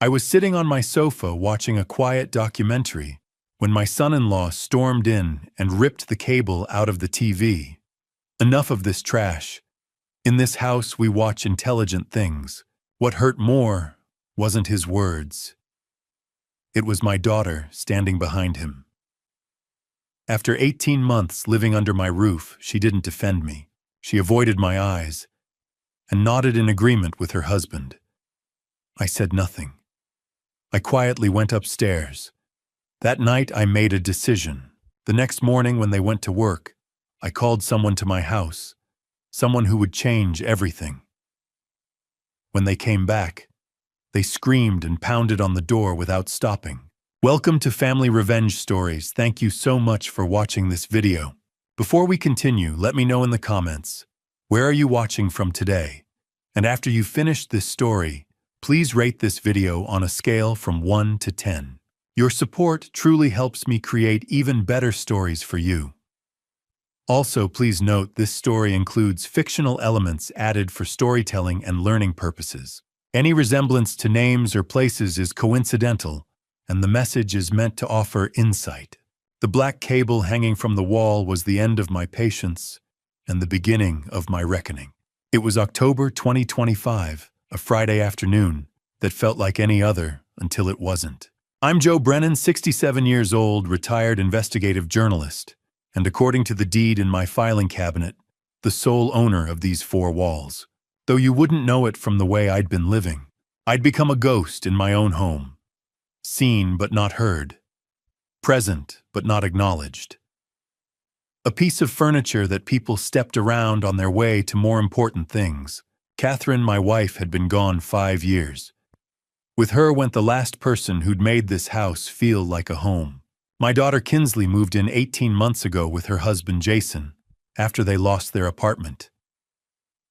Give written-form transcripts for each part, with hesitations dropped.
I was sitting on my sofa watching a quiet documentary when my son-in-law stormed in and ripped the cable out of the TV. Enough of this trash. In this house, we watch intelligent things. What hurt more wasn't his words. It was my daughter standing behind him. After 18 months living under my roof, she didn't defend me. She avoided my eyes and nodded in agreement with her husband. I said nothing. I quietly went upstairs. That night, I made a decision. The next morning, when they went to work, I called someone to my house, someone who would change everything. When they came back, they screamed and pounded on the door without stopping. Welcome to Family Revenge Stories. Thank you so much for watching this video. Before we continue, let me know in the comments, where are you watching from today? And after you've finished this story, please rate this video on a scale from 1 to 10. Your support truly helps me create even better stories for you. Also, please note this story includes fictional elements added for storytelling and learning purposes. Any resemblance to names or places is coincidental, and the message is meant to offer insight. The black cable hanging from the wall was the end of my patience and the beginning of my reckoning. It was October 2025, a Friday afternoon that felt like any other until it wasn't. I'm Joe Brennan, 67 years old, retired investigative journalist, and according to the deed in my filing cabinet, the sole owner of these 4 walls. Though you wouldn't know it from the way I'd been living. I'd become a ghost in my own home. Seen but not heard. Present but not acknowledged. A piece of furniture that people stepped around on their way to more important things. Catherine, my wife, had been gone 5 years. With her went the last person who'd made this house feel like a home. My daughter Kinsley moved in 18 months ago with her husband Jason, after they lost their apartment.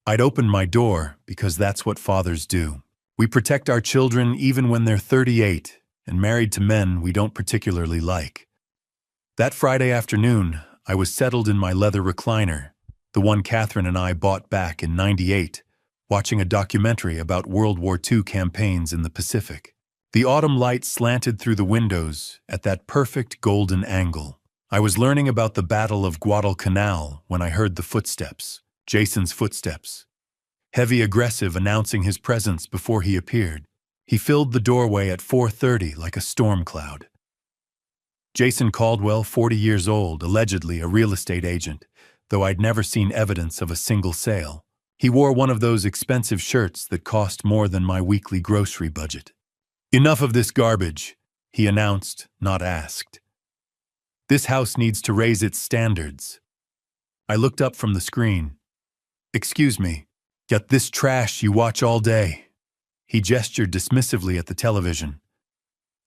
I'd opened my door because that's what fathers do. We protect our children even when they're 38 and married to men we don't particularly like. That Friday afternoon, I was settled in my leather recliner, the one Catherine and I bought back in '98, watching a documentary about World War II campaigns in the Pacific. The autumn light slanted through the windows at that perfect golden angle. I was learning about the Battle of Guadalcanal when I heard the footsteps, Jason's footsteps. Heavy, aggressive, announcing his presence before he appeared. He filled the doorway at 4:30 like a storm cloud. Jason Caldwell, 40 years old, allegedly a real estate agent, though I'd never seen evidence of a single sale. He wore one of those expensive shirts that cost more than my weekly grocery budget. Enough of this garbage, he announced, not asked. This house needs to raise its standards. I looked up from the screen. Excuse me, got this trash you watch all day. He gestured dismissively at the television.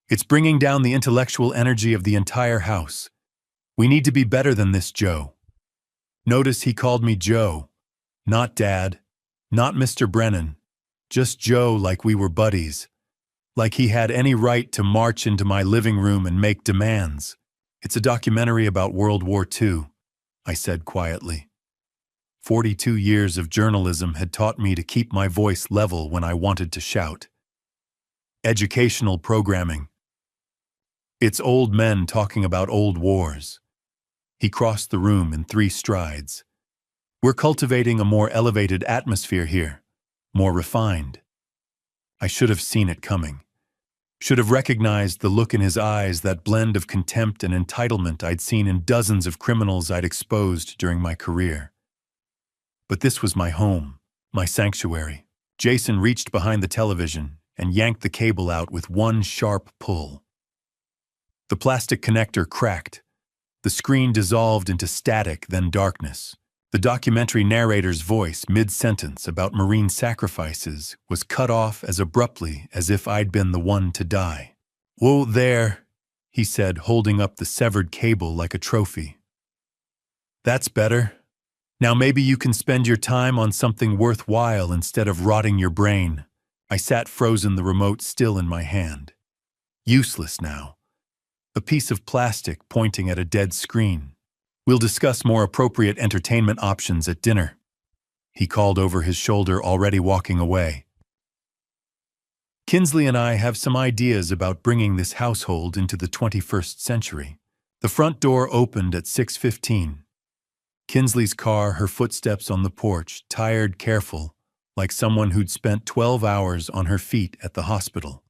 It's bringing down the intellectual energy of the entire house. We need to be better than this, Joe. Notice he called me Joe. Not Dad, not Mr. Brennan, just Joe, like we were buddies, like he had any right to march into my living room and make demands. It's a documentary about World War II, I said quietly. 42 years of journalism had taught me to keep my voice level when I wanted to shout. Educational programming. It's old men talking about old wars. He crossed the room in 3 strides. We're cultivating a more elevated atmosphere here, more refined. I should have seen it coming. Should have recognized the look in his eyes, that blend of contempt and entitlement I'd seen in dozens of criminals I'd exposed during my career. But this was my home, my sanctuary. Jason reached behind the television and yanked the cable out with one sharp pull. The plastic connector cracked. The screen dissolved into static, then darkness. The documentary narrator's voice, mid-sentence about Marine sacrifices, was cut off as abruptly as if I'd been the one to die. "Whoa there," he said, holding up the severed cable like a trophy. "That's better. Now maybe you can spend your time on something worthwhile instead of rotting your brain." I sat frozen, the remote still in my hand. Useless now. A piece of plastic pointing at a dead screen. "We'll discuss more appropriate entertainment options at dinner," he called over his shoulder, already walking away. Kinsley and I have some ideas about bringing this household into the 21st century. The front door opened at 6:15. Kinsley's car, her footsteps on the porch, tired, careful, like someone who'd spent 12 hours on her feet at the hospital.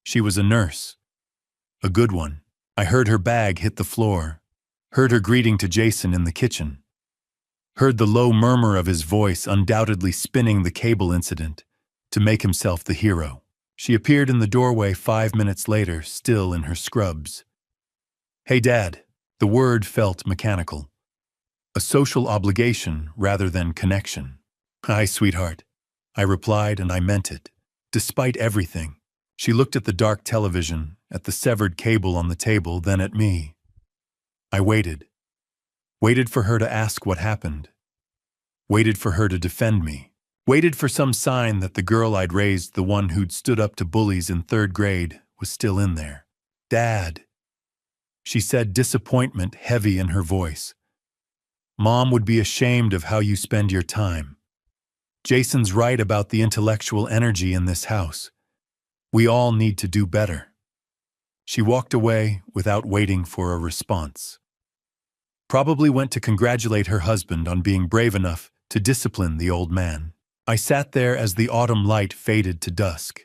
She was a nurse. A good one. I heard her bag hit the floor, heard her greeting to Jason in the kitchen, heard the low murmur of his voice undoubtedly spinning the cable incident to make himself the hero. She appeared in the doorway 5 minutes later, still in her scrubs. "Hey, Dad." The word felt mechanical. A social obligation rather than connection. "Hi, sweetheart," I replied, and I meant it. Despite everything, she looked at the dark television, at the severed cable on the table, then at me. I waited. Waited for her to ask what happened. Waited for her to defend me. Waited for some sign that the girl I'd raised, the one who'd stood up to bullies in 3rd grade, was still in there. "Dad," she said, disappointment heavy in her voice. "Mom would be ashamed of how you spend your time. Jason's right about the intellectual energy in this house. We all need to do better." She walked away without waiting for a response. Probably went to congratulate her husband on being brave enough to discipline the old man. I sat there as the autumn light faded to dusk.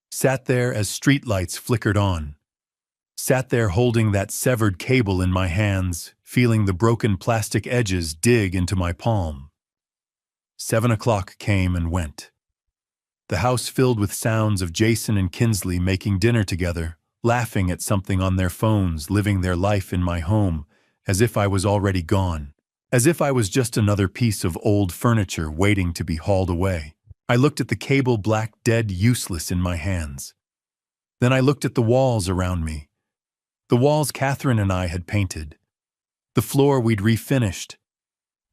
Sat there as streetlights flickered on. Sat there holding that severed cable in my hands, feeling the broken plastic edges dig into my palm. 7 o'clock came and went. The house filled with sounds of Jason and Kinsley making dinner together, laughing at something on their phones, living their life in my home, as if I was already gone. As if I was just another piece of old furniture waiting to be hauled away. I looked at the cable, black, dead, useless in my hands. Then I looked at the walls around me. The walls Catherine and I had painted. The floor we'd refinished.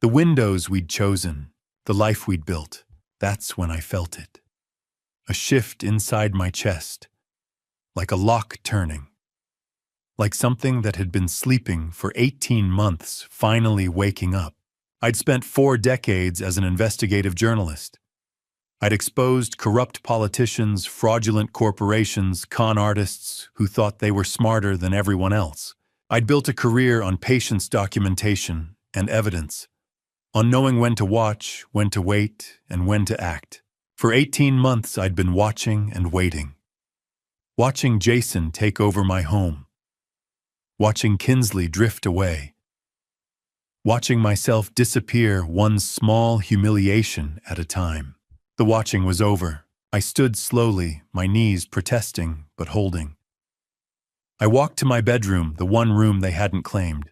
The windows we'd chosen. The life we'd built. That's when I felt it. A shift inside my chest. Like a lock turning. Like something that had been sleeping for 18 months finally waking up. I'd spent 4 decades as an investigative journalist. I'd exposed corrupt politicians, fraudulent corporations, con artists who thought they were smarter than everyone else. I'd built a career on patience documentation and evidence, on knowing when to watch, when to wait, and when to act. For 18 months I'd been watching and waiting. Watching Jason take over my home. Watching Kinsley drift away. Watching myself disappear one small humiliation at a time. The watching was over. I stood slowly, my knees protesting but holding. I walked to my bedroom, the one room they hadn't claimed,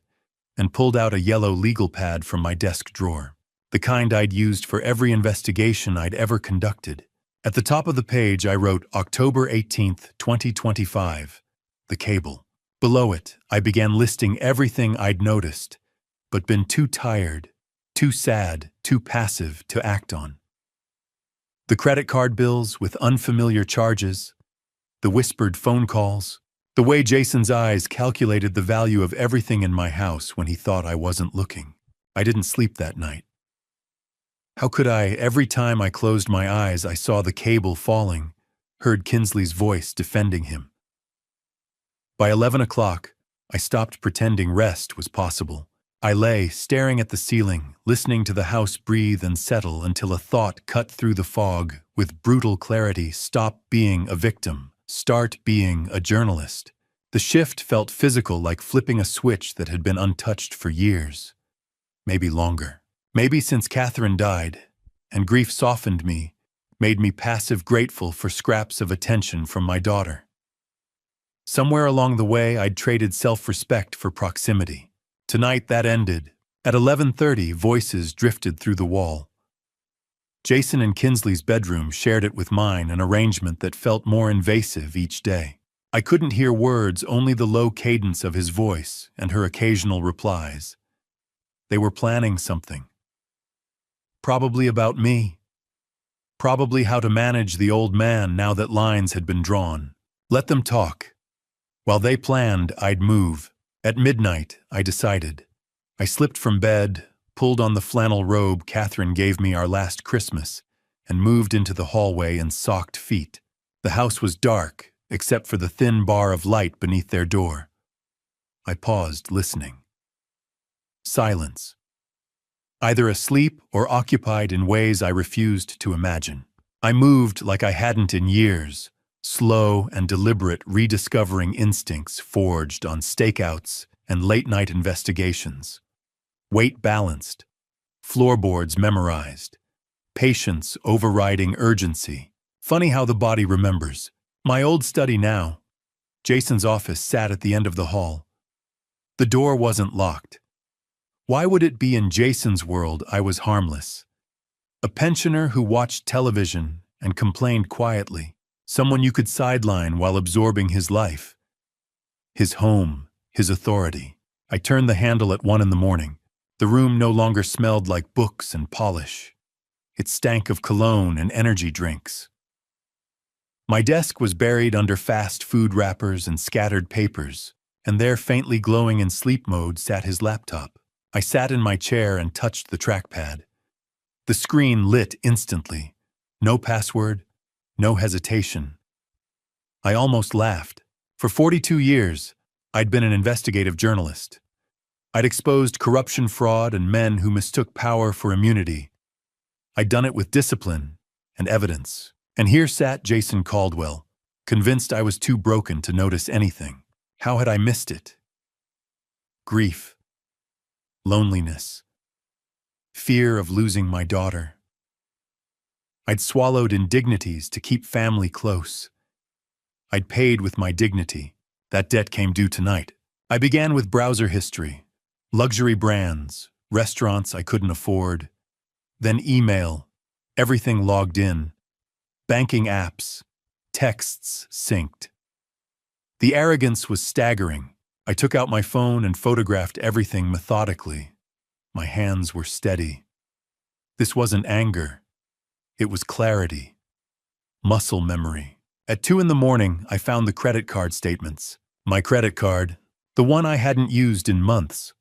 and pulled out a yellow legal pad from my desk drawer, the kind I'd used for every investigation I'd ever conducted. At the top of the page I wrote October 18th, 2025, the cable. Below it, I began listing everything I'd noticed, but been too tired, too sad, too passive to act on. The credit card bills with unfamiliar charges, the whispered phone calls, the way Jason's eyes calculated the value of everything in my house when he thought I wasn't looking. I didn't sleep that night. How could I? Every time I closed my eyes, I saw the cable falling, heard Kinsley's voice defending him. By 11 o'clock, I stopped pretending rest was possible. I lay, staring at the ceiling, listening to the house breathe and settle until a thought cut through the fog with brutal clarity: stop being a victim, start being a journalist. The shift felt physical, like flipping a switch that had been untouched for years. Maybe longer. Maybe since Catherine died, and grief softened me, made me passive grateful for scraps of attention from my daughter. Somewhere along the way, I'd traded self-respect for proximity. Tonight that ended. At 11:30, voices drifted through the wall. Jason and Kinsley's bedroom shared it with mine, an arrangement that felt more invasive each day. I couldn't hear words, only the low cadence of his voice and her occasional replies. They were planning something. Probably about me. Probably how to manage the old man now that lines had been drawn. Let them talk. While they planned, I'd move. At midnight, I decided. I slipped from bed, pulled on the flannel robe Catherine gave me our last Christmas, and moved into the hallway in socked feet. The house was dark, except for the thin bar of light beneath their door. I paused, listening. Silence. Either asleep or occupied in ways I refused to imagine. I moved like I hadn't in years, slow and deliberate, rediscovering instincts forged on stakeouts and late-night investigations. Weight balanced, floorboards memorized, patience overriding urgency. Funny how the body remembers. My old study now. Jason's office sat at the end of the hall. The door wasn't locked. Why would it be in Jason's world I was harmless? A pensioner who watched television and complained quietly. Someone you could sideline while absorbing his life. His home, his authority. I turned the handle at 1 a.m. The room no longer smelled like books and polish. It stank of cologne and energy drinks. My desk was buried under fast food wrappers and scattered papers, and there, faintly glowing in sleep mode, sat his laptop. I sat in my chair and touched the trackpad. The screen lit instantly. No password, no hesitation. I almost laughed. For 42 years, I'd been an investigative journalist. I'd exposed corruption, fraud, and men who mistook power for immunity. I'd done it with discipline and evidence. And here sat Jason Caldwell, convinced I was too broken to notice anything. How had I missed it? Grief. Loneliness. Fear of losing my daughter. I'd swallowed indignities to keep family close. I'd paid with my dignity. That debt came due tonight. I began with browser history, luxury brands, restaurants I couldn't afford, then email, everything logged in, banking apps, texts synced. The arrogance was staggering. I took out my phone and photographed everything methodically. My hands were steady. This wasn't anger. It was clarity. Muscle memory. At 2 a.m, I found the credit card statements. My credit card, the one I hadn't used in months.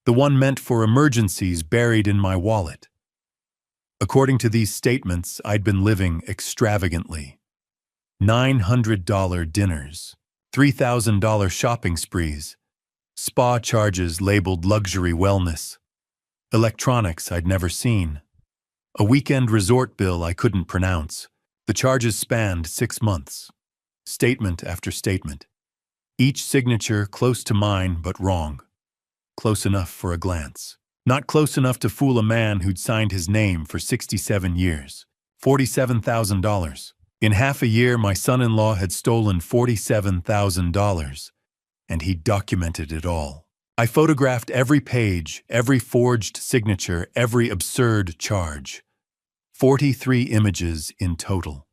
The one meant for emergencies buried in my wallet. According to these statements, I'd been living extravagantly. $900 dinners, $3,000 shopping sprees, spa charges labeled luxury wellness, electronics I'd never seen, a weekend resort bill I couldn't pronounce. The charges spanned 6 months. Statement after statement. Each signature close to mine but wrong. Close enough for a glance. Not close enough to fool a man who'd signed his name for 67 years. $47,000. In half a year, my son-in-law had stolen $47,000, and he documented it all. I photographed every page, every forged signature, every absurd charge. 43 images in total.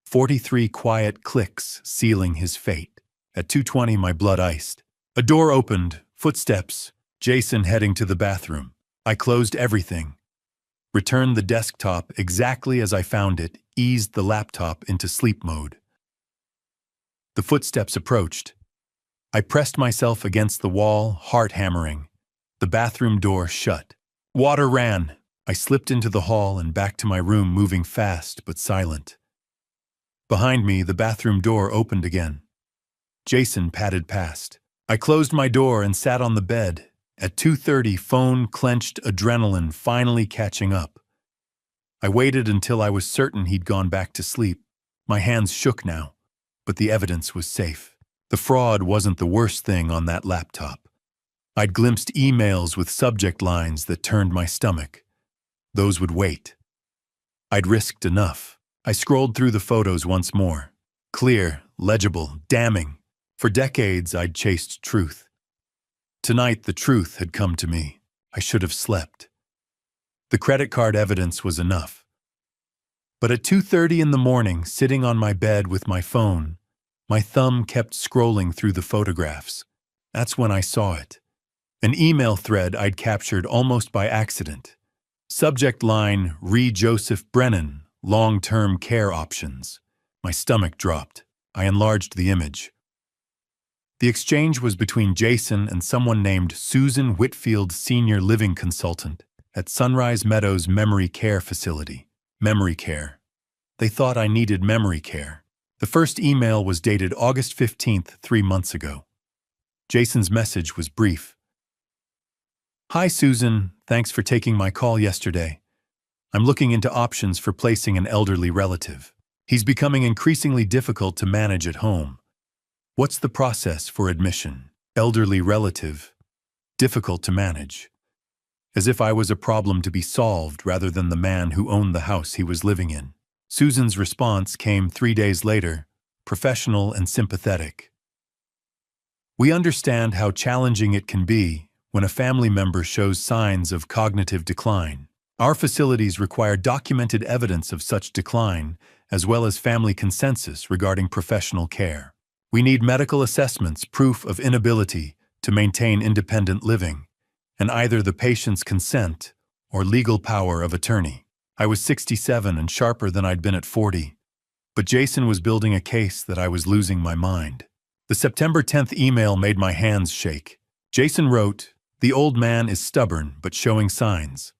43 quiet clicks sealing his fate. At 2:20, my blood iced. A door opened, footsteps, Jason heading to the bathroom. I closed everything, returned the desktop exactly as I found it, eased the laptop into sleep mode. The footsteps approached. I pressed myself against the wall, heart hammering. The bathroom door shut. Water ran. I slipped into the hall and back to my room, moving fast but silent. Behind me, the bathroom door opened again. Jason padded past. I closed my door and sat on the bed. At 2:30, phone clenched, adrenaline finally catching up. I waited until I was certain he'd gone back to sleep. My hands shook now, but the evidence was safe. The fraud wasn't the worst thing on that laptop. I'd glimpsed emails with subject lines that turned my stomach. Those would wait. I'd risked enough. I scrolled through the photos once more. Clear, legible, damning. For decades, I'd chased truth. Tonight, the truth had come to me. I should have slept. The credit card evidence was enough. But at 2:30 in the morning, sitting on my bed with my phone, my thumb kept scrolling through the photographs. That's when I saw it. An email thread I'd captured almost by accident. Subject line, Re Joseph Brennan, long-term care options. My stomach dropped. I enlarged the image. The exchange was between Jason and someone named Susan Whitfield, senior living consultant at Sunrise Meadows Memory Care Facility. Memory care. They thought I needed memory care. The first email was dated August 15th, 3 months ago. Jason's message was brief. Hi Susan, thanks for taking my call yesterday. I'm looking into options for placing an elderly relative. He's becoming increasingly difficult to manage at home. What's the process for admission? Elderly relative. Difficult to manage. As if I was a problem to be solved rather than the man who owned the house he was living in. Susan's response came 3 days later, professional and sympathetic. We understand how challenging it can be when a family member shows signs of cognitive decline. Our facilities require documented evidence of such decline, as well as family consensus regarding professional care. We need medical assessments, proof of inability to maintain independent living, and either the patient's consent or legal power of attorney. I was 67 and sharper than I'd been at 40, but Jason was building a case that I was losing my mind. The September 10th email made my hands shake. Jason wrote, "The old man is stubborn but showing signs.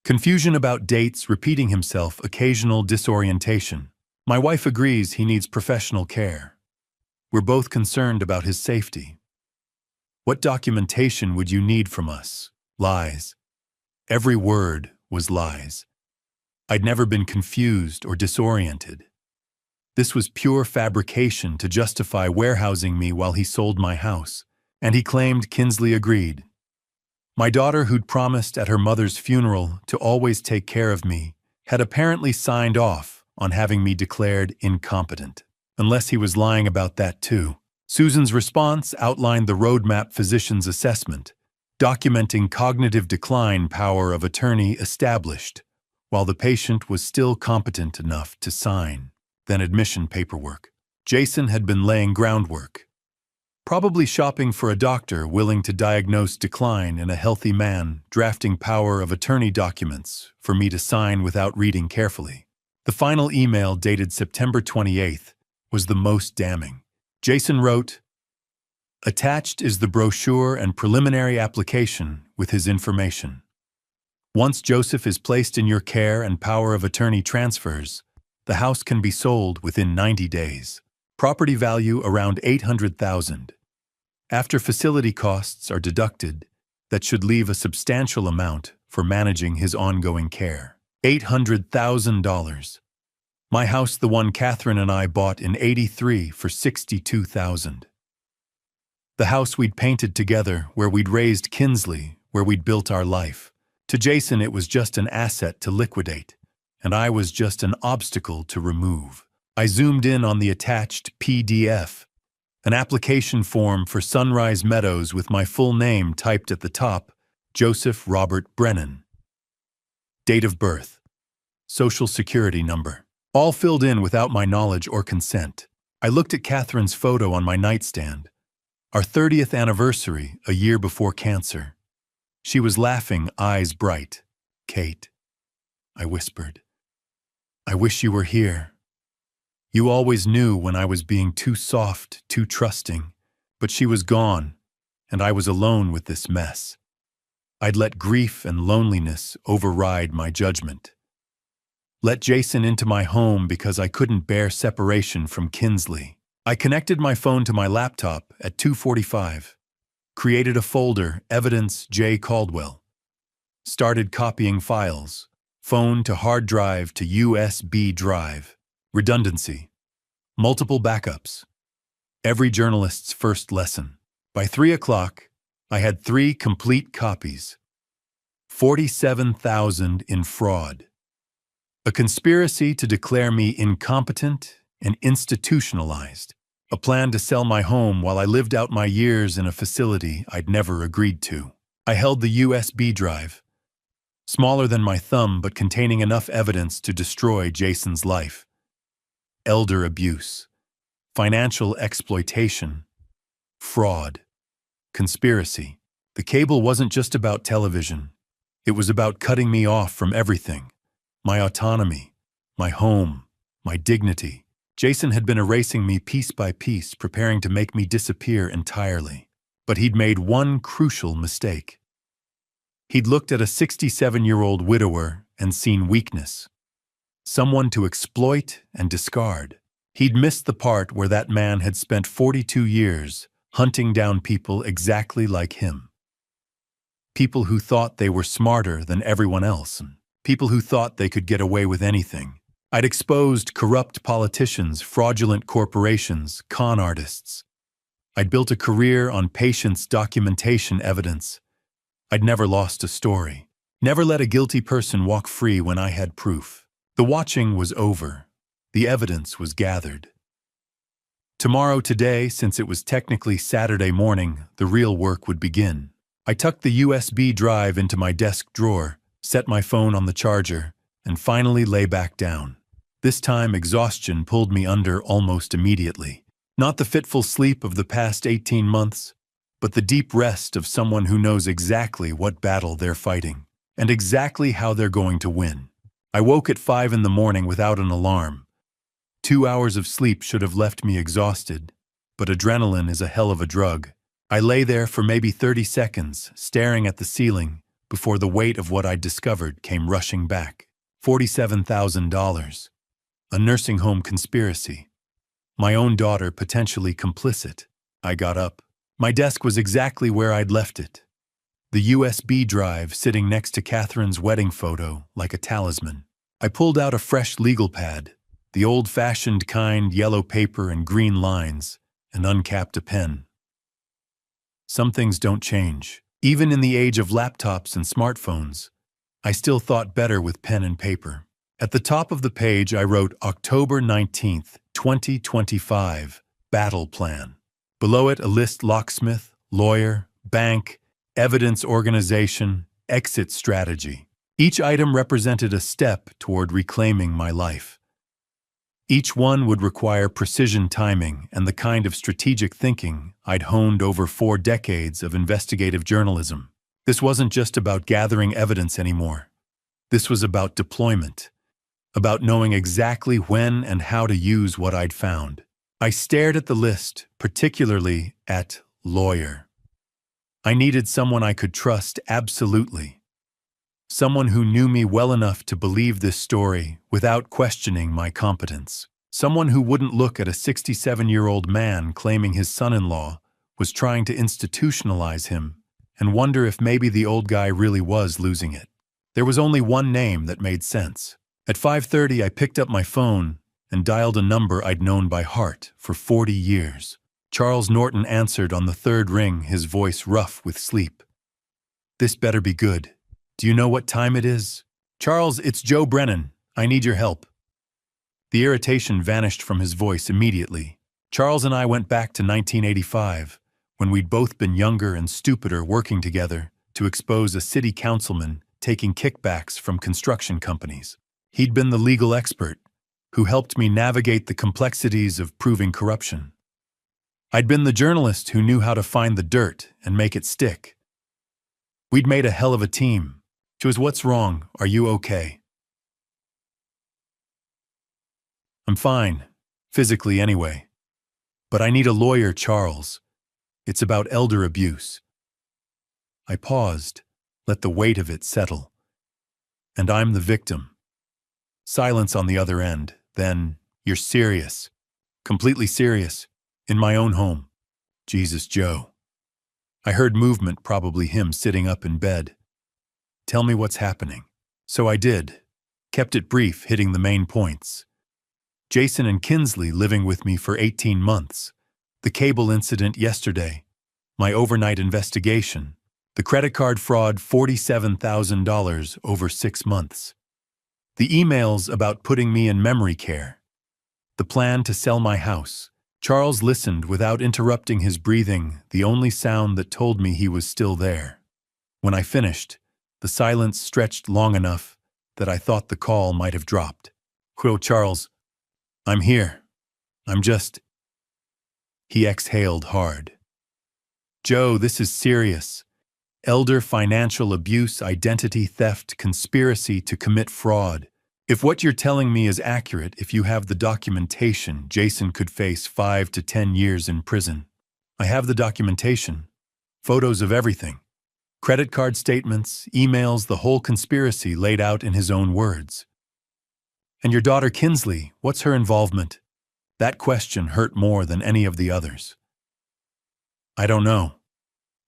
Confusion about dates, repeating himself, occasional disorientation. My wife agrees he needs professional care. We're both concerned about his safety. What documentation would you need from us? Lies." Every word was lies. I'd never been confused or disoriented. This was pure fabrication to justify warehousing me while he sold my house, and he claimed Kinsley agreed. My daughter, who'd promised at her mother's funeral to always take care of me, had apparently signed off on having me declared incompetent, unless he was lying about that too. Susan's response outlined the roadmap physician's assessment, documenting cognitive decline power of attorney established, while the patient was still competent enough to sign. Then admission paperwork. Jason had been laying groundwork, probably shopping for a doctor willing to diagnose decline in a healthy man, drafting power of attorney documents for me to sign without reading carefully. The final email, dated September 28th, was the most damning. Jason wrote, "Attached is the brochure and preliminary application with his information. Once Joseph is placed in your care and power of attorney transfers, the house can be sold within 90 days. Property value around $800,000. After facility costs are deducted, that should leave a substantial amount for managing his ongoing care. $800,000. My house, the one Catherine and I bought in '83 for $62,000. The house we'd painted together, where we'd raised Kinsley, where we'd built our life. To Jason, it was just an asset to liquidate, and I was just an obstacle to remove." I zoomed in on the attached PDF, an application form for Sunrise Meadows with my full name typed at the top, Joseph Robert Brennan. Date of birth, social security number, all filled in without my knowledge or consent. I looked at Catherine's photo on my nightstand, our 30th anniversary, a year before cancer. She was laughing, eyes bright. "Kate," I whispered, "I wish you were here. You always knew when I was being too soft, too trusting, but she was gone, and I was alone with this mess. I'd let grief and loneliness override my judgment. Let Jason into my home because I couldn't bear separation from Kinsley. I connected my phone to my laptop at 2:45, created a folder, Evidence J. Caldwell, started copying files, phone to hard drive to USB drive, redundancy, multiple backups, every journalist's first lesson. By 3 o'clock, I had 3 complete copies, 47,000 in fraud. A conspiracy to declare me incompetent and institutionalized. A plan to sell my home while I lived out my years in a facility I'd never agreed to. I held the USB drive, smaller than my thumb but containing enough evidence to destroy Jason's life. Elder abuse, financial exploitation, fraud, conspiracy. The cable wasn't just about television. It was about cutting me off from everything. My autonomy, my home, my dignity. Jason had been erasing me piece by piece, preparing to make me disappear entirely. But he'd made one crucial mistake. He'd looked at a 67-year-old widower and seen weakness. Someone to exploit and discard. He'd missed the part where that man had spent 42 years hunting down people exactly like him. People who thought they were smarter than everyone else, and people who thought they could get away with anything. I'd exposed corrupt politicians, fraudulent corporations, con artists. I'd built a career on patience documentation evidence. I'd never lost a story. Never let a guilty person walk free when I had proof. The watching was over. The evidence was gathered. Today, since it was technically Saturday morning, the real work would begin. I tucked the USB drive into my desk drawer, set my phone on the charger, and finally lay back down. This time, exhaustion pulled me under almost immediately. Not the fitful sleep of the past 18 months, but the deep rest of someone who knows exactly what battle they're fighting, and exactly how they're going to win. I woke at 5 in the morning without an alarm. 2 hours of sleep should have left me exhausted, but adrenaline is a hell of a drug. I lay there for maybe 30 seconds, staring at the ceiling, before the weight of what I'd discovered came rushing back. $47,000. A nursing home conspiracy. My own daughter potentially complicit. I got up. My desk was exactly where I'd left it. The USB drive sitting next to Catherine's wedding photo like a talisman. I pulled out a fresh legal pad, the old-fashioned kind, yellow paper and green lines, and uncapped a pen. Some things don't change. Even in the age of laptops and smartphones, I still thought better with pen and paper. At the top of the page, I wrote October 19th, 2025, Battle Plan. Below it, a list: locksmith, lawyer, bank, evidence organization, exit strategy. Each item represented a step toward reclaiming my life. Each one would require precision timing and the kind of strategic thinking I'd honed over 4 decades of investigative journalism. This wasn't just about gathering evidence anymore. This was about deployment, about knowing exactly when and how to use what I'd found. I stared at the list, particularly at lawyer. I needed someone I could trust absolutely. Someone who knew me well enough to believe this story without questioning my competence. Someone who wouldn't look at a 67-year-old man claiming his son-in-law was trying to institutionalize him and wonder if maybe the old guy really was losing it. There was only one name that made sense. At 5:30, I picked up my phone and dialed a number I'd known by heart for 40 years. Charles Norton answered on the 3rd ring, his voice rough with sleep. "This better be good. Do you know what time it is?" "Charles, it's Joe Brennan. I need your help." The irritation vanished from his voice immediately. Charles and I went back to 1985, when we'd both been younger and stupider working together to expose a city councilman taking kickbacks from construction companies. He'd been the legal expert who helped me navigate the complexities of proving corruption. I'd been the journalist who knew how to find the dirt and make it stick. We'd made a hell of a team. Joe, what's wrong? Are you okay? I'm fine, physically anyway. But I need a lawyer, Charles. It's about elder abuse. I paused, let the weight of it settle. And I'm the victim. Silence on the other end. Then, "You're serious." "Completely serious. In my own home." "Jesus, Joe." I heard movement, probably him sitting up in bed. "Tell me what's happening." So I did. Kept it brief, hitting the main points. Jason and Kinsley living with me for 18 months. The cable incident yesterday. My overnight investigation. The credit card fraud, $47,000 over 6 months. The emails about putting me in memory care. The plan to sell my house. Charles listened without interrupting his breathing, the only sound that told me he was still there. When I finished, the silence stretched long enough that I thought the call might have dropped. "Quill, Charles, I'm here. I'm just..." He exhaled hard. "Joe, this is serious. Elder financial abuse, identity theft, conspiracy to commit fraud. If what you're telling me is accurate, if you have the documentation, Jason could face 5 to 10 years in prison." "I have the documentation. Photos of everything. Credit card statements, emails, the whole conspiracy laid out in his own words." "And your daughter Kinsley, what's her involvement?" That question hurt more than any of the others. I don't know.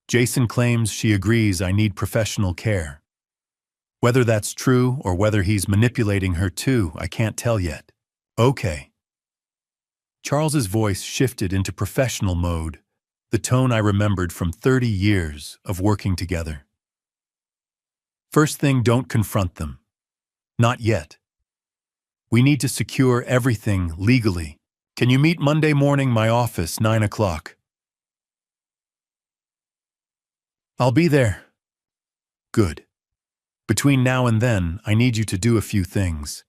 Jason claims she agrees I need professional care. Whether that's true or whether he's manipulating her too, I can't tell yet. Okay. Charles's voice shifted into professional mode, the tone I remembered from 30 years of working together. First thing, don't confront them. Not yet. We need to secure everything legally. Can you meet Monday morning, my office, 9 o'clock? I'll be there. Good. Between now and then, I need you to do a few things.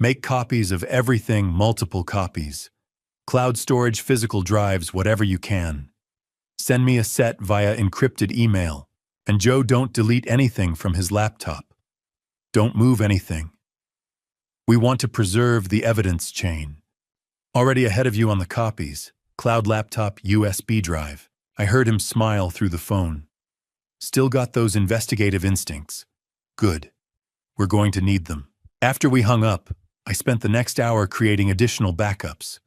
Make copies of everything, multiple copies. Cloud storage, physical drives, whatever you can. Send me a set via encrypted email. And Joe, don't delete anything from his laptop. Don't move anything. We want to preserve the evidence chain. Already ahead of you on the copies. Cloud laptop, USB drive. I heard him smile through the phone. Still got those investigative instincts. Good. We're going to need them. After we hung up, I spent the next hour creating additional backups.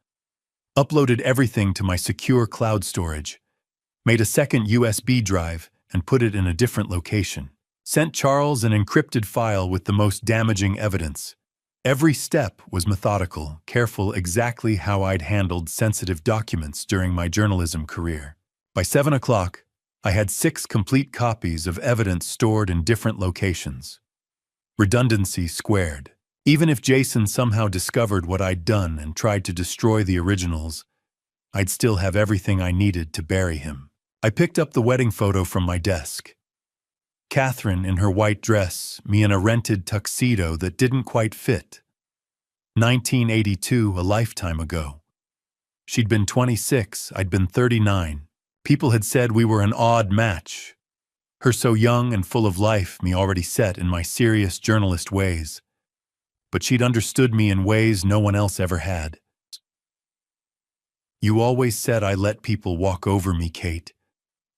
Uploaded everything to my secure cloud storage. Made a second USB drive and put it in a different location. Sent Charles an encrypted file with the most damaging evidence. Every step was methodical, careful, exactly how I'd handled sensitive documents during my journalism career. By 7 o'clock, I had 6 complete copies of evidence stored in different locations. Redundancy squared. Even if Jason somehow discovered what I'd done and tried to destroy the originals, I'd still have everything I needed to bury him. I picked up the wedding photo from my desk. Catherine in her white dress, me in a rented tuxedo that didn't quite fit. 1982, a lifetime ago. She'd been 26, I'd been 39. People had said we were an odd match. Her so young and full of life, me already set in my serious journalist ways. But she'd understood me in ways no one else ever had. You always said I let people walk over me, Kate,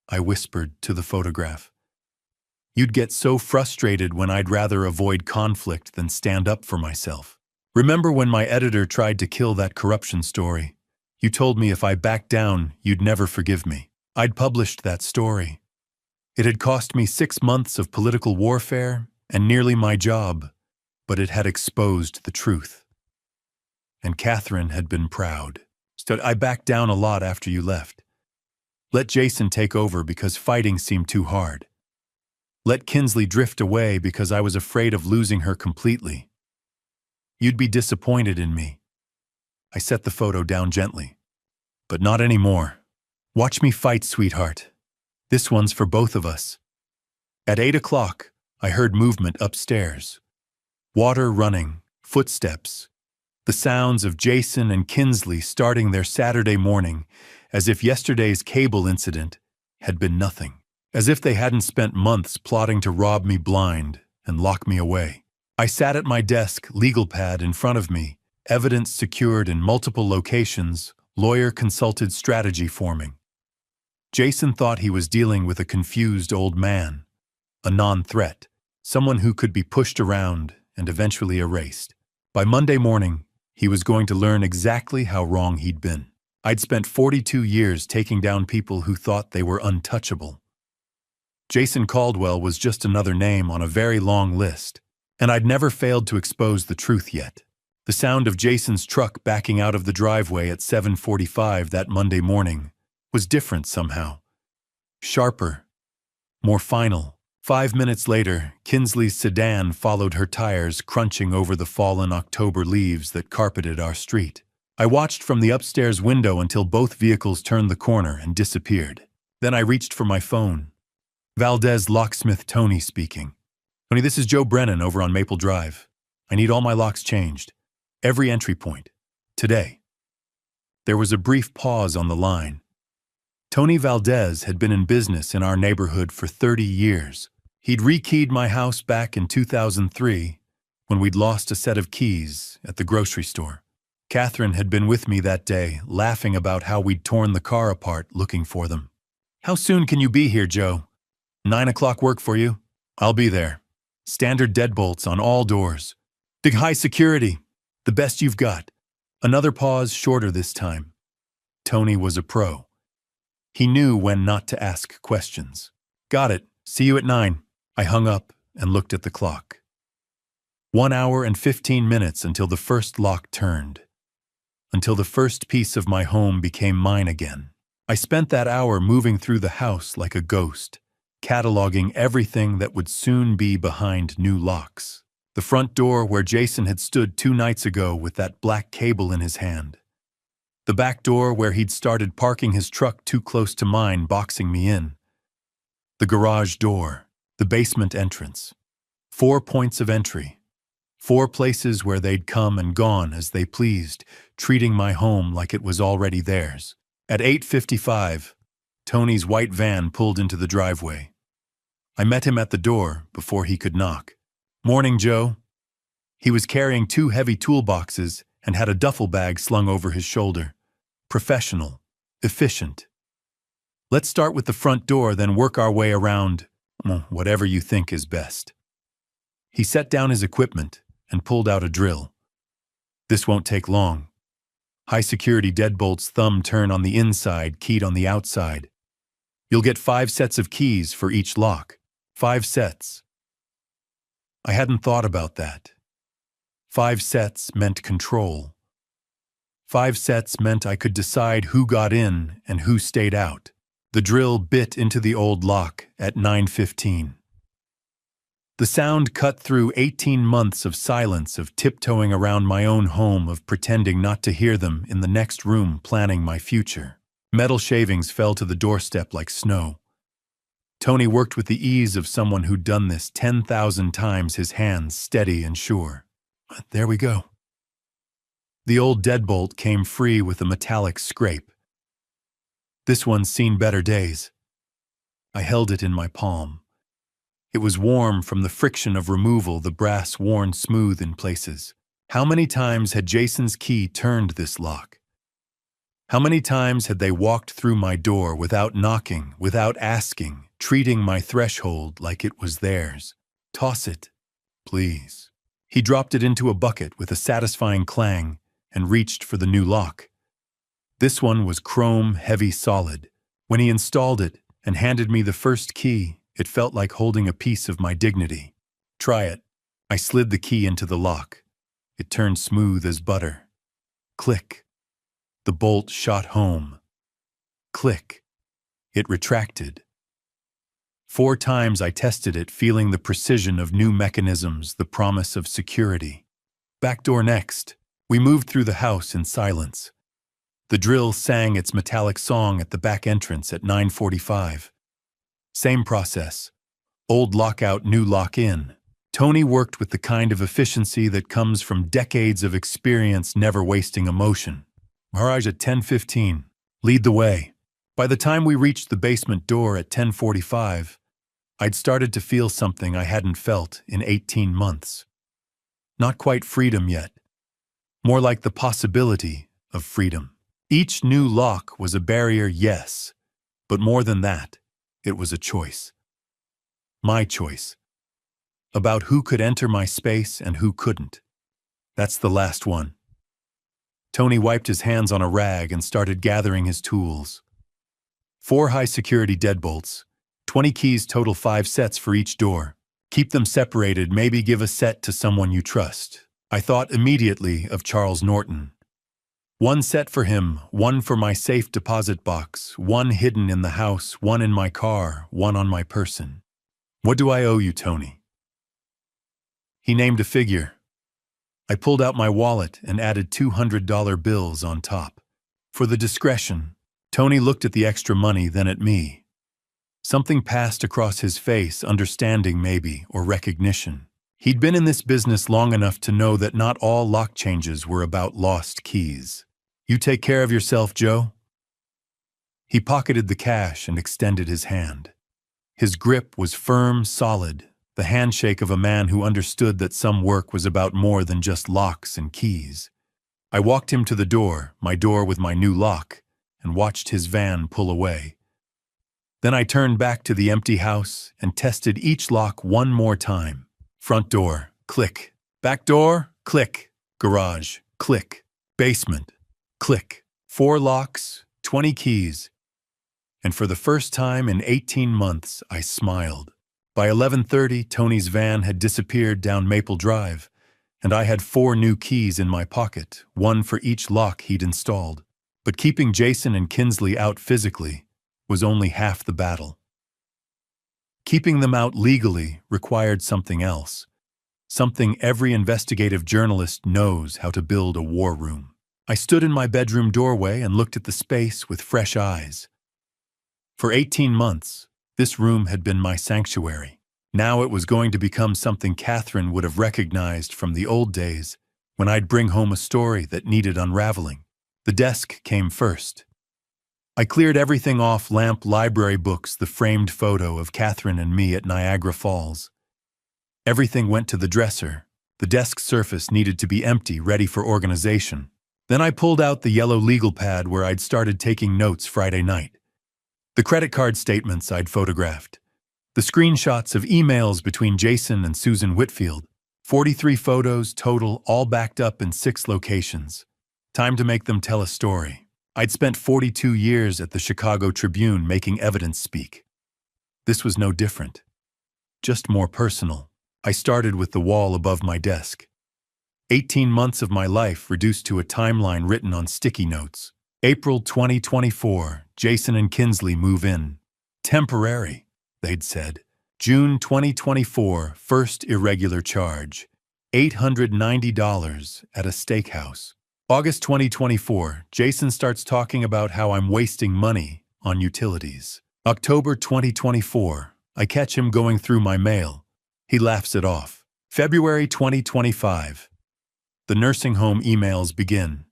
I whispered to the photograph. You'd get so frustrated when I'd rather avoid conflict than stand up for myself. Remember when my editor tried to kill that corruption story? You told me if I backed down, you'd never forgive me. I'd published that story. It had cost me 6 months of political warfare and nearly my job, but it had exposed the truth. And Catherine had been proud. So I backed down a lot after you left. Let Jason take over because fighting seemed too hard. Let Kinsley drift away because I was afraid of losing her completely. You'd be disappointed in me. I set the photo down gently. But not anymore. Watch me fight, sweetheart. This one's for both of us. At 8 o'clock, I heard movement upstairs. Water running, footsteps. The sounds of Jason and Kinsley starting their Saturday morning, as if yesterday's cable incident had been nothing. As if they hadn't spent months plotting to rob me blind and lock me away. I sat at my desk, legal pad in front of me, evidence secured in multiple locations, lawyer-consulted strategy forming. Jason thought he was dealing with a confused old man, a non-threat, someone who could be pushed around and eventually erased. By Monday morning, he was going to learn exactly how wrong he'd been. I'd spent 42 years taking down people who thought they were untouchable. Jason Caldwell was just another name on a very long list, and I'd never failed to expose the truth yet. The sound of Jason's truck backing out of the driveway at 7:45 that Monday morning was different somehow. Sharper, more final. 5 minutes later, Kinsley's sedan followed her tires crunching over the fallen October leaves that carpeted our street. I watched from the upstairs window until both vehicles turned the corner and disappeared. Then I reached for my phone. Valdez Locksmith Tony speaking. Tony, this is Joe Brennan over on Maple Drive. I need all my locks changed. Every entry point. Today. There was a brief pause on the line. Tony Valdez had been in business in our neighborhood for 30 years. He'd rekeyed my house back in 2003 when we'd lost a set of keys at the grocery store. Catherine had been with me that day, laughing about how we'd torn the car apart looking for them. How soon can you be here, Joe? 9 o'clock work for you? I'll be there. Standard deadbolts on all doors. Big high security. The best you've got. Another pause, shorter this time. Tony was a pro. He knew when not to ask questions. Got it. See you at 9. I hung up and looked at the clock. 1 hour and 15 minutes until the first lock turned. Until the first piece of my home became mine again. I spent that hour moving through the house like a ghost, cataloging everything that would soon be behind new locks. The front door where Jason had stood 2 nights ago with that black cable in his hand. The back door where he'd started parking his truck too close to mine, boxing me in. The garage door, the basement entrance. 4 points of entry. 4 places where they'd come and gone as they pleased, treating my home like it was already theirs. At 8:55, Tony's white van pulled into the driveway. I met him at the door before he could knock. "Morning, Joe." He was carrying 2 heavy toolboxes and had a duffel bag slung over his shoulder. Professional, efficient. "Let's start with the front door, then work our way around, whatever you think is best." He set down his equipment and pulled out a drill. "This won't take long. High-security deadbolts, thumb turn on the inside, keyed on the outside. You'll get 5 sets of keys for each lock. 5 sets." I hadn't thought about that. 5 sets meant control. 5 sets meant I could decide who got in and who stayed out. The drill bit into the old lock at 9:15. The sound cut through 18 months of silence, of tiptoeing around my own home, of pretending not to hear them in the next room, planning my future. Metal shavings fell to the doorstep like snow. Tony worked with the ease of someone who'd done this 10,000 times, his hands steady and sure. There we go. The old deadbolt came free with a metallic scrape. This one's seen better days. I held it in my palm. It was warm from the friction of removal, the brass worn smooth in places. How many times had Jason's key turned this lock? How many times had they walked through my door without knocking, without asking, treating my threshold like it was theirs? "Toss it, please." He dropped it into a bucket with a satisfying clang and reached for the new lock. This one was chrome, heavy, solid. When he installed it and handed me the first key, it felt like holding a piece of my dignity. "Try it." I slid the key into the lock. It turned smooth as butter. Click. The bolt shot home. Click. It retracted. 4 times I tested it, feeling the precision of new mechanisms, the promise of security. Back door next. We moved through the house in silence. The drill sang its metallic song at the back entrance at 9:45. Same process. Old lock out, new lock in. Tony worked with the kind of efficiency that comes from decades of experience, never wasting emotion. Garage at 10:15. Lead the way. By the time we reached the basement door at 10:45, I'd started to feel something I hadn't felt in 18 months. Not quite freedom yet. More like the possibility of freedom. Each new lock was a barrier, yes, but more than that, it was a choice. My choice. About who could enter my space and who couldn't. That's the last one. Tony wiped his hands on a rag and started gathering his tools. 4 high-security deadbolts, 20 keys total, 5 sets for each door. Keep them separated, maybe give a set to someone you trust. I thought immediately of Charles Norton. 1 set for him, 1 for my safe deposit box, 1 hidden in the house, 1 in my car, 1 on my person. "What do I owe you, Tony?" He named a figure. I pulled out my wallet and added $200 bills on top. For the discretion, Tony looked at the extra money, then at me. Something passed across his face, understanding maybe, or recognition. He'd been in this business long enough to know that not all lock changes were about lost keys. "You take care of yourself, Joe." He pocketed the cash and extended his hand. His grip was firm, solid, the handshake of a man who understood that some work was about more than just locks and keys. I walked him to the door, my door with my new lock, and watched his van pull away. Then I turned back to the empty house and tested each lock 1 more time. Front door, click. Back door, click. Garage, click. Basement. Click. 4 locks, 20 keys. And for the first time in 18 months, I smiled. By 11:30, Tony's van had disappeared down Maple Drive, and I had 4 new keys in my pocket, one for each lock he'd installed. But keeping Jason and Kinsley out physically was only half the battle. Keeping them out legally required something else, something every investigative journalist knows how to build a war room. I stood in my bedroom doorway and looked at the space with fresh eyes. For 18 months, this room had been my sanctuary. Now it was going to become something Catherine would have recognized from the old days when I'd bring home a story that needed unraveling. The desk came first. I cleared everything off Lamp library books, the framed photo of Catherine and me at Niagara Falls. Everything went to the dresser. The desk surface needed to be empty, ready for organization. Then I pulled out the yellow legal pad where I'd started taking notes Friday night. The credit card statements I'd photographed. The screenshots of emails between Jason and Susan Whitfield. 43 photos total, all backed up in 6 locations. Time to make them tell a story. I'd spent 42 years at the Chicago Tribune making evidence speak. This was no different. Just more personal. I started with the wall above my desk. 18 months of my life reduced to a timeline written on sticky notes. April 2024, Jason and Kinsley move in. Temporary, they'd said. June 2024, first irregular charge. $890 at a steakhouse. August 2024, Jason starts talking about how I'm wasting money on utilities. October 2024, I catch him going through my mail. He laughs it off. February 2025, the nursing home emails begin.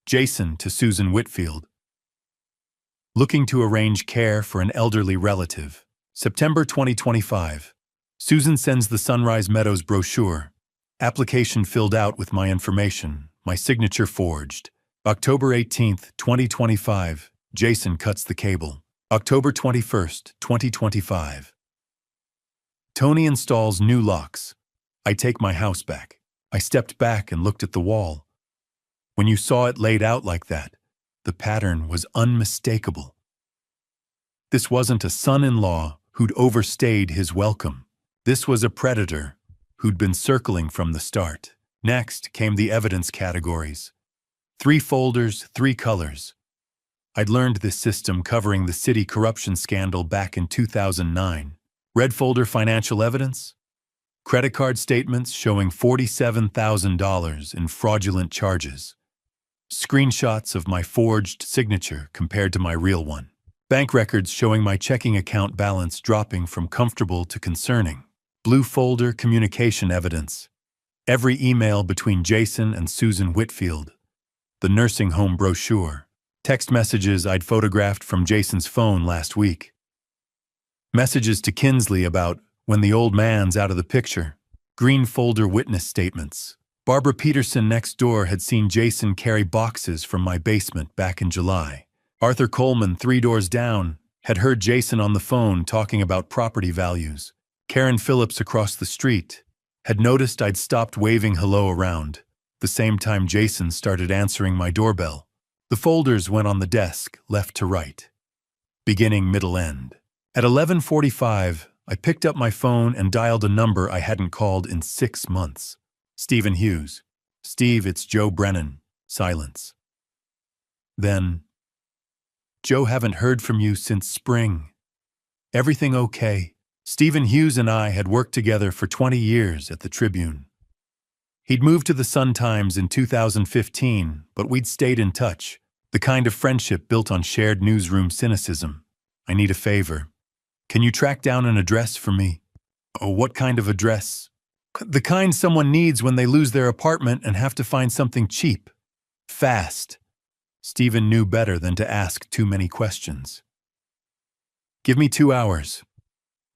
Jason to Susan Whitfield. Looking to arrange care for an elderly relative. September 2025, Susan sends the Sunrise Meadows brochure. Application filled out with my information, my signature forged. October 18th, 2025, Jason cuts the cable. October 21st, 2025. Tony installs new locks. I take my house back. I stepped back and looked at the wall. When you saw it laid out like that, the pattern was unmistakable. This wasn't a son-in-law who'd overstayed his welcome. This was a predator who'd been circling from the start. Next came the evidence categories. 3 folders, 3 colors. I'd learned this system covering the city corruption scandal back in 2009. Red folder, financial evidence. Credit card statements showing $47,000 in fraudulent charges. Screenshots of my forged signature compared to my real one. Bank records showing my checking account balance dropping from comfortable to concerning. Blue folder, communication evidence. Every email between Jason and Susan Whitfield. The nursing home brochure. Text messages I'd photographed from Jason's phone last week. Messages to Kinsley about when the old man's out of the picture. Green folder, witness statements. Barbara Peterson next door had seen Jason carry boxes from my basement back in July. Arthur Coleman, 3 doors down, had heard Jason on the phone talking about property values. Karen Phillips across the street had noticed I'd stopped waving hello around, the same time Jason started answering my doorbell. The folders went on the desk, left to right. Beginning, middle, end. At 11:45, I picked up my phone and dialed a number I hadn't called in 6 months. Stephen Hughes. Steve, it's Joe Brennan. Silence. Then, Joe, haven't heard from you since spring. Everything okay? Stephen Hughes and I had worked together for 20 years at the Tribune. He'd moved to the Sun-Times in 2015, but we'd stayed in touch, the kind of friendship built on shared newsroom cynicism. I need a favor. Can you track down an address for me? Oh, what kind of address? The kind someone needs when they lose their apartment and have to find something cheap. Fast. Stephen knew better than to ask too many questions. Give me 2 hours.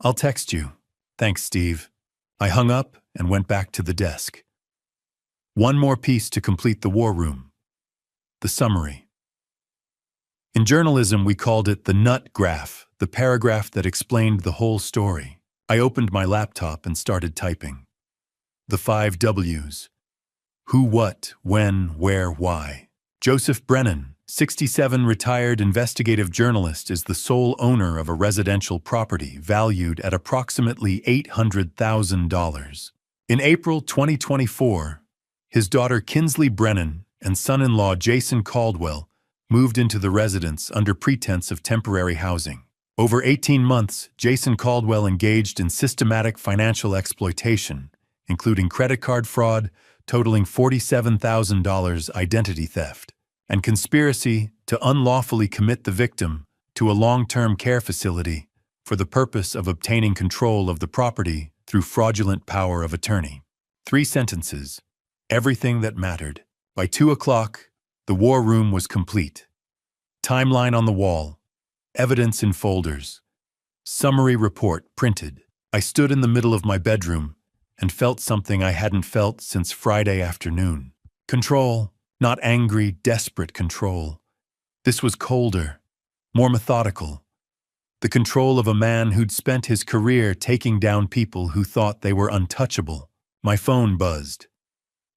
I'll text you. Thanks, Steve. I hung up and went back to the desk. One more piece to complete the war room. The summary. In journalism, we called it the nut graph, the paragraph that explained the whole story. I opened my laptop and started typing. The 5 W's. Who, what, when, where, why. Joseph Brennan, 67, retired investigative journalist, is the sole owner of a residential property valued at approximately $800,000. In April 2024, his daughter Kinsley Brennan and son-in-law Jason Caldwell moved into the residence under pretense of temporary housing. Over 18 months, Jason Caldwell engaged in systematic financial exploitation, including credit card fraud, totaling $47,000, identity theft, and conspiracy to unlawfully commit the victim to a long-term care facility for the purpose of obtaining control of the property through fraudulent power of attorney. 3 sentences. Everything that mattered. By 2 o'clock, the war room was complete. Timeline on the wall. Evidence in folders. Summary report printed. I stood in the middle of my bedroom and felt something I hadn't felt since Friday afternoon. Control, not angry, desperate control. This was colder, more methodical. The control of a man who'd spent his career taking down people who thought they were untouchable. My phone buzzed.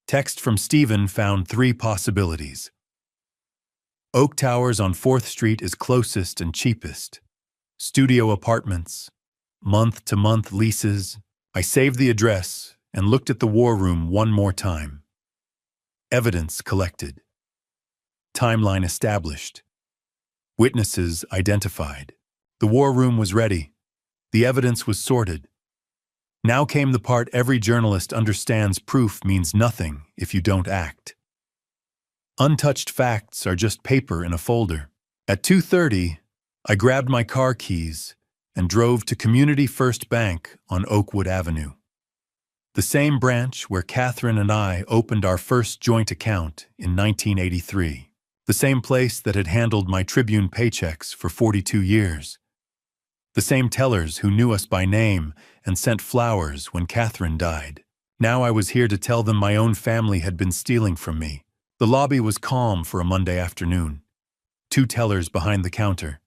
Text from Stephen found 3 possibilities. Oak Towers on 4th Street is closest and cheapest. Studio apartments. Month-to-month leases. I saved the address and looked at the war room one more time. Evidence collected. Timeline established. Witnesses identified. The war room was ready. The evidence was sorted. Now came the part every journalist understands: proof means nothing if you don't act. Untouched facts are just paper in a folder. At 2:30, I grabbed my car keys and drove to Community First Bank on Oakwood Avenue. The same branch where Catherine and I opened our first joint account in 1983. The same place that had handled my Tribune paychecks for 42 years. The same tellers who knew us by name and sent flowers when Catherine died. Now I was here to tell them my own family had been stealing from me. The lobby was calm for a Monday afternoon. 2 tellers behind the counter.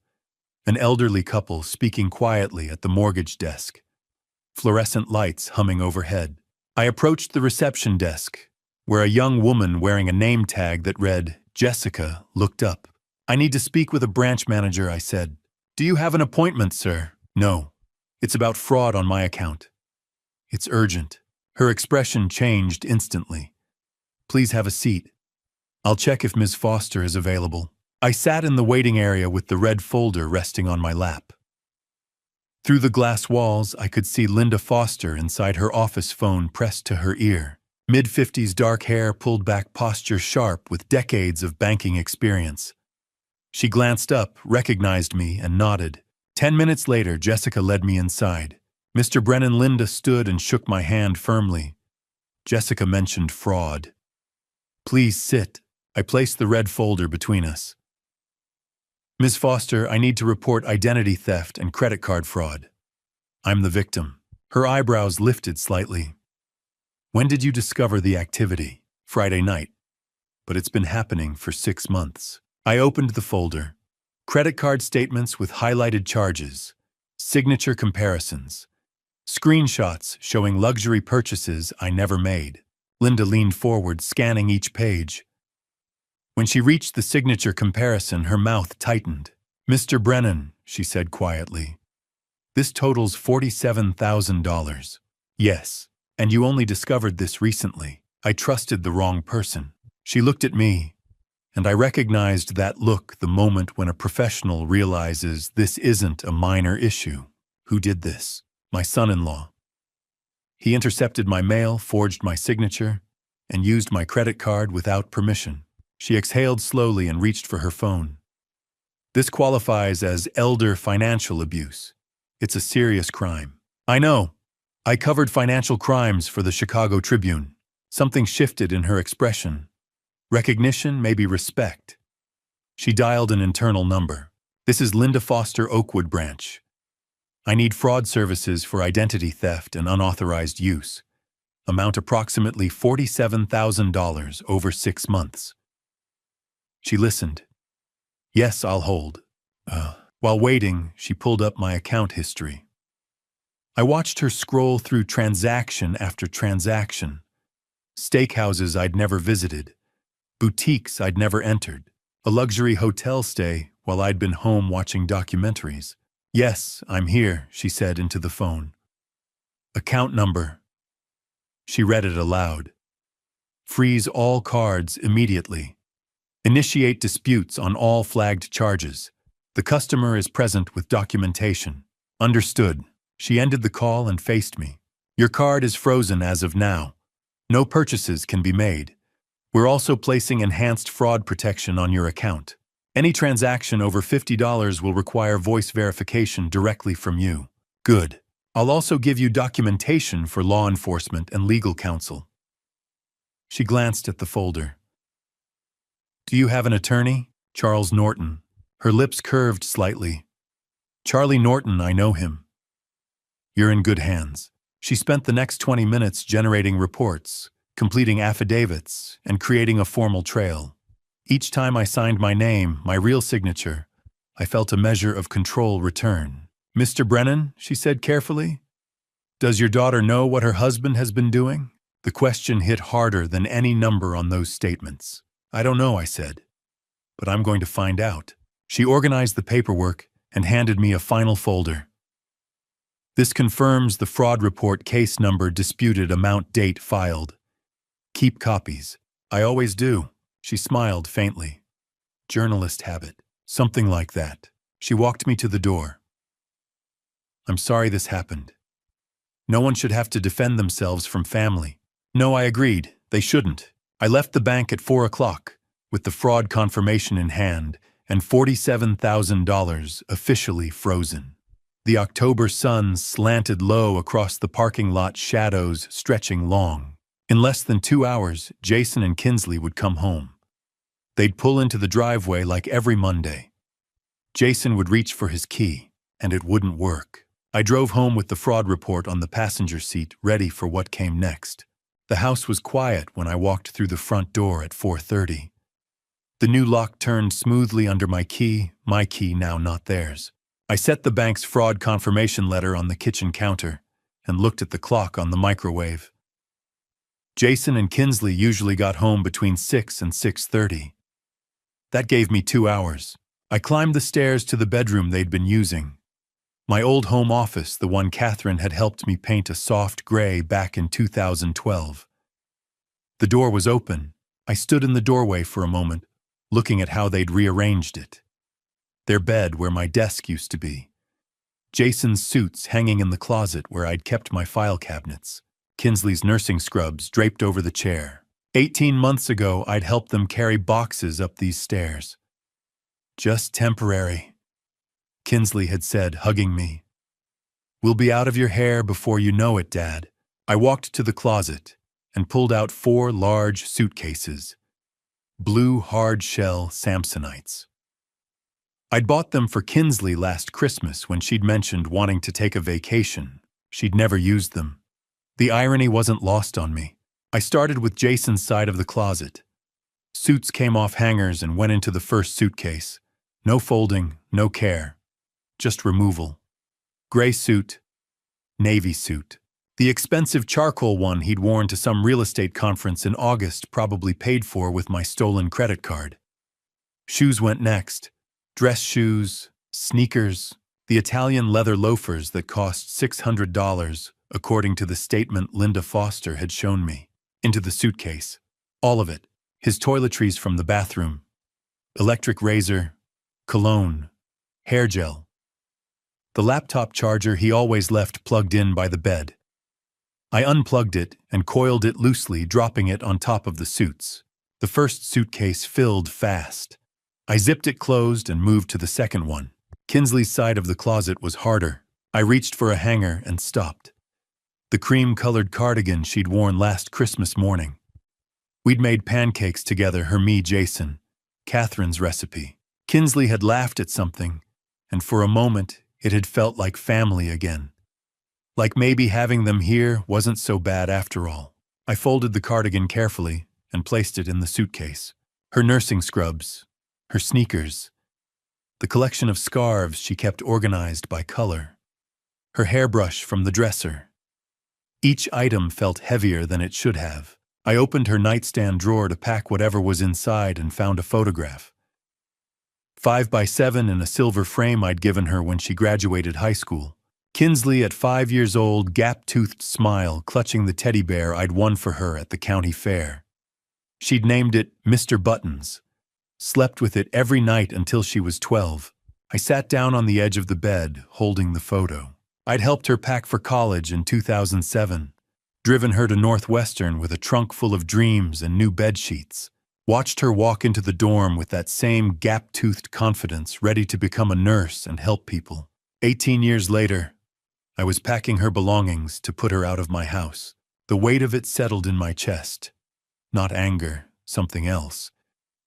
An elderly couple speaking quietly at the mortgage desk. Fluorescent lights humming overhead. I approached the reception desk, where a young woman wearing a name tag that read Jessica looked up. "I need to speak with a branch manager," I said. "Do you have an appointment, sir?" "No. It's about fraud on my account." "It's urgent." Her expression changed instantly. "Please have a seat. I'll check if Ms. Foster is available." I sat in the waiting area with the red folder resting on my lap. Through the glass walls, I could see Linda Foster inside her office phone pressed to her ear. Mid-50s dark hair, pulled back posture, sharp with decades of banking experience. She glanced up, recognized me, and nodded. 10 minutes later, Jessica led me inside. Mr. Brennan. Linda stood and shook my hand firmly. Jessica mentioned fraud. "Please sit." I placed the red folder between us. "Ms. Foster, I need to report identity theft and credit card fraud. I'm the victim." Her eyebrows lifted slightly. "When did you discover the activity?" "Friday night. But it's been happening for 6 months." I opened the folder. Credit card statements with highlighted charges, signature comparisons, screenshots showing luxury purchases I never made. Linda leaned forward, scanning each page. When she reached the signature comparison, her mouth tightened. "Mr. Brennan," she said quietly, "this totals $47,000. "Yes, and you only discovered this recently." I trusted the wrong person. She looked at me, and I recognized that look the moment when a professional realizes this isn't a minor issue. Who did this? My son-in-law. He intercepted my mail, forged my signature, and used my credit card without permission. She exhaled slowly and reached for her phone. "This qualifies as elder financial abuse. It's a serious crime." "I know. I covered financial crimes for the Chicago Tribune." Something shifted in her expression. Recognition, maybe respect. She dialed an internal number. "This is Linda Foster, Oakwood branch. I need fraud services for identity theft and unauthorized use. Amount approximately $47,000 over 6 months." She listened. "Yes, I'll hold." While waiting, she pulled up my account history. I watched her scroll through transaction after transaction. steakhouses I'd never visited, boutiques I'd never entered, a luxury hotel stay while I'd been home watching documentaries. "Yes, I'm here," she said into the phone. "Account number." She read it aloud. "Freeze all cards immediately. Initiate disputes on all flagged charges. The customer is present with documentation." "Understood." She ended the call and faced me. "Your card is frozen as of now. No purchases can be made. We're also placing enhanced fraud protection on your account. Any transaction over $50 will require voice verification directly from you." "Good. I'll also give you documentation for law enforcement and legal counsel." She glanced at the folder. "Do you have an attorney?" "Charles Norton." Her lips curved slightly. "Charlie Norton, I know him." "You're in good hands." She spent the next 20 minutes generating reports, completing affidavits, and creating a formal trail. Each time I signed my name, my real signature, I felt a measure of control return. "Mr. Brennan," she said carefully, "does your daughter know what her husband has been doing?" The question hit harder than any number on those statements. "I don't know," I said, "but I'm going to find out." She organized the paperwork and handed me a final folder. "This confirms the fraud report, case number, disputed amount, date filed. Keep copies." "I always do." She smiled faintly. "Journalist habit." "Something like that." She walked me to the door. "I'm sorry this happened. No one should have to defend themselves from family." No, I agreed. They shouldn't. I left the bank at 4 o'clock, with the fraud confirmation in hand and $47,000 officially frozen. The October sun slanted low across the parking lot, shadows stretching long. In less than 2 hours, Jason and Kinsley would come home. They'd pull into the driveway like every Monday. Jason would reach for his key, and it wouldn't work. I drove home with the fraud report on the passenger seat, ready for what came next. The house was quiet when I walked through the front door at 4:30. The new lock turned smoothly under my key now not theirs. I set the bank's fraud confirmation letter on the kitchen counter and looked at the clock on the microwave. Jason and Kinsley usually got home between 6 and 6:30. That gave me 2 hours. I climbed the stairs to the bedroom they'd been using. My old home office, the one Catherine had helped me paint a soft gray back in 2012. The door was open. I stood in the doorway for a moment, looking at how they'd rearranged it. Their bed where my desk used to be. Jason's suits hanging in the closet where I'd kept my file cabinets. Kinsley's nursing scrubs draped over the chair. 18 months ago, I'd helped them carry boxes up these stairs. "Just temporary," Kinsley had said, hugging me. "We'll be out of your hair before you know it, Dad." I walked to the closet and pulled out 4 large suitcases. Blue hard-shell Samsonites. I'd bought them for Kinsley last Christmas when she'd mentioned wanting to take a vacation. She'd never used them. The irony wasn't lost on me. I started with Jason's side of the closet. Suits came off hangers and went into the first suitcase. No folding, no care. Just removal. Gray suit, navy suit. The expensive charcoal one he'd worn to some real estate conference in August, probably paid for with my stolen credit card. Shoes went next. Dress shoes, sneakers, the Italian leather loafers that cost $600, according to the statement Linda Foster had shown me. Into the suitcase. All of it. His toiletries from the bathroom. Electric razor, cologne, hair gel. The laptop charger he always left plugged in by the bed. I unplugged it and coiled it loosely, dropping it on top of the suits. The first suitcase filled fast. I zipped it closed and moved to the second one. Kinsley's side of the closet was harder. I reached for a hanger and stopped. The cream-colored cardigan she'd worn last Christmas morning. We'd made pancakes together, me, Jason, Catherine's recipe. Kinsley had laughed at something, and for a moment it had felt like family again. Like maybe having them here wasn't so bad after all. I folded the cardigan carefully and placed it in the suitcase. Her nursing scrubs, her sneakers, the collection of scarves she kept organized by color, her hairbrush from the dresser. Each item felt heavier than it should have. I opened her nightstand drawer to pack whatever was inside and found a photograph. 5x7 in a silver frame I'd given her when she graduated high school. Kinsley at 5 years old, gap-toothed smile, clutching the teddy bear I'd won for her at the county fair. She'd named it Mr. Buttons, slept with it every night until she was 12. I sat down on the edge of the bed, holding the photo. I'd helped her pack for college in 2007, driven her to Northwestern with a trunk full of dreams and new bed sheets, watched her walk into the dorm with that same gap-toothed confidence, ready to become a nurse and help people. 18 years later, I was packing her belongings to put her out of my house. The weight of it settled in my chest. Not anger, something else,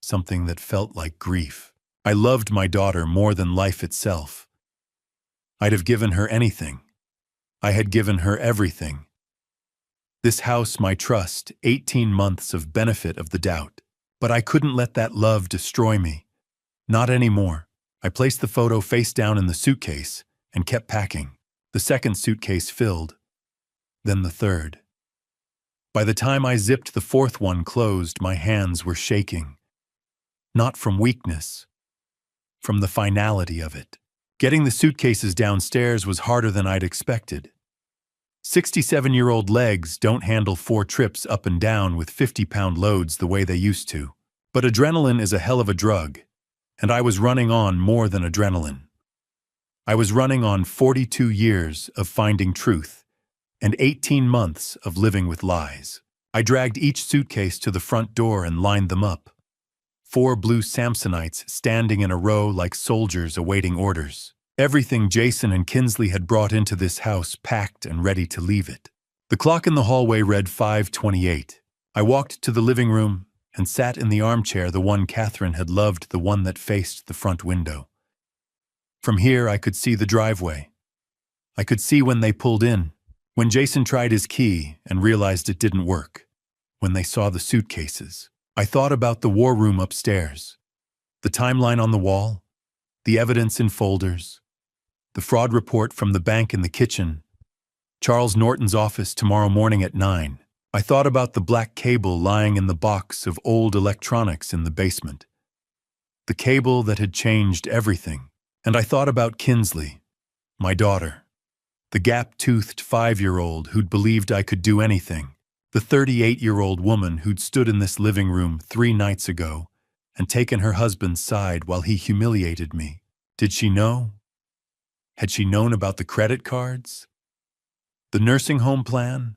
something that felt like grief. I loved my daughter more than life itself. I'd have given her anything. I had given her everything. This house, my trust, 18 months of benefit of the doubt. But I couldn't let that love destroy me. Not anymore. I placed the photo face down in the suitcase and kept packing. The second suitcase filled, then the third. By the time I zipped the fourth one closed, my hands were shaking. Not from weakness, from the finality of it. Getting the suitcases downstairs was harder than I'd expected. 67-year-old legs don't handle 4 trips up and down with 50-pound loads the way they used to. But adrenaline is a hell of a drug, and I was running on more than adrenaline. I was running on 42 years of finding truth and 18 months of living with lies. I dragged each suitcase to the front door and lined them up. 4 blue Samsonites standing in a row like soldiers awaiting orders. Everything Jason and Kinsley had brought into this house packed and ready to leave it. The clock in the hallway read 5:28. I walked to the living room and sat in the armchair, the one Catherine had loved, the one that faced the front window. From here, I could see the driveway. I could see when they pulled in, when Jason tried his key and realized it didn't work, when they saw the suitcases. I thought about the war room upstairs, the timeline on the wall, the evidence in folders, the fraud report from the bank in the kitchen, Charles Norton's office tomorrow morning at 9. I thought about the black cable lying in the box of old electronics in the basement, the cable that had changed everything. And I thought about Kinsley, my daughter, the gap-toothed 5-year-old who'd believed I could do anything, the 38-year-old woman who'd stood in this living room 3 nights ago and taken her husband's side while he humiliated me. Did she know? Had she known about the credit cards? The nursing home plan?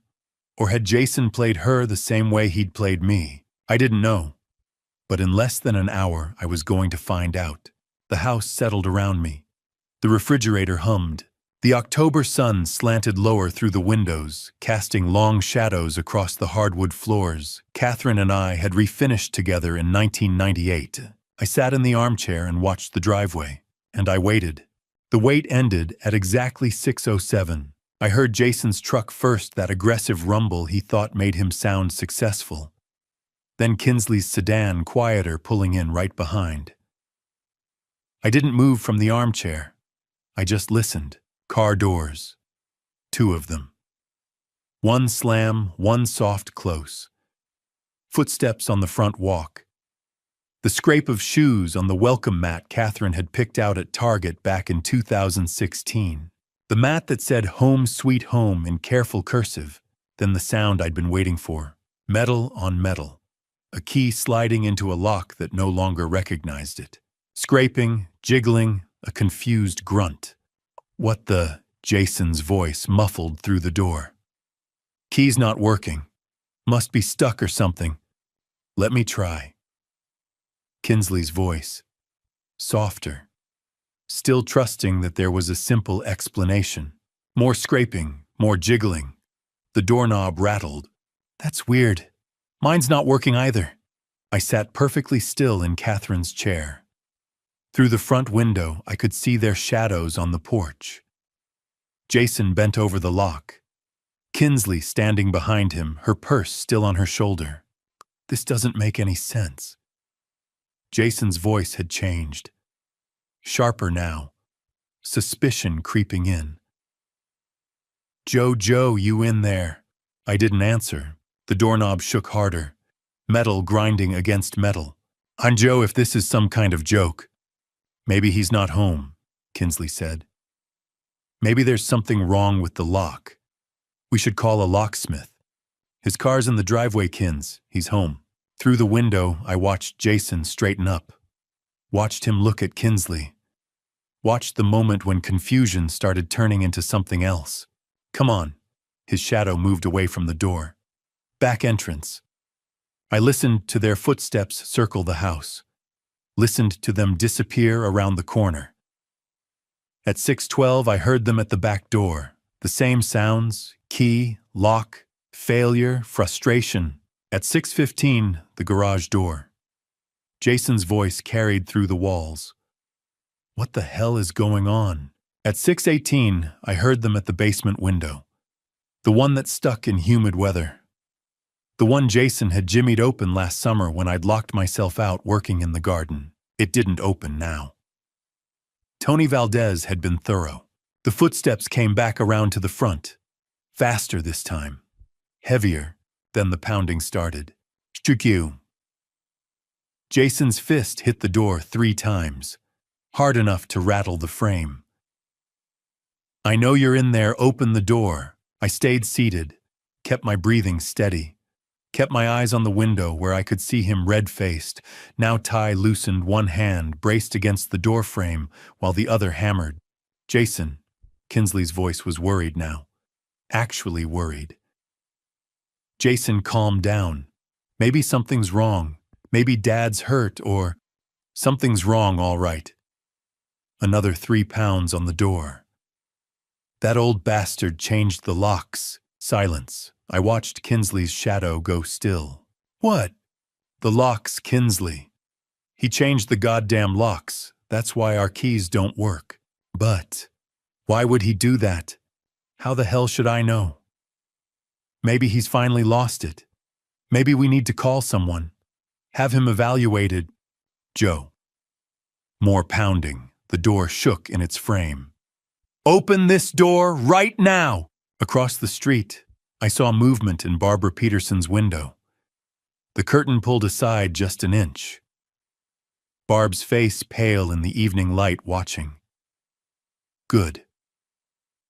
Or had Jason played her the same way he'd played me? I didn't know. But in less than an hour, I was going to find out. The house settled around me. The refrigerator hummed. The October sun slanted lower through the windows, casting long shadows across the hardwood floors. Catherine and I had refinished together in 1998. I sat in the armchair and watched the driveway, and I waited. The wait ended at exactly 6:07. I heard Jason's truck first, that aggressive rumble he thought made him sound successful. Then Kinsley's sedan, quieter, pulling in right behind. I didn't move from the armchair. I just listened. Car doors. 2 of them. One slam, one soft close. Footsteps on the front walk. The scrape of shoes on the welcome mat Catherine had picked out at Target back in 2016. The mat that said "Home Sweet Home" in careful cursive. Then the sound I'd been waiting for. Metal on metal. A key sliding into a lock that no longer recognized it. Scraping, jiggling, a confused grunt. What the? Jason's voice muffled through the door. Key's not working. Must be stuck or something. Let me try. Kinsley's voice. Softer. Still trusting that there was a simple explanation. More scraping, more jiggling. The doorknob rattled. That's weird. Mine's not working either. I sat perfectly still in Catherine's chair. Through the front window, I could see their shadows on the porch. Jason bent over the lock. Kinsley standing behind him, her purse still on her shoulder. This doesn't make any sense. Jason's voice had changed. Sharper now. Suspicion creeping in. Joe, you in there? I didn't answer, The doorknob shook harder, metal grinding against metal. "I'm Joe if this is some kind of joke." "Maybe he's not home," Kinsley said. "Maybe there's something wrong with the lock. We should call a locksmith." "His car's in the driveway, Kins. He's home." Through the window, I watched Jason straighten up. Watched him look at Kinsley. Watched the moment when confusion started turning into something else. "Come on." His shadow moved away from the door. "Back entrance." I listened to their footsteps circle the house. Listened to them disappear around the corner. At 6:12, I heard them at the back door. The same sounds: key, lock, failure, frustration. At 6:15, the garage door. Jason's voice carried through the walls. "What the hell is going on?" At 6:18, I heard them at the basement window. The one that stuck in humid weather. The one Jason had jimmied open last summer when I'd locked myself out working in the garden. It didn't open now. Tony Valdez had been thorough. The footsteps came back around to the front. Faster this time. Heavier. Then the pounding started. "Shtukyu." Jason's fist hit the door 3 times. Hard enough to rattle the frame. "I know you're in there, open the door." I stayed seated, kept my breathing steady, kept my eyes on the window where I could see him red-faced. Now Ty loosened one hand, braced against the door frame, while the other hammered. "Jason." Kinsley's voice was worried now. Actually worried. Jason calmed down. "Maybe something's wrong. Maybe Dad's hurt, or something's wrong, all right." Another 3 pounds on the door. "That old bastard changed the locks." Silence. I watched Kinsley's shadow go still. "What?" "The locks, Kinsley. He changed the goddamn locks. That's why our keys don't work." "But why would he do that? How the hell should I know?" "Maybe he's finally lost it. Maybe we need to call someone. Have him evaluated." "Joe." More pounding. The door shook in its frame. "Open this door right now!" Across the street, I saw movement in Barbara Peterson's window. The curtain pulled aside just an inch. Barb's face pale in the evening light, watching. Good.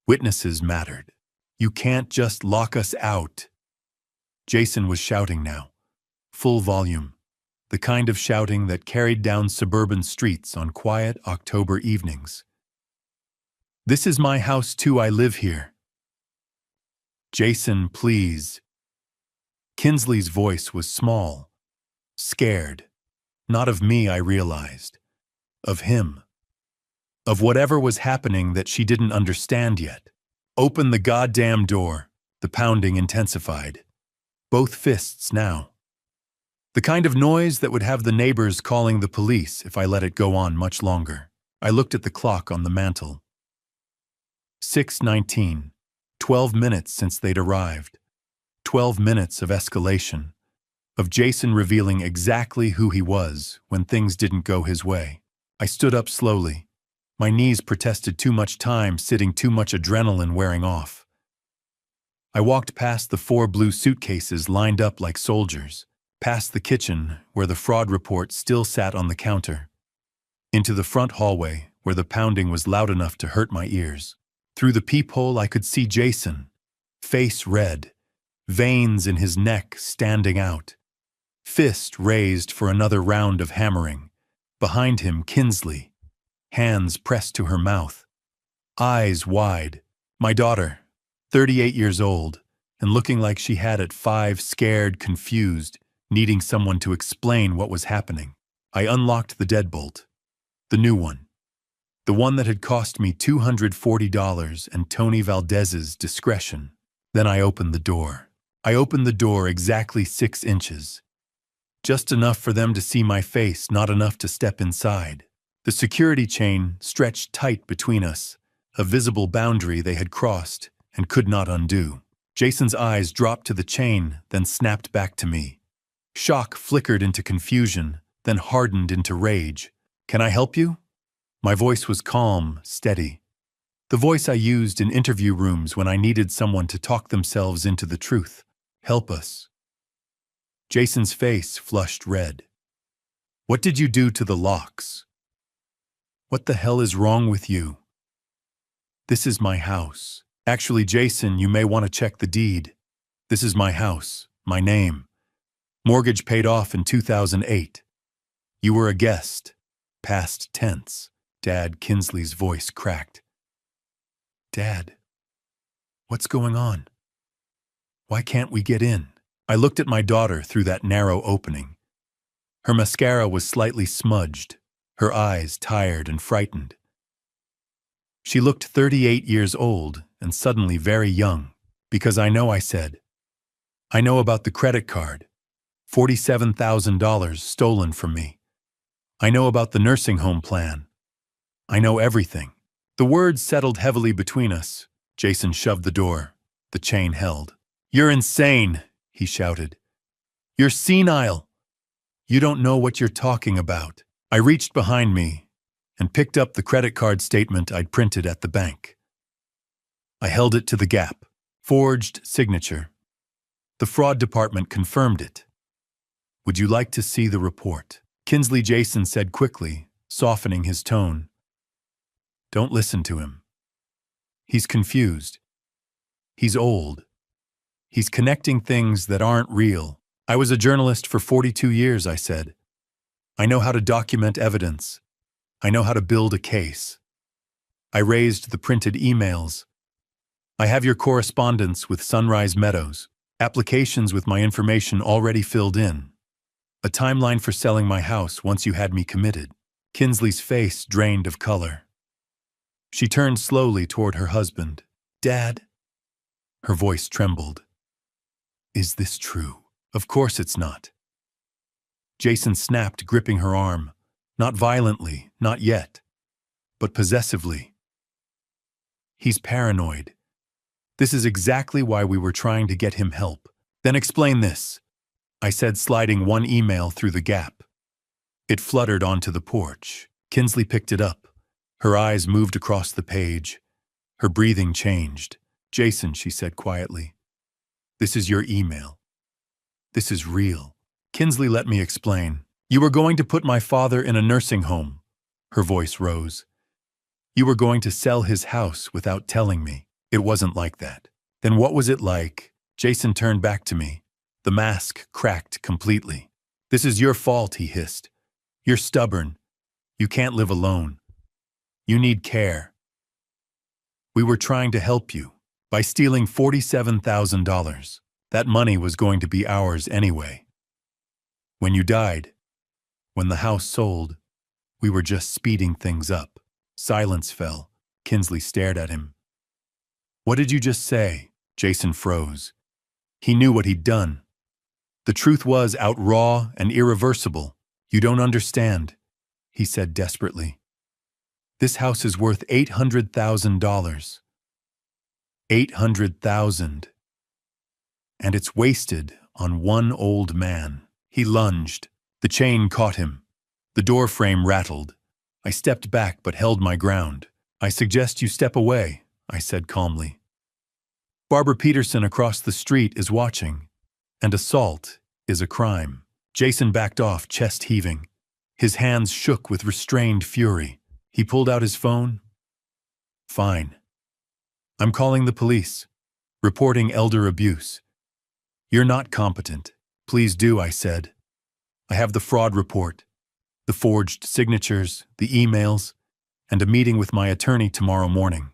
Witnesses mattered. "You can't just lock us out." Jason was shouting now. Full volume. The kind of shouting that carried down suburban streets on quiet October evenings. "This is my house too, I live here." "Jason, please." Kinsley's voice was small, scared. Not of me, I realized. Of him. Of whatever was happening that she didn't understand yet. "Open the goddamn door." The pounding intensified. Both fists now. The kind of noise that would have the neighbors calling the police if I let it go on much longer. I looked at the clock on the mantel. 6:19. 12 minutes since they'd arrived. 12 minutes of escalation. Of Jason revealing exactly who he was when things didn't go his way. I stood up slowly. My knees protested too much time, sitting, too much adrenaline wearing off. I walked past the 4 blue suitcases lined up like soldiers. Past the kitchen, where the fraud report still sat on the counter. Into the front hallway, where the pounding was loud enough to hurt my ears. Through the peephole I could see Jason, face red, veins in his neck standing out. Fist raised for another round of hammering. Behind him, Kinsley, hands pressed to her mouth. Eyes wide. My daughter, 38 years old, and looking like she had at 5, scared, confused, needing someone to explain what was happening. I unlocked the deadbolt. The new one. The one that had cost me $240 and Tony Valdez's discretion. Then I opened the door. I opened the door exactly 6 inches. Just enough for them to see my face, not enough to step inside. The security chain stretched tight between us, a visible boundary they had crossed and could not undo. Jason's eyes dropped to the chain, then snapped back to me. Shock flickered into confusion, then hardened into rage. "Can I help you?" My voice was calm, steady. The voice I used in interview rooms when I needed someone to talk themselves into the truth. "Help us." Jason's face flushed red. What did you do to the locks? What the hell is wrong with you? This is my house. Actually, Jason, you may want to check the deed. This is my house, my name. Mortgage paid off in 2008. You were a guest. Past tense. Dad, Kinsley's voice cracked. Dad, what's going on? Why can't we get in? I looked at my daughter through that narrow opening. Her mascara was slightly smudged, her eyes tired and frightened. She looked 38 years old and suddenly very young, because I said. I know about the credit card. $47,000 stolen from me. I know about the nursing home plan. I know everything. The words settled heavily between us. Jason shoved the door. The chain held. You're insane, he shouted. You're senile. You don't know what you're talking about. I reached behind me and picked up the credit card statement I'd printed at the bank. I held it to the gap. Forged signature. The fraud department confirmed it. Would you like to see the report? Kinsley, Jason said quickly, softening his tone. Don't listen to him. He's confused. He's old. He's connecting things that aren't real. I was a journalist for 42 years, I said. I know how to document evidence. I know how to build a case. I raised the printed emails. I have your correspondence with Sunrise Meadows, applications with my information already filled in, a timeline for selling my house once you had me committed. Kinsley's face drained of color. She turned slowly toward her husband. Dad? Her voice trembled. Is this true? Of course it's not. Jason snapped, gripping her arm. Not violently, not yet, but possessively. He's paranoid. This is exactly why we were trying to get him help. Then explain this, I said, sliding one email through the gap. It fluttered onto the porch. Kinsley picked it up. Her eyes moved across the page. Her breathing changed. Jason, she said quietly, this is your email. This is real. Kinsley, let me explain. You were going to put my father in a nursing home. Her voice rose. You were going to sell his house without telling me. It wasn't like that. Then what was it like? Jason turned back to me. The mask cracked completely. This is your fault, he hissed. You're stubborn. You can't live alone. You need care. We were trying to help you by stealing $47,000. That money was going to be ours anyway. When you died, when the house sold, we were just speeding things up. Silence fell. Kinsley stared at him. What did you just say? Jason froze. He knew what he'd done. The truth was out raw and irreversible. You don't understand, he said desperately. This house is worth $800,000. $800,000. And it's wasted on one old man. He lunged. The chain caught him. The door frame rattled. I stepped back but held my ground. I suggest you step away, I said calmly. Barbara Peterson across the street is watching, and assault is a crime. Jason backed off, chest heaving. His hands shook with restrained fury. He pulled out his phone. Fine. I'm calling the police, reporting elder abuse. You're not competent. Please do, I said. I have the fraud report, the forged signatures, the emails, and a meeting with my attorney tomorrow morning.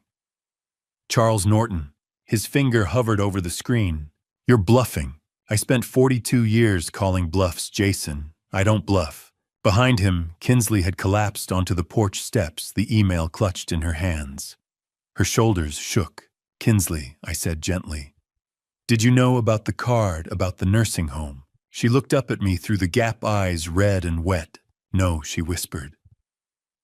Charles Norton. His finger hovered over the screen. You're bluffing. I spent 42 years calling bluffs, Jason. I don't bluff. Behind him, Kinsley had collapsed onto the porch steps, the email clutched in her hands. Her shoulders shook. Kinsley, I said gently. Did you know about the card, about the nursing home? She looked up at me through the gap eyes, red and wet. No, she whispered.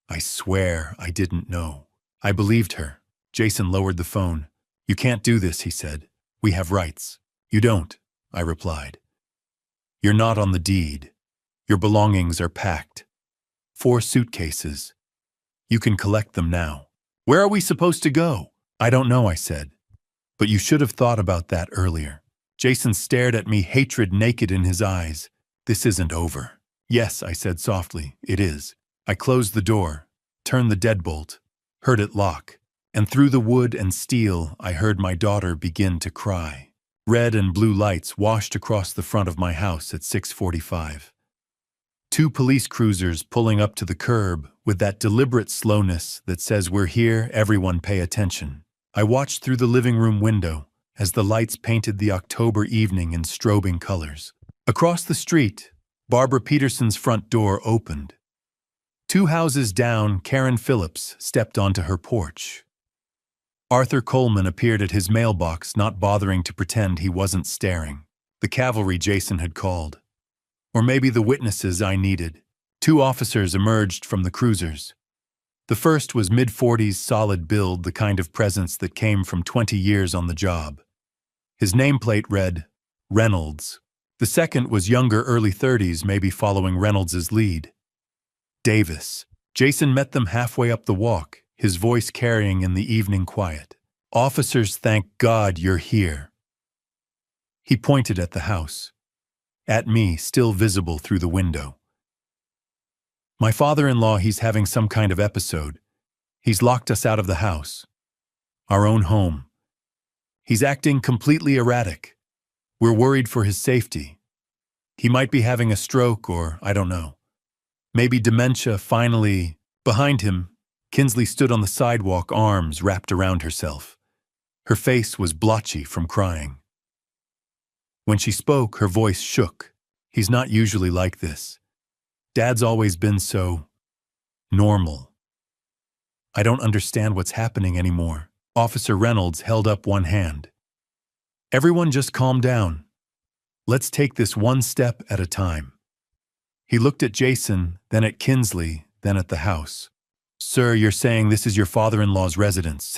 I swear I didn't know. I believed her. Jason lowered the phone. You can't do this, he said. We have rights. You don't, I replied. You're not on the deed. Your belongings are packed. 4 suitcases. You can collect them now. Where are we supposed to go? I don't know, I said. But you should have thought about that earlier. Jason stared at me, hatred naked in his eyes. This isn't over. Yes, I said softly, it is. I closed the door, turned the deadbolt, heard it lock, and through the wood and steel I heard my daughter begin to cry. Red and blue lights washed across the front of my house at 6:45. 2 police cruisers pulling up to the curb with that deliberate slowness that says we're here, everyone pay attention. I watched through the living room window as the lights painted the October evening in strobing colors. Across the street, Barbara Peterson's front door opened. 2 houses down, Karen Phillips stepped onto her porch. Arthur Coleman appeared at his mailbox, not bothering to pretend he wasn't staring. The cavalry Jason had called. Or maybe the witnesses I needed. 2 officers emerged from the cruisers. The first was mid-40s, solid build, the kind of presence that came from 20 years on the job. His nameplate read, Reynolds. The second was younger, early 30s, maybe following Reynolds's lead. Davis. Jason met them halfway up the walk, his voice carrying in the evening quiet. Officers, thank God you're here. He pointed at the house. At me, still visible through the window. My father-in-law, he's having some kind of episode. He's locked us out of the house. Our own home. He's acting completely erratic. We're worried for his safety. He might be having a stroke or, I don't know. Maybe dementia. Finally, behind him, Kinsley stood on the sidewalk, arms wrapped around herself. Her face was blotchy from crying. When she spoke, her voice shook. He's not usually like this. Dad's always been so normal. I don't understand what's happening anymore. Officer Reynolds held up one hand. Everyone just calm down. Let's take this one step at a time. He looked at Jason, then at Kinsley, then at the house. Sir, you're saying this is your father-in-law's residence.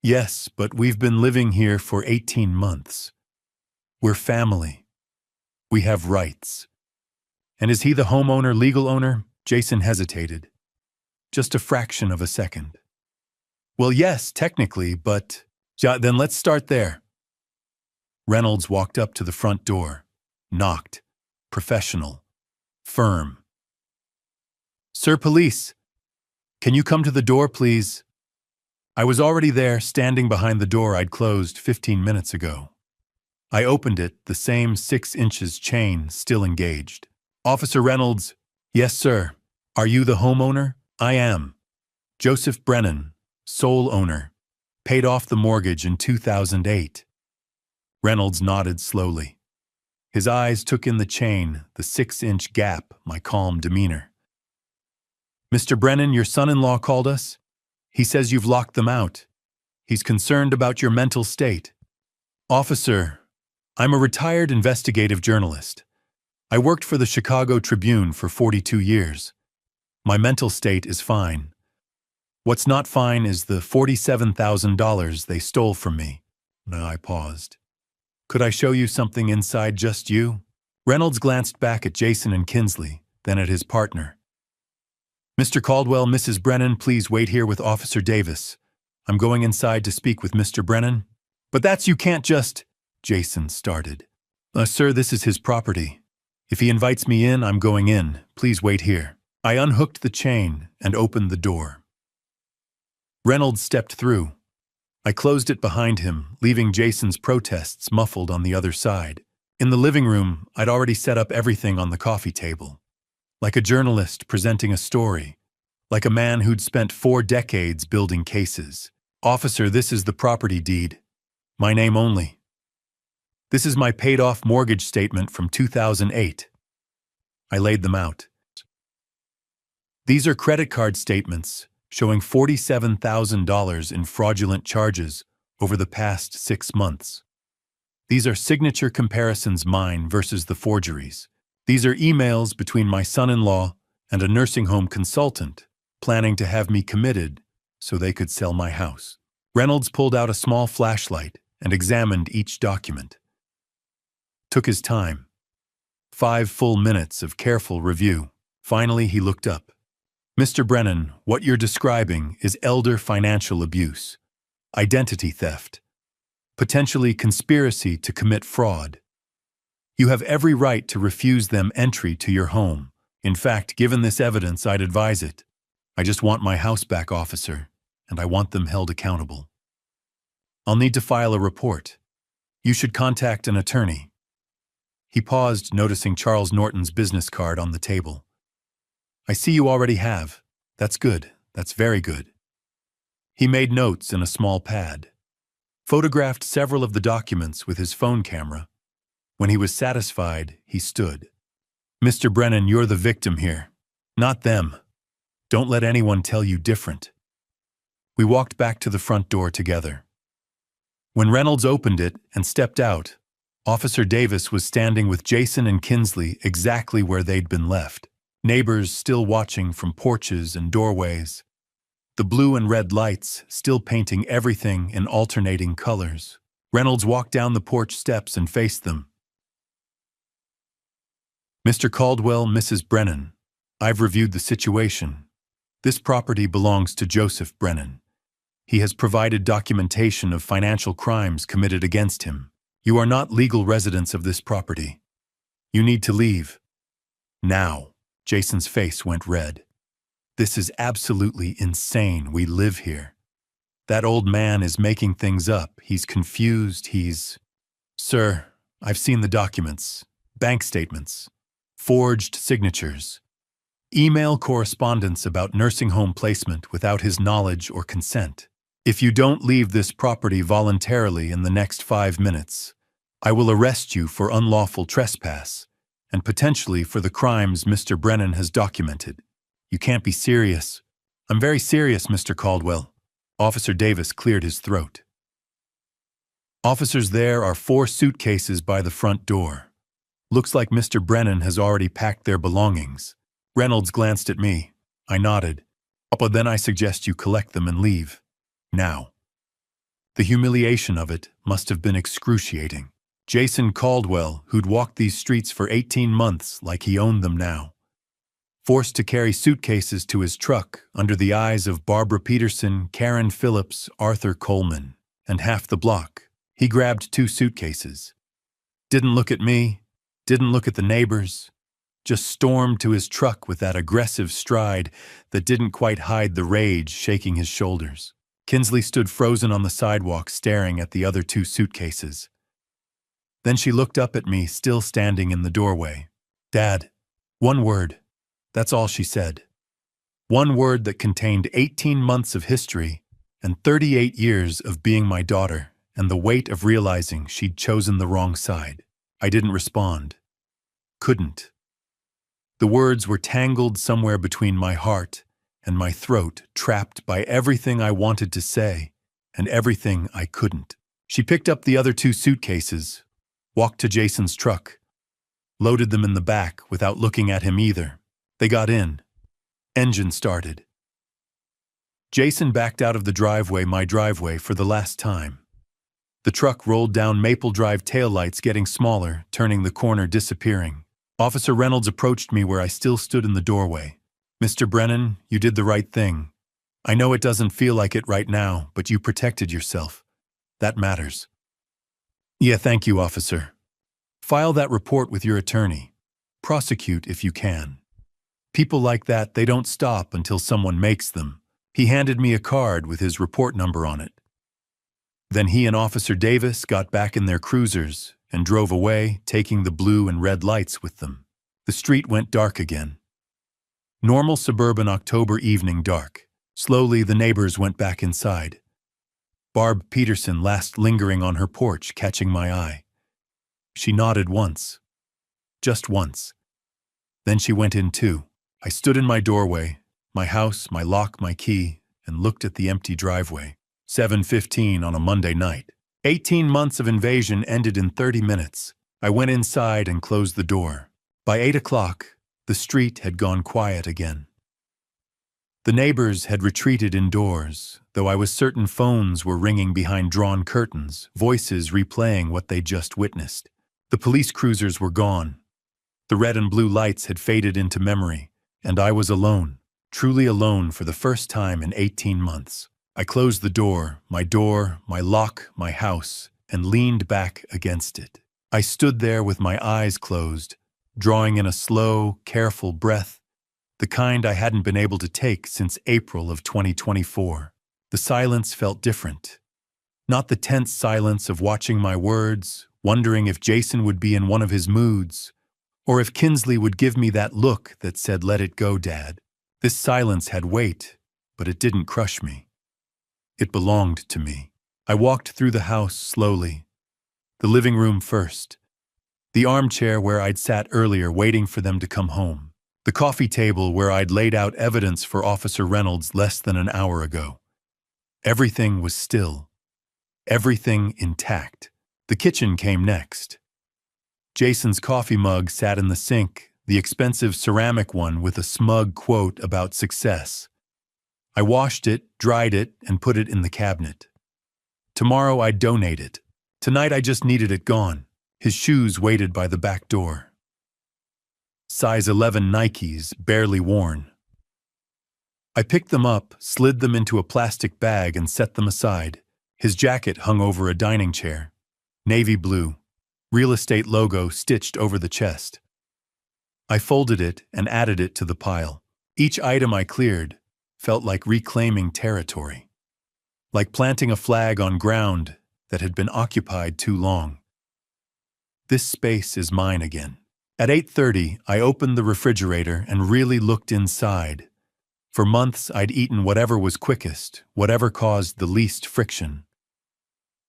Yes, but we've been living here for 18 months. We're family. We have rights. And is he the homeowner, legal owner? Jason hesitated. Just a fraction of a second. Well, yes, technically, but then let's start there. Reynolds walked up to the front door, knocked, professional, firm. Sir, police, can you come to the door, please? I was already there, standing behind the door I'd closed 15 minutes ago. I opened it, the same 6 inches chain still engaged. Officer Reynolds, yes, sir. Are you the homeowner? I am. Joseph Brennan, sole owner. Paid off the mortgage in 2008. Reynolds nodded slowly. His eyes took in the chain, the 6-inch gap, my calm demeanor. Mr. Brennan, your son-in-law called us. He says you've locked them out. He's concerned about your mental state. Officer, I'm a retired investigative journalist. I worked for the Chicago Tribune for 42 years. My mental state is fine. What's not fine is the $47,000 they stole from me. I paused. Could I show you something inside just you? Reynolds glanced back at Jason and Kinsley, then at his partner. Mr. Caldwell, Mrs. Brennan, please wait here with Officer Davis. I'm going inside to speak with Mr. Brennan. But you can't just... Jason started. Sir, this is his property. If he invites me in, I'm going in. Please wait here. I unhooked the chain and opened the door. Reynolds stepped through. I closed it behind him, leaving Jason's protests muffled on the other side. In the living room, I'd already set up everything on the coffee table. Like a journalist presenting a story. Like a man who'd spent 4 decades building cases. Officer, this is the property deed. My name only. This is my paid-off mortgage statement from 2008. I laid them out. These are credit card statements showing $47,000 in fraudulent charges over the past 6 months. These are signature comparisons, mine versus the forgeries. These are emails between my son-in-law and a nursing home consultant planning to have me committed so they could sell my house. Reynolds pulled out a small flashlight and examined each document. Took his time. 5 full minutes of careful review. Finally, he looked up. Mr. Brennan, what you're describing is elder financial abuse. identity theft, potentially conspiracy to commit fraud. You have every right to refuse them entry to your home. In fact, given this evidence, I'd advise it. I just want my house back, officer, and I want them held accountable. I'll need to file a report. You should contact an attorney. He paused, noticing Charles Norton's business card on the table. I see you already have. That's good. That's very good. He made notes in a small pad, photographed several of the documents with his phone camera. When he was satisfied, he stood. Mr. Brennan, you're the victim here, not them. Don't let anyone tell you different. We walked back to the front door together. When Reynolds opened it and stepped out, Officer Davis was standing with Jason and Kinsley exactly where they'd been left, neighbors still watching from porches and doorways, the blue and red lights still painting everything in alternating colors. Reynolds walked down the porch steps and faced them. Mr. Caldwell, Mrs. Brennan, I've reviewed the situation. This property belongs to Joseph Brennan. He has provided documentation of financial crimes committed against him. You are not legal residents of this property. You need to leave. Now. Jason's face went red. This is absolutely insane. We live here. That old man is making things up. He's confused. Sir, I've seen the documents, bank statements, forged signatures, email correspondence about nursing home placement without his knowledge or consent. If you don't leave this property voluntarily in the next 5 minutes, I will arrest you for unlawful trespass and potentially for the crimes Mr. Brennan has documented. You can't be serious. I'm very serious, Mr. Caldwell. Officer Davis cleared his throat. Officers, there are 4 suitcases by the front door. Looks like Mr. Brennan has already packed their belongings. Reynolds glanced at me. I nodded. But then I suggest you collect them and leave. Now. The humiliation of it must have been excruciating. Jason Caldwell, who'd walked these streets for 18 months like he owned them now, forced to carry suitcases to his truck under the eyes of Barbara Peterson, Karen Phillips, Arthur Coleman, and half the block. He grabbed 2 suitcases. Didn't look at me, didn't look at the neighbors, just stormed to his truck with that aggressive stride that didn't quite hide the rage shaking his shoulders. Kinsley stood frozen on the sidewalk staring at the other 2 suitcases. Then she looked up at me, still standing in the doorway. Dad, 1 word. That's all she said. 1 word that contained 18 months of history and 38 years of being my daughter and the weight of realizing she'd chosen the wrong side. I didn't respond. Couldn't. The words were tangled somewhere between my heart and my throat, trapped by everything I wanted to say and everything I couldn't. She picked up the other 2 suitcases, walked to Jason's truck, loaded them in the back without looking at him either. They got in. Engine started. Jason backed out of the driveway, my driveway, for the last time. The truck rolled down Maple Drive, taillights getting smaller, turning the corner, disappearing. Officer Reynolds approached me where I still stood in the doorway. Mr. Brennan, you did the right thing. I know it doesn't feel like it right now, but you protected yourself. That matters. Yeah, thank you, officer. File that report with your attorney. Prosecute if you can. People like that, they don't stop until someone makes them. He handed me a card with his report number on it. Then he and Officer Davis got back in their cruisers and drove away, taking the blue and red lights with them. The street went dark again. Normal suburban October evening dark. Slowly, the neighbors went back inside. Barb Peterson last lingering on her porch, catching my eye. She nodded once. Just once. Then she went in too. I stood in my doorway, my house, my lock, my key, and looked at the empty driveway. 7:15 on a Monday night. 18 months of invasion ended in 30 minutes. I went inside and closed the door. By 8 o'clock, the street had gone quiet again. The neighbors had retreated indoors, though I was certain phones were ringing behind drawn curtains, voices replaying what they'd just witnessed. The police cruisers were gone. The red and blue lights had faded into memory, and I was alone, truly alone for the first time in 18 months. I closed the door, my lock, my house, and leaned back against it. I stood there with my eyes closed, drawing in a slow, careful breath, the kind I hadn't been able to take since April of 2024. The silence felt different. Not the tense silence of watching my words, wondering if Jason would be in one of his moods, or if Kinsley would give me that look that said, "Let it go, Dad." This silence had weight, but it didn't crush me. It belonged to me. I walked through the house slowly. The living room first. The armchair where I'd sat earlier waiting for them to come home. The coffee table where I'd laid out evidence for Officer Reynolds less than an hour ago. Everything was still. Everything intact. The kitchen came next. Jason's coffee mug sat in the sink, the expensive ceramic one with a smug quote about success. I washed it, dried it, and put it in the cabinet. Tomorrow I'd donate it. Tonight I just needed it gone. His shoes waited by the back door. Size 11 Nikes, barely worn. I picked them up, slid them into a plastic bag, and set them aside. His jacket hung over a dining chair. Navy blue. Real estate logo stitched over the chest. I folded it and added it to the pile. Each item I cleared felt like reclaiming territory. Like planting a flag on ground that had been occupied too long. This space is mine again. At 8:30, I opened the refrigerator and really looked inside. For months, I'd eaten whatever was quickest, whatever caused the least friction.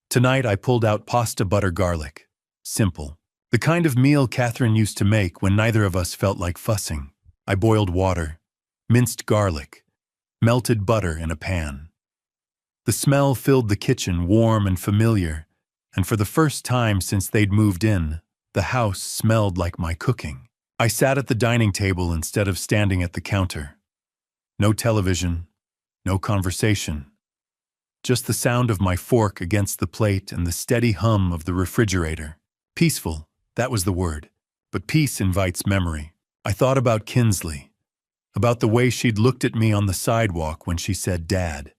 Tonight, I pulled out pasta butter garlic. Simple. The kind of meal Catherine used to make when neither of us felt like fussing. I boiled water, minced garlic, melted butter in a pan. The smell filled the kitchen, warm and familiar, and for the first time since they'd moved in, the house smelled like my cooking. I sat at the dining table instead of standing at the counter. No television, no conversation. Just the sound of my fork against the plate and the steady hum of the refrigerator. Peaceful, that was the word. But peace invites memory. I thought about Kinsley, about the way she'd looked at me on the sidewalk when she said, "Dad."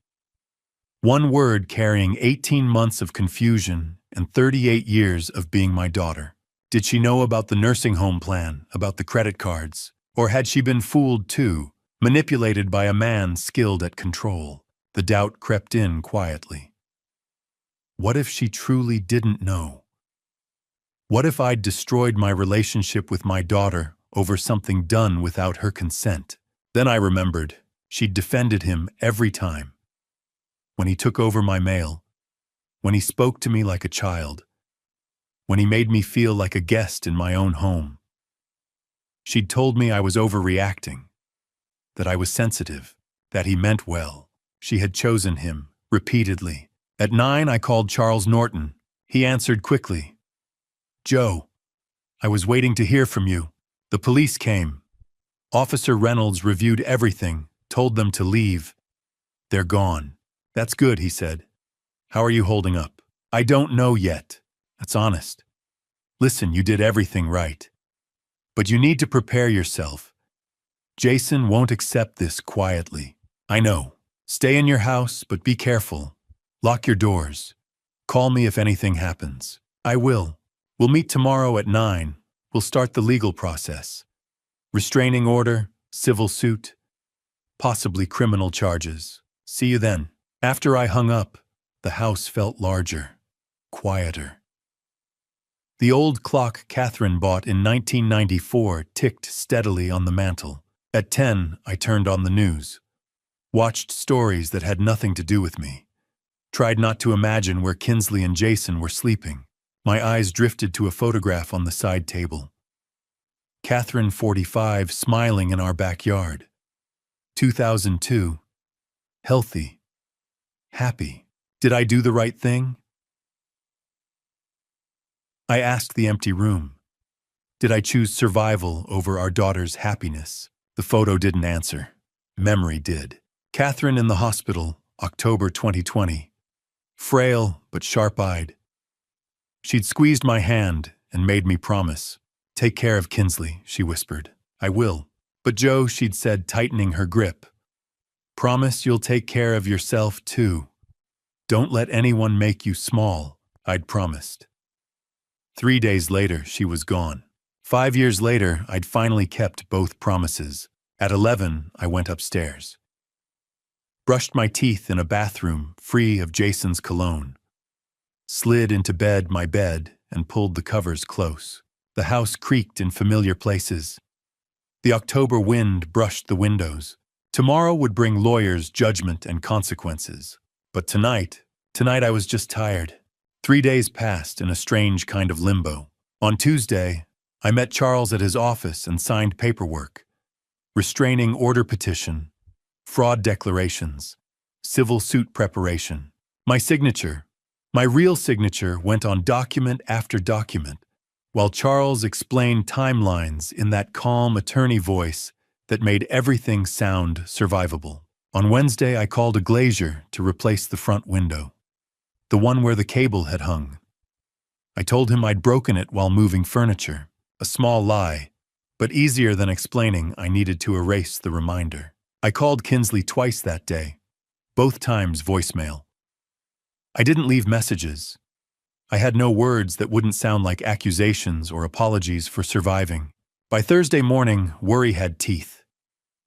One word carrying 18 months of confusion and 38 years of being my daughter. Did she know about the nursing home plan, about the credit cards? Or had she been fooled too, manipulated by a man skilled at control? The doubt crept in quietly. What if she truly didn't know? What if I'd destroyed my relationship with my daughter over something done without her consent? Then I remembered she'd defended him every time. When he took over my mail, when he spoke to me like a child, when he made me feel like a guest in my own home. She'd told me I was overreacting, that I was sensitive, that he meant well. She had chosen him, repeatedly. At 9, I called Charles Norton. He answered quickly. "Joe, I was waiting to hear from you. The police came. Officer Reynolds reviewed everything, told them to leave. They're gone." "That's good," he said. "How are you holding up?" "I don't know yet. That's honest. Listen, you did everything right. But you need to prepare yourself. Jason won't accept this quietly. I know. Stay in your house, but be careful. Lock your doors. Call me if anything happens." "I will. We'll meet tomorrow at 9. We'll start the legal process. Restraining order, civil suit, possibly criminal charges. See you then." After I hung up, the house felt larger, quieter. The old clock Catherine bought in 1994 ticked steadily on the mantel. At 10, I turned on the news. Watched stories that had nothing to do with me. Tried not to imagine where Kinsley and Jason were sleeping. My eyes drifted to a photograph on the side table. Catherine, 45, smiling in our backyard. 2002. Healthy. Happy. Did I do the right thing? I asked the empty room. Did I choose survival over our daughter's happiness? The photo didn't answer. Memory did. Catherine in the hospital, October 2020. Frail but sharp-eyed. She'd squeezed my hand and made me promise. "Take care of Kinsley," she whispered. "I will." "But Joe," she'd said, tightening her grip. Promise you'll take care of yourself too. Don't let anyone make you small, I'd promised. 3 days later, she was gone. 5 years later, I'd finally kept both promises. At 11, I went upstairs. Brushed my teeth in a bathroom free of Jason's cologne. Slid into my bed, and pulled the covers close. The house creaked in familiar places. The October wind brushed the windows. Tomorrow would bring lawyers, judgment, and consequences. But tonight I was just tired. 3 days passed in a strange kind of limbo. On Tuesday, I met Charles at his office and signed paperwork. Restraining order petition, fraud declarations, civil suit preparation. My signature, my real signature, went on document after document, while Charles explained timelines in that calm attorney voice that made everything sound survivable. On Wednesday, I called a glazier to replace the front window, the one where the cable had hung. I told him I'd broken it while moving furniture, a small lie, but easier than explaining I needed to erase the reminder. I called Kinsley twice that day, both times voicemail. I didn't leave messages. I had no words that wouldn't sound like accusations or apologies for surviving. By Thursday morning, worry had teeth.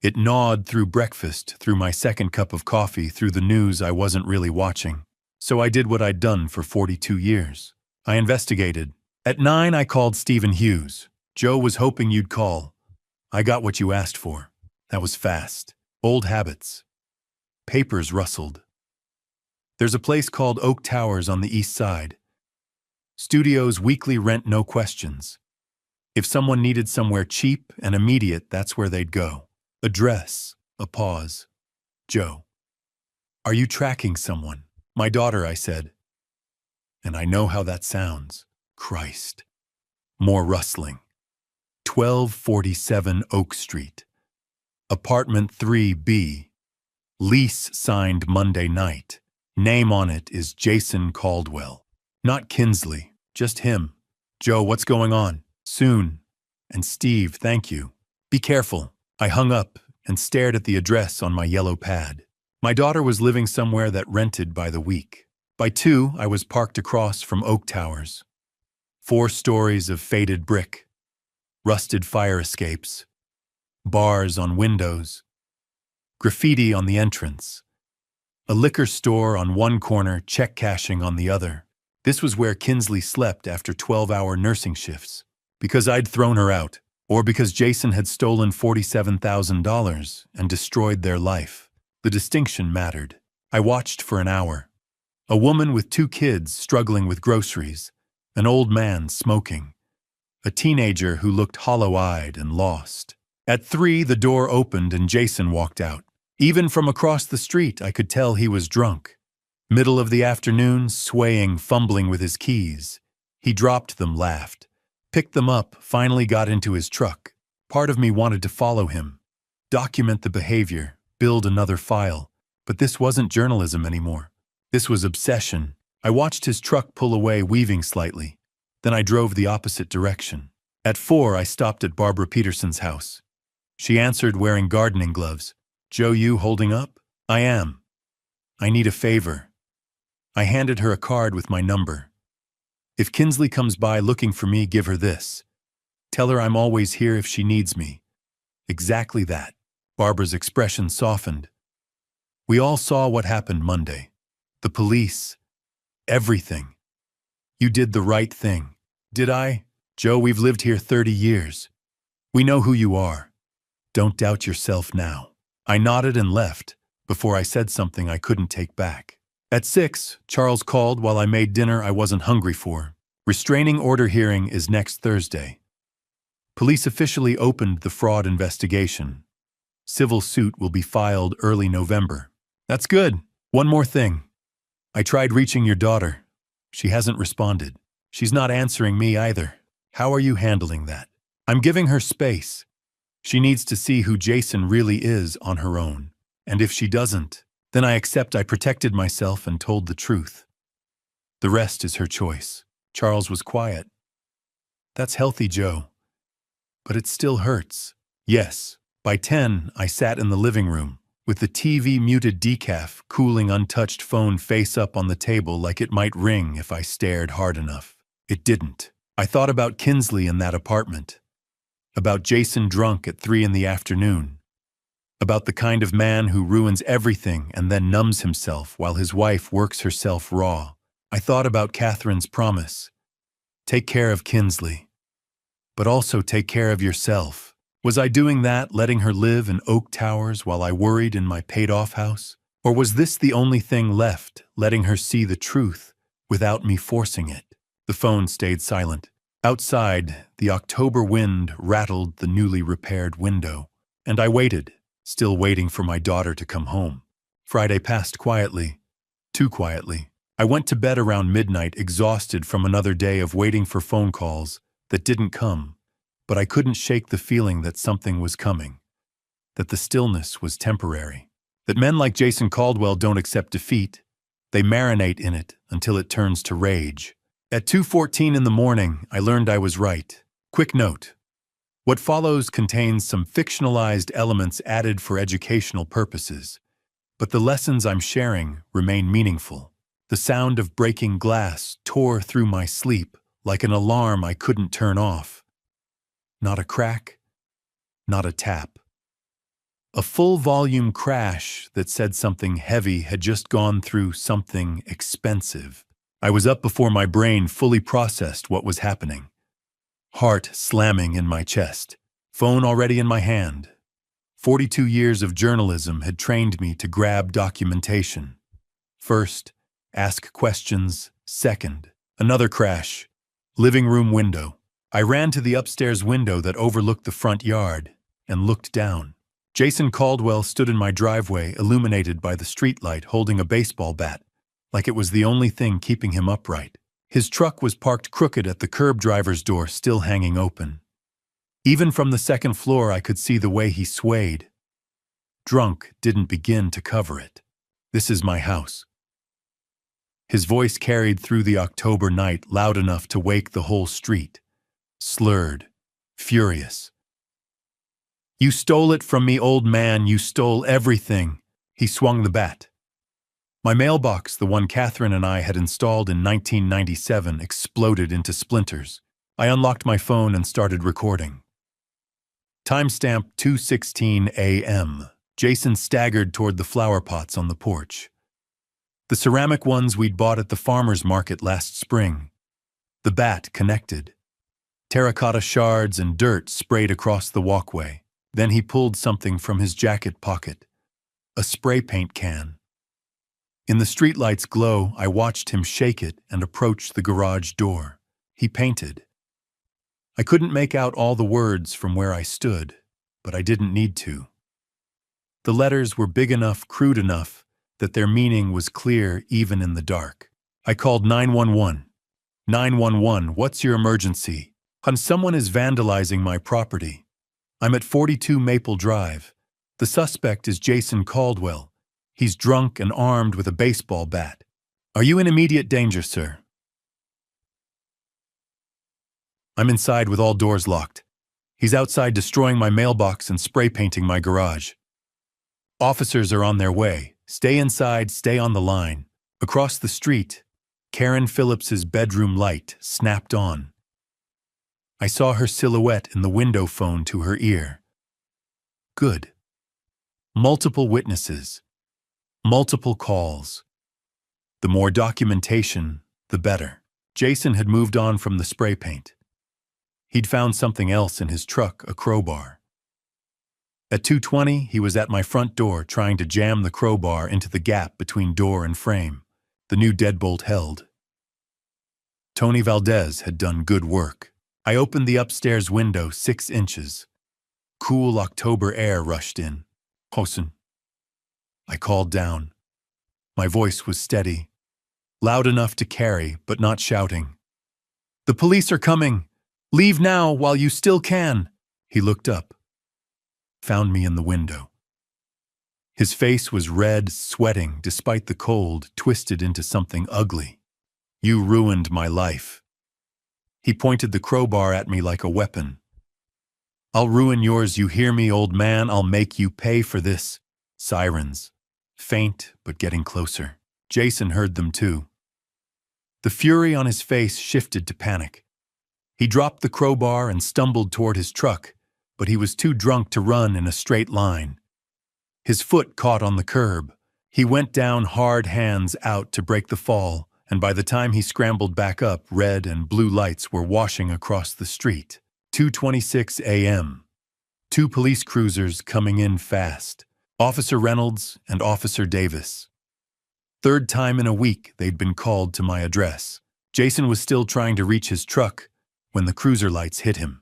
It gnawed through breakfast, through my second cup of coffee, through the news I wasn't really watching. So I did what I'd done for 42 years. I investigated. At 9, I called Stephen Hughes. Joe was hoping you'd call. I got what you asked for. That was fast. Old habits. Papers rustled. There's a place called Oak Towers on the east side. Studios weekly rent, no questions. If someone needed somewhere cheap and immediate, that's where they'd go. Address. A pause. Joe. Are you tracking someone? My daughter, I said. And I know how that sounds. Christ. More rustling. 1247 Oak Street. Apartment 3B. Lease signed Monday night. Name on it is Jason Caldwell. Not Kinsley, just him. Joe, what's going on? Soon. And Steve, thank you. Be careful. I hung up and stared at the address on my yellow pad. My daughter was living somewhere that rented by the week. By 2, I was parked across from Oak Towers. 4 stories of faded brick, rusted fire escapes, bars on windows, graffiti on the entrance, a liquor store on one corner, check cashing on the other. This was where Kinsley slept after 12-hour nursing shifts. Because I'd thrown her out, or because Jason had stolen $47,000 and destroyed their life. The distinction mattered. I watched for an hour. A woman with 2 kids struggling with groceries, an old man smoking, a teenager who looked hollow-eyed and lost. At 3, the door opened and Jason walked out. Even from across the street, I could tell he was drunk. Middle of the afternoon, swaying, fumbling with his keys. He dropped them, laughed, picked them up, finally got into his truck. Part of me wanted to follow him, document the behavior, build another file. But this wasn't journalism anymore. This was obsession. I watched his truck pull away, weaving slightly. Then I drove the opposite direction. At 4, I stopped at Barbara Peterson's house. She answered, wearing gardening gloves. Joe, you holding up? I am. I need a favor. I handed her a card with my number. If Kinsley comes by looking for me, give her this. Tell her I'm always here if she needs me. Exactly that. Barbara's expression softened. We all saw what happened Monday. The police. Everything. You did the right thing. Did I? Joe, we've lived here 30 years. We know who you are. Don't doubt yourself now. I nodded and left before I said something I couldn't take back. At 6, Charles called while I made dinner I wasn't hungry for. Restraining order hearing is next Thursday. Police officially opened the fraud investigation. Civil suit will be filed early November. That's good. One more thing. I tried reaching your daughter. She hasn't responded. She's not answering me either. How are you handling that? I'm giving her space. She needs to see who Jason really is on her own. And if she doesn't, then I accept I protected myself and told the truth. The rest is her choice. Charles was quiet. That's healthy, Joe. But it still hurts. Yes. By 10, I sat in the living room, with the TV muted decaf cooling untouched phone face up on the table like it might ring if I stared hard enough. It didn't. I thought about Kinsley in that apartment, about Jason drunk at 3 in the afternoon, about the kind of man who ruins everything and then numbs himself while his wife works herself raw. I thought about Catherine's promise. Take care of Kinsley, but also take care of yourself. Was I doing that, letting her live in Oak Towers while I worried in my paid-off house? Or was this the only thing left, letting her see the truth without me forcing it? The phone stayed silent. Outside, the October wind rattled the newly repaired window, and I waited, still waiting for my daughter to come home. Friday passed quietly, too quietly. I went to bed around midnight, exhausted from another day of waiting for phone calls that didn't come, but I couldn't shake the feeling that something was coming, that the stillness was temporary, that men like Jason Caldwell don't accept defeat, they marinate in it until it turns to rage. At 2:14 in the morning, I learned I was right. Quick note. What follows contains some fictionalized elements added for educational purposes, but the lessons I'm sharing remain meaningful. The sound of breaking glass tore through my sleep like an alarm I couldn't turn off. Not a crack, not a tap. A full-volume crash that said something heavy had just gone through something expensive. I was up before my brain fully processed what was happening. Heart slamming in my chest, phone already in my hand. 42 years of journalism had trained me to grab documentation. First, ask questions. Second, another crash. Living room window. I ran to the upstairs window that overlooked the front yard and looked down. Jason Caldwell stood in my driveway, illuminated by the streetlight, holding a baseball bat, like it was the only thing keeping him upright. His truck was parked crooked at the curb driver's door, still hanging open. Even from the second floor, I could see the way he swayed. Drunk didn't begin to cover it. This is my house. His voice carried through the October night, loud enough to wake the whole street. Slurred, furious. You stole it from me, old man, you stole everything. He swung the bat. My mailbox, the one Catherine and I had installed in 1997, exploded into splinters. I unlocked my phone and started recording. Timestamp 2:16 a.m. Jason staggered toward the flower pots on the porch. The ceramic ones we'd bought at the farmer's market last spring. The bat connected. Terracotta shards and dirt sprayed across the walkway. Then he pulled something from his jacket pocket. A spray paint can. In the streetlight's glow, I watched him shake it and approach the garage door. He painted. I couldn't make out all the words from where I stood, but I didn't need to. The letters were big enough, crude enough, that their meaning was clear even in the dark. I called 911. 911, what's your emergency? Someone is vandalizing my property. I'm at 42 Maple Drive. The suspect is Jason Caldwell. He's drunk and armed with a baseball bat. Are you in immediate danger, sir? I'm inside with all doors locked. He's outside destroying my mailbox and spray painting my garage. Officers are on their way. Stay inside, stay on the line. Across the street, Karen Phillips's bedroom light snapped on. I saw her silhouette in the window phone to her ear. Good. Multiple witnesses. Multiple calls. The more documentation, the better. Jason had moved on from the spray paint. He'd found something else in his truck, a crowbar. At 2:20, he was at my front door trying to jam the crowbar into the gap between door and frame. The new deadbolt held. Tony Valdez had done good work. I opened the upstairs window 6 inches. Cool October air rushed in. Hosen. I called down. My voice was steady, loud enough to carry, but not shouting. The police are coming. Leave now while you still can. He looked up, found me in the window. His face was red, sweating, despite the cold, twisted into something ugly. You ruined my life. He pointed the crowbar at me like a weapon. I'll ruin yours, you hear me, old man? I'll make you pay for this. Sirens. Faint, but getting closer. Jason heard them too. The fury on his face shifted to panic. He dropped the crowbar and stumbled toward his truck, but he was too drunk to run in a straight line. His foot caught on the curb. He went down hard, hands out to break the fall, and by the time he scrambled back up, red and blue lights were washing across the street. 2:26 a.m. 2 police cruisers coming in fast. Officer Reynolds and Officer Davis. Third time in a week they'd been called to my address. Jason was still trying to reach his truck when the cruiser lights hit him.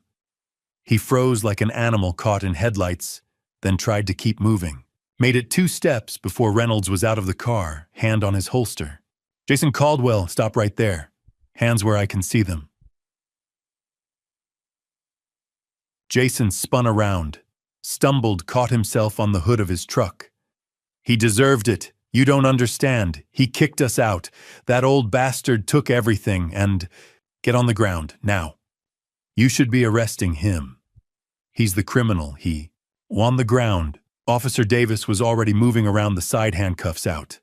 He froze like an animal caught in headlights, then tried to keep moving. Made it 2 steps before Reynolds was out of the car, hand on his holster. Jason Caldwell, stop right there. Hands where I can see them. Jason spun around, stumbled, caught himself on the hood of his truck. He deserved it. You don't understand. He kicked us out. That old bastard took everything and... Get on the ground, now. You should be arresting him. He's the criminal, he. On the ground. Officer Davis was already moving around, the side handcuffs out.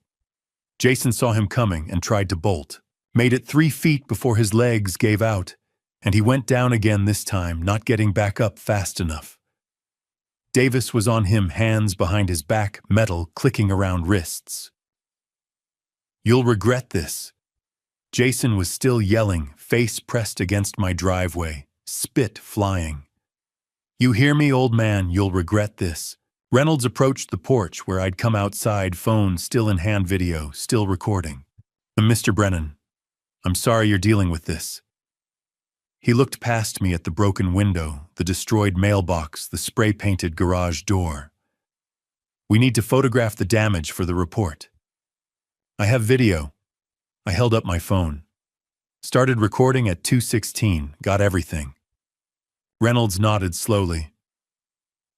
Jason saw him coming and tried to bolt. Made it 3 feet before his legs gave out, and he went down again this time, not getting back up fast enough. Davis was on him, hands behind his back, metal clicking around wrists. You'll regret this. Jason was still yelling, face pressed against my driveway, spit flying. You hear me, old man, you'll regret this. Reynolds approached the porch where I'd come outside, phone still in hand, video still recording. Mr. Brennan, I'm sorry you're dealing with this. He looked past me at the broken window, the destroyed mailbox, the spray-painted garage door. We need to photograph the damage for the report. I have video. I held up my phone. Started recording at 2:16, got everything. Reynolds nodded slowly.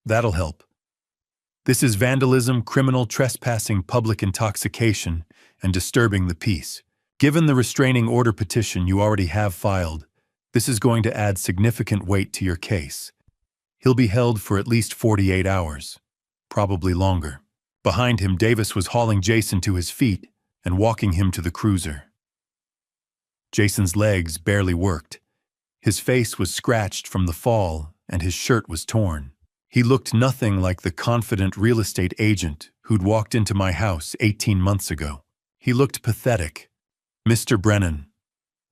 That'll help. This is vandalism, criminal trespassing, public intoxication, and disturbing the peace. Given the restraining order petition you already have filed, this is going to add significant weight to your case. He'll be held for at least 48 hours, probably longer. Behind him, Davis was hauling Jason to his feet and walking him to the cruiser. Jason's legs barely worked. His face was scratched from the fall, and his shirt was torn. He looked nothing like the confident real estate agent who'd walked into my house 18 months ago. He looked pathetic. Mr. Brennan,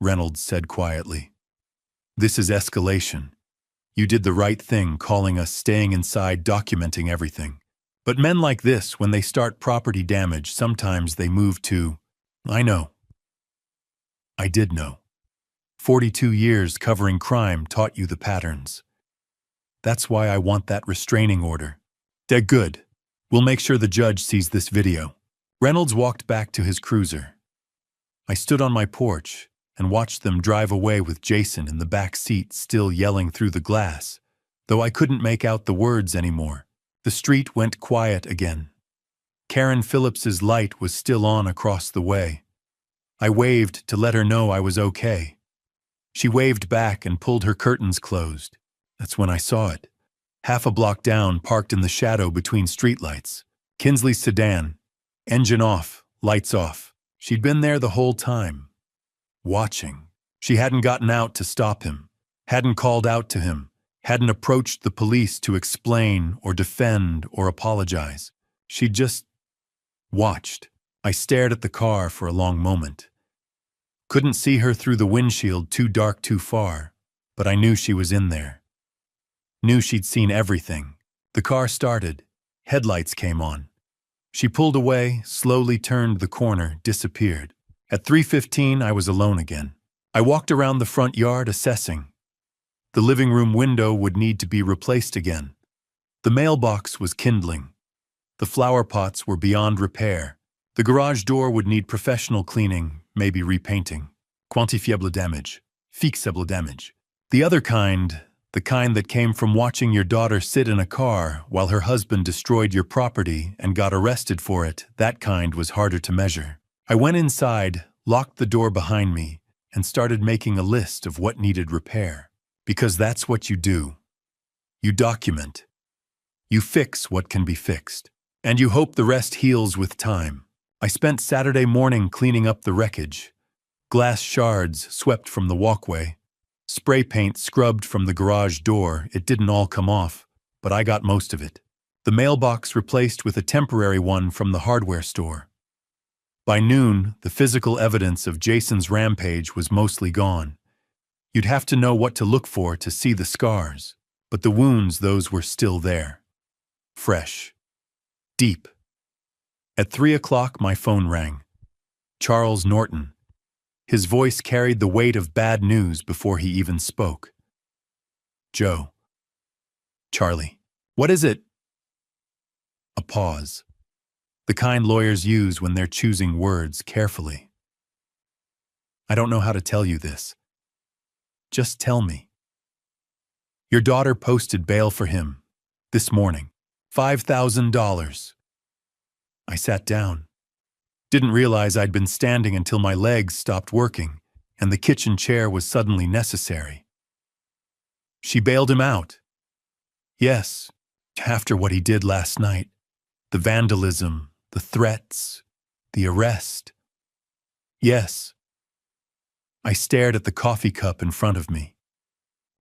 Reynolds said quietly. This is escalation. You did the right thing calling us, staying inside, documenting everything. But men like this, when they start property damage, sometimes they move to, I know. I did know. 42 years covering crime taught you the patterns. That's why I want that restraining order. They're good. We'll make sure the judge sees this video. Reynolds walked back to his cruiser. I stood on my porch and watched them drive away with Jason in the back seat, still yelling through the glass, though I couldn't make out the words anymore. The street went quiet again. Karen Phillips's light was still on across the way. I waved to let her know I was okay. She waved back and pulled her curtains closed. That's when I saw it. Half a block down, parked in the shadow between streetlights. Kinsley's sedan. Engine off, lights off. She'd been there the whole time. Watching. She hadn't gotten out to stop him. Hadn't called out to him. Hadn't approached the police to explain or defend or apologize. She'd just watched. I stared at the car for a long moment. Couldn't see her through the windshield, too dark, too far, but I knew she was in there. Knew she'd seen everything. The car started. Headlights came on. She pulled away, slowly turned the corner, disappeared. At 3:15, I was alone again. I walked around the front yard, assessing. The living room window would need to be replaced again. The mailbox was kindling. The flower pots were beyond repair. The garage door would need professional cleaning, maybe repainting. Quantifiable damage. Fixable damage. The other kind, the kind that came from watching your daughter sit in a car while her husband destroyed your property and got arrested for it, that kind was harder to measure. I went inside, locked the door behind me, and started making a list of what needed repair. Because that's what you do. You document. You fix what can be fixed. And you hope the rest heals with time. I spent Saturday morning cleaning up the wreckage. Glass shards swept from the walkway. Spray paint scrubbed from the garage door. It didn't all come off, but I got most of it. The mailbox replaced with a temporary one from the hardware store. By noon, the physical evidence of Jason's rampage was mostly gone. You'd have to know what to look for to see the scars, but the wounds, those were still there. Fresh. Deep. At 3 o'clock, my phone rang. Charles Norton. His voice carried the weight of bad news before he even spoke. Joe. Charlie. What is it? A pause. The kind lawyers use when they're choosing words carefully. I don't know how to tell you this. Just tell me. Your daughter posted bail for him this morning. $5,000. I sat down. Didn't realize I'd been standing until my legs stopped working and the kitchen chair was suddenly necessary. She bailed him out. Yes, after what he did last night. The vandalism, the threats, the arrest. Yes. I stared at the coffee cup in front of me.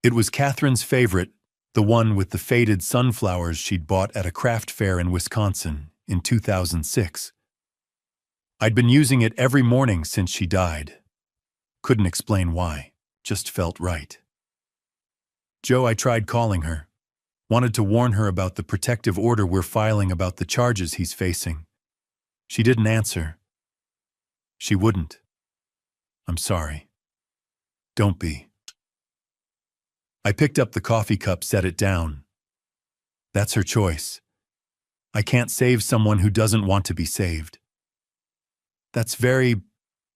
It was Catherine's favorite, the one with the faded sunflowers she'd bought at a craft fair in Wisconsin in 2006. I'd been using it every morning since she died. Couldn't explain why, just felt right. Joe, I tried calling her. Wanted to warn her about the protective order we're filing about the charges he's facing. She didn't answer. She wouldn't. I'm sorry. Don't be. I picked up the coffee cup, set it down. That's her choice. I can't save someone who doesn't want to be saved. That's very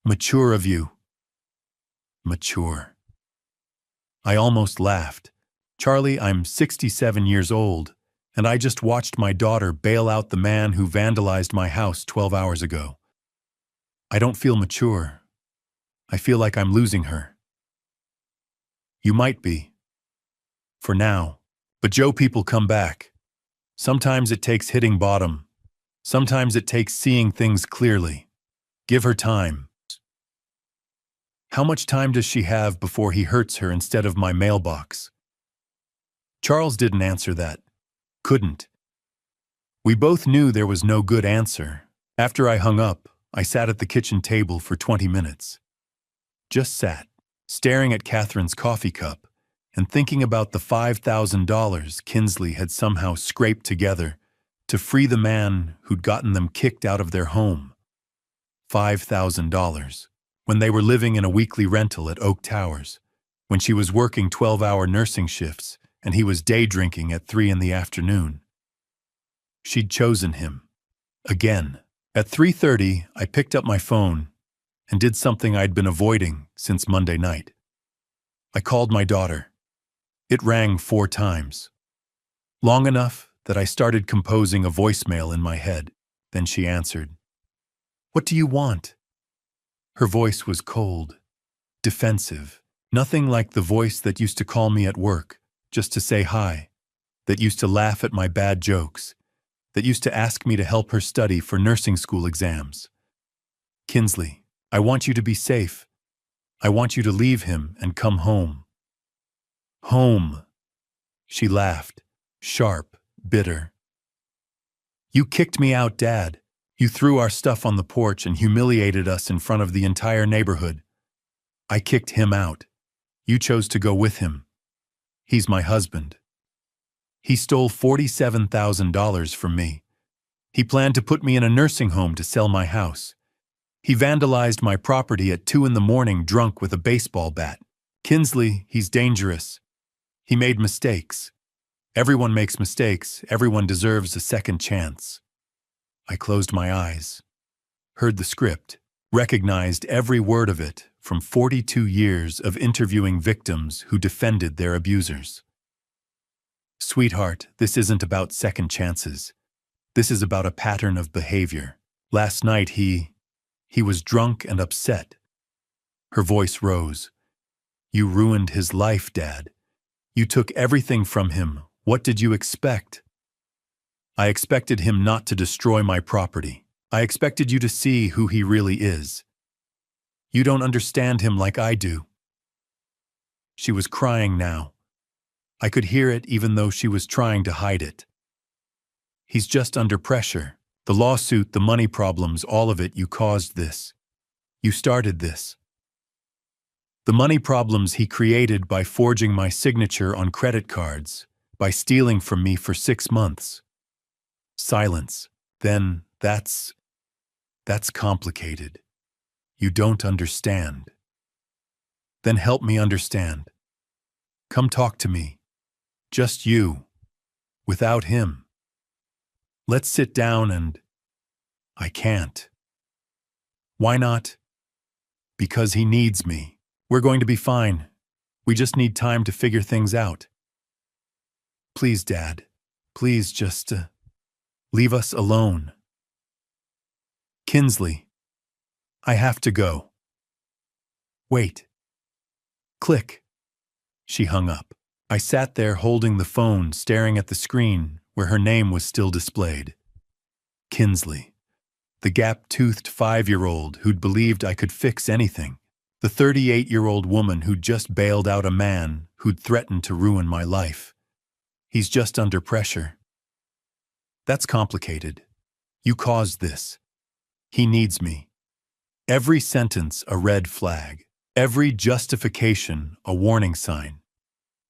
mature of you. Mature. I almost laughed. Charlie, I'm 67 years old, and I just watched my daughter bail out the man who vandalized my house 12 hours ago. I don't feel mature. I feel like I'm losing her. You might be. For now. But Joe, people come back. Sometimes it takes hitting bottom. Sometimes it takes seeing things clearly. Give her time. How much time does she have before he hurts her instead of my mailbox? Charles didn't answer that. Couldn't. We both knew there was no good answer. After I hung up, I sat at the kitchen table for 20 minutes. Just sat, staring at Catherine's coffee cup and thinking about the $5,000 Kinsley had somehow scraped together to free the man who'd gotten them kicked out of their home. $5,000, when they were living in a weekly rental at Oak Towers, when she was working 12-hour nursing shifts and he was day drinking at 3 in the afternoon. She'd chosen him. Again. At 3:30, I picked up my phone and did something I'd been avoiding since Monday night. I called my daughter. It rang 4 times. Long enough that I started composing a voicemail in my head. Then she answered. What do you want? Her voice was cold, defensive, nothing like the voice that used to call me at work just to say hi, that used to laugh at my bad jokes, that used to ask me to help her study for nursing school exams. Kinsley, I want you to be safe. I want you to leave him and come home. Home. She laughed, sharp, bitter. You kicked me out, Dad. You threw our stuff on the porch and humiliated us in front of the entire neighborhood. I kicked him out. You chose to go with him. He's my husband. He stole $47,000 from me. He planned to put me in a nursing home to sell my house. He vandalized my property at 2 in the morning drunk with a baseball bat. Kinsley, he's dangerous. He made mistakes. Everyone makes mistakes. Everyone deserves a second chance. I closed my eyes, heard the script, recognized every word of it from 42 years of interviewing victims who defended their abusers. Sweetheart, this isn't about second chances. This is about a pattern of behavior. Last night he was drunk and upset. Her voice rose. You ruined his life, Dad. You took everything from him. What did you expect? I expected him not to destroy my property. I expected you to see who he really is. You don't understand him like I do." She was crying now. I could hear it even though she was trying to hide it. "He's just under pressure. The lawsuit, the money problems, all of it, you caused this. You started this. The money problems he created by forging my signature on credit cards, by stealing from me for 6 months." Silence. "Then that's complicated. You don't understand." "Then help me understand. Come talk to me. Just you. Without him. Let's sit down and—" "I can't." "Why not?" "Because he needs me. We're going to be fine. We just need time to figure things out. Please, Dad. Please just leave us alone." "Kinsley, I have to go." "Wait." Click. She hung up. I sat there holding the phone, staring at the screen where her name was still displayed. Kinsley. The gap-toothed 5-year-old who'd believed I could fix anything. The 38-year-old woman who'd just bailed out a man who'd threatened to ruin my life. He's just under pressure. That's complicated. You caused this. He needs me. Every sentence a red flag. Every justification a warning sign.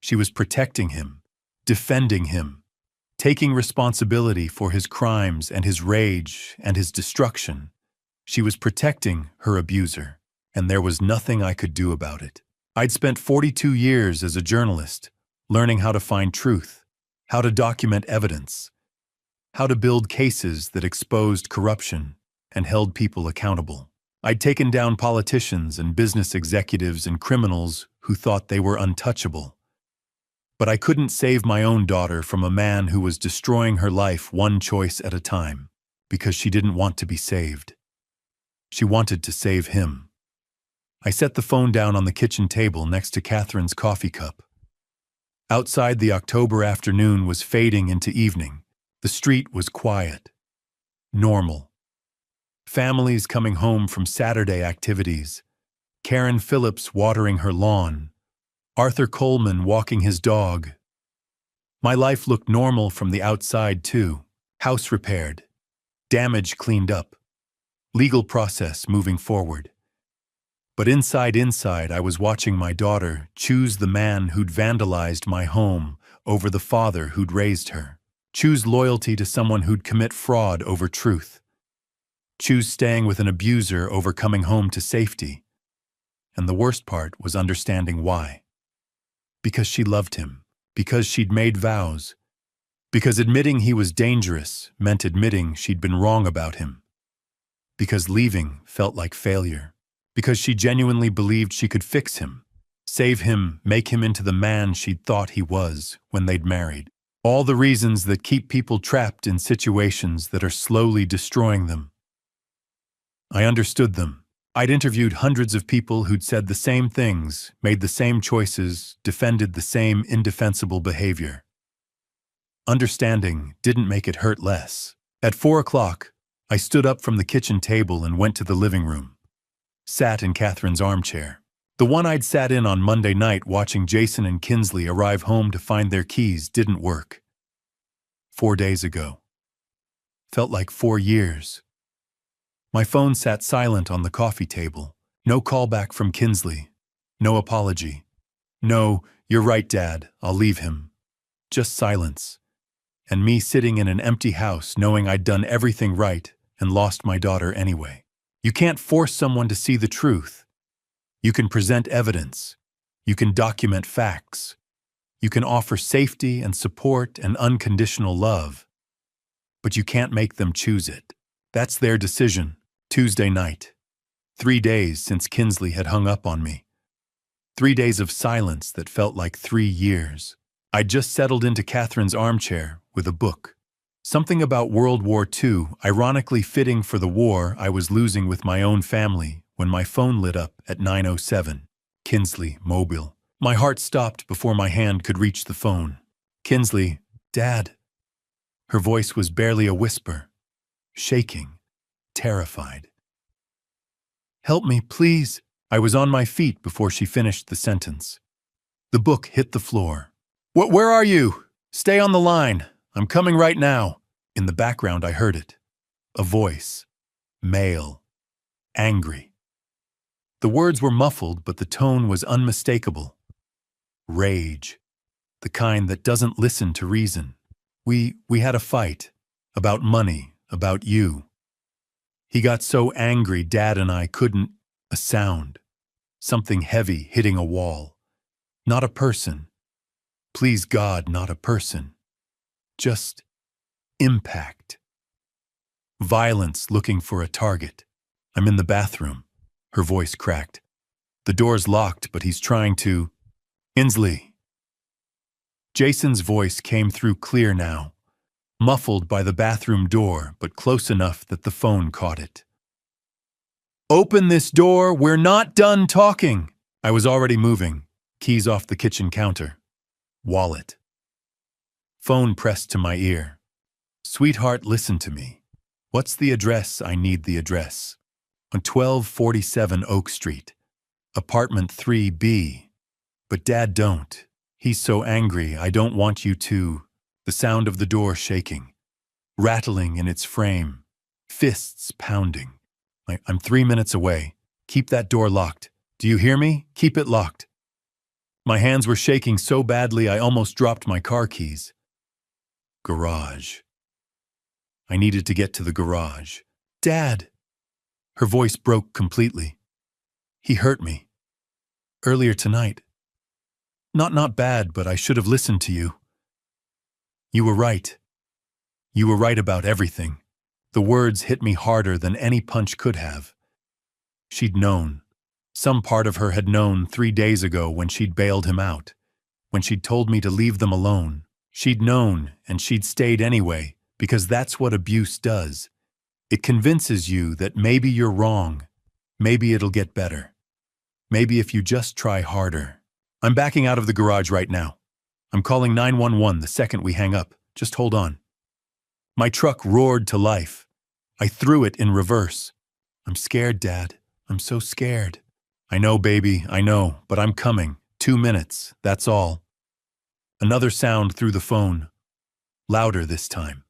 She was protecting him, defending him, taking responsibility for his crimes and his rage and his destruction. She was protecting her abuser, and there was nothing I could do about it. I'd spent 42 years as a journalist, learning how to find truth, how to document evidence, how to build cases that exposed corruption and held people accountable. I'd taken down politicians and business executives and criminals who thought they were untouchable. But I couldn't save my own daughter from a man who was destroying her life one choice at a time, because she didn't want to be saved. She wanted to save him. I set the phone down on the kitchen table next to Catherine's coffee cup. Outside, the October afternoon was fading into evening. The street was quiet. Normal. Families coming home from Saturday activities. Karen Phillips watering her lawn. Arthur Coleman walking his dog. My life looked normal from the outside, too. House repaired. Damage cleaned up. Legal process moving forward. But inside, I was watching my daughter choose the man who'd vandalized my home over the father who'd raised her. Choose loyalty to someone who'd commit fraud over truth. Choose staying with an abuser over coming home to safety. And the worst part was understanding why. Because she loved him. Because she'd made vows. Because admitting he was dangerous meant admitting she'd been wrong about him. Because leaving felt like failure. Because she genuinely believed she could fix him, save him, make him into the man she'd thought he was when they'd married. All the reasons that keep people trapped in situations that are slowly destroying them. I understood them. I'd interviewed hundreds of people who'd said the same things, made the same choices, defended the same indefensible behavior. Understanding didn't make it hurt less. At 4 o'clock, I stood up from the kitchen table and went to the living room. Sat in Catherine's armchair. The one I'd sat in on Monday night watching Jason and Kinsley arrive home to find their keys didn't work. 4 days ago. Felt like 4 years. My phone sat silent on the coffee table. No callback from Kinsley. No apology. No, "You're right, Dad, I'll leave him." Just silence. And me sitting in an empty house knowing I'd done everything right and lost my daughter anyway. You can't force someone to see the truth. You can present evidence. You can document facts. You can offer safety and support and unconditional love. But you can't make them choose it. That's their decision. Tuesday night. 3 days since Kinsley had hung up on me. 3 days of silence that felt like 3 years. I'd just settled into Catherine's armchair with a book. Something about World War II, ironically fitting for the war I was losing with my own family, when my phone lit up at 9:07. Kinsley, mobile. My heart stopped before my hand could reach the phone. "Kinsley, Dad." Her voice was barely a whisper, shaking, terrified. "Help me, please." I was on my feet before she finished the sentence. The book hit the floor. Where are you? Stay on the line. I'm coming right now." In the background, I heard it. A voice. Male. Angry. The words were muffled, but the tone was unmistakable. Rage. The kind that doesn't listen to reason. We had a fight. About money. About you. He got so angry, Dad and I couldn't. A sound. Something heavy hitting a wall. Not a person. Please God, not a person. Just impact. Violence looking for a target. I'm in the bathroom. Her voice cracked. The door's locked, but he's trying to... Inslee. Jason's voice came through clear now, muffled by the bathroom door, but close enough that the phone caught it. "Open this door, we're not done talking." I was already moving, keys off the kitchen counter. Wallet. Phone pressed to my ear. "Sweetheart, listen to me. What's the address? I need the address." On 1247 Oak Street. Apartment 3B. "But Dad, don't. He's so angry, I don't want you to." The sound of the door shaking. Rattling in its frame. Fists pounding. "I'm 3 minutes away. Keep that door locked. Do you hear me? Keep it locked." My hands were shaking so badly I almost dropped my car keys. Garage. I needed to get to the garage. "Dad!" Her voice broke completely. "He hurt me. Earlier tonight. Not bad, but I should have listened to you. You were right. You were right about everything." The words hit me harder than any punch could have. She'd known. Some part of her had known 3 days ago when she'd bailed him out, when she'd told me to leave them alone. She'd known, and she'd stayed anyway, because that's what abuse does. It convinces you that maybe you're wrong, maybe it'll get better. Maybe if you just try harder. I'm backing out of the garage right now. I'm calling 911 the second we hang up. Just hold on. My truck roared to life. I threw it in reverse. "I'm scared, Dad. I'm so scared." "I know, baby, I know, but I'm coming. 2 minutes, that's all." Another sound through the phone. Louder this time.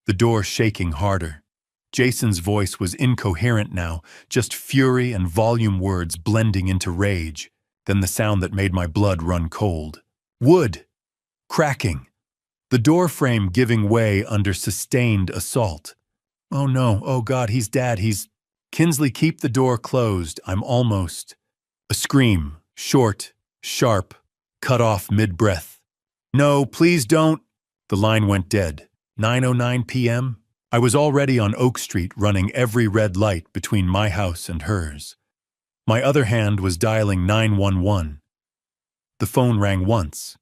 The door shaking harder. Jason's voice was incoherent now, just fury and volume words blending into rage. Then the sound that made my blood run cold. Wood. Cracking. The door frame giving way under sustained assault. "Oh no, oh God, he's Dad, he's..." "Kinsley, keep the door closed, I'm almost..." A scream, short, sharp, cut off mid-breath. "No, please don't..." The line went dead. 9:09 p.m. I was already on Oak Street running every red light between my house and hers. My other hand was dialing 911. The phone rang once.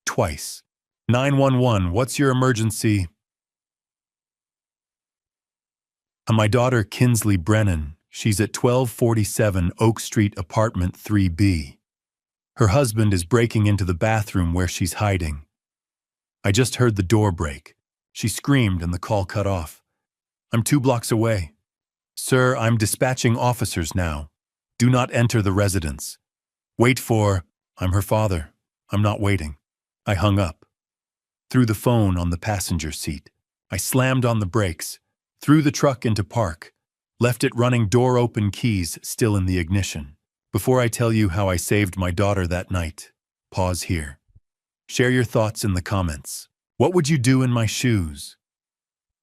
Twice. 911, what's your emergency? My daughter Kinsley Brennan. She's at 1247 Oak Street, apartment 3B. Her husband is breaking into the bathroom where she's hiding. I just heard the door break. She screamed and the call cut off. "I'm 2 blocks away." "Sir, I'm dispatching officers now. Do not enter the residence. Wait for..." "I'm her father. I'm not waiting." I hung up. Threw the phone on the passenger seat. I slammed on the brakes, threw the truck into park, left it running door open, keys still in the ignition. Before I tell you how I saved my daughter that night, pause here. Share your thoughts in the comments. What would you do in my shoes?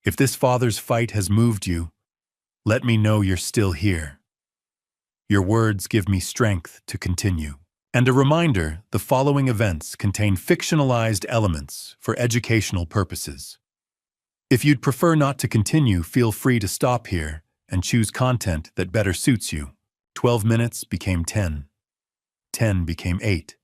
If this father's fight has moved you, let me know you're still here. Your words give me strength to continue. And a reminder, the following events contain fictionalized elements for educational purposes. If you'd prefer not to continue, feel free to stop here and choose content that better suits you. 12 minutes became 10. 10 became 8.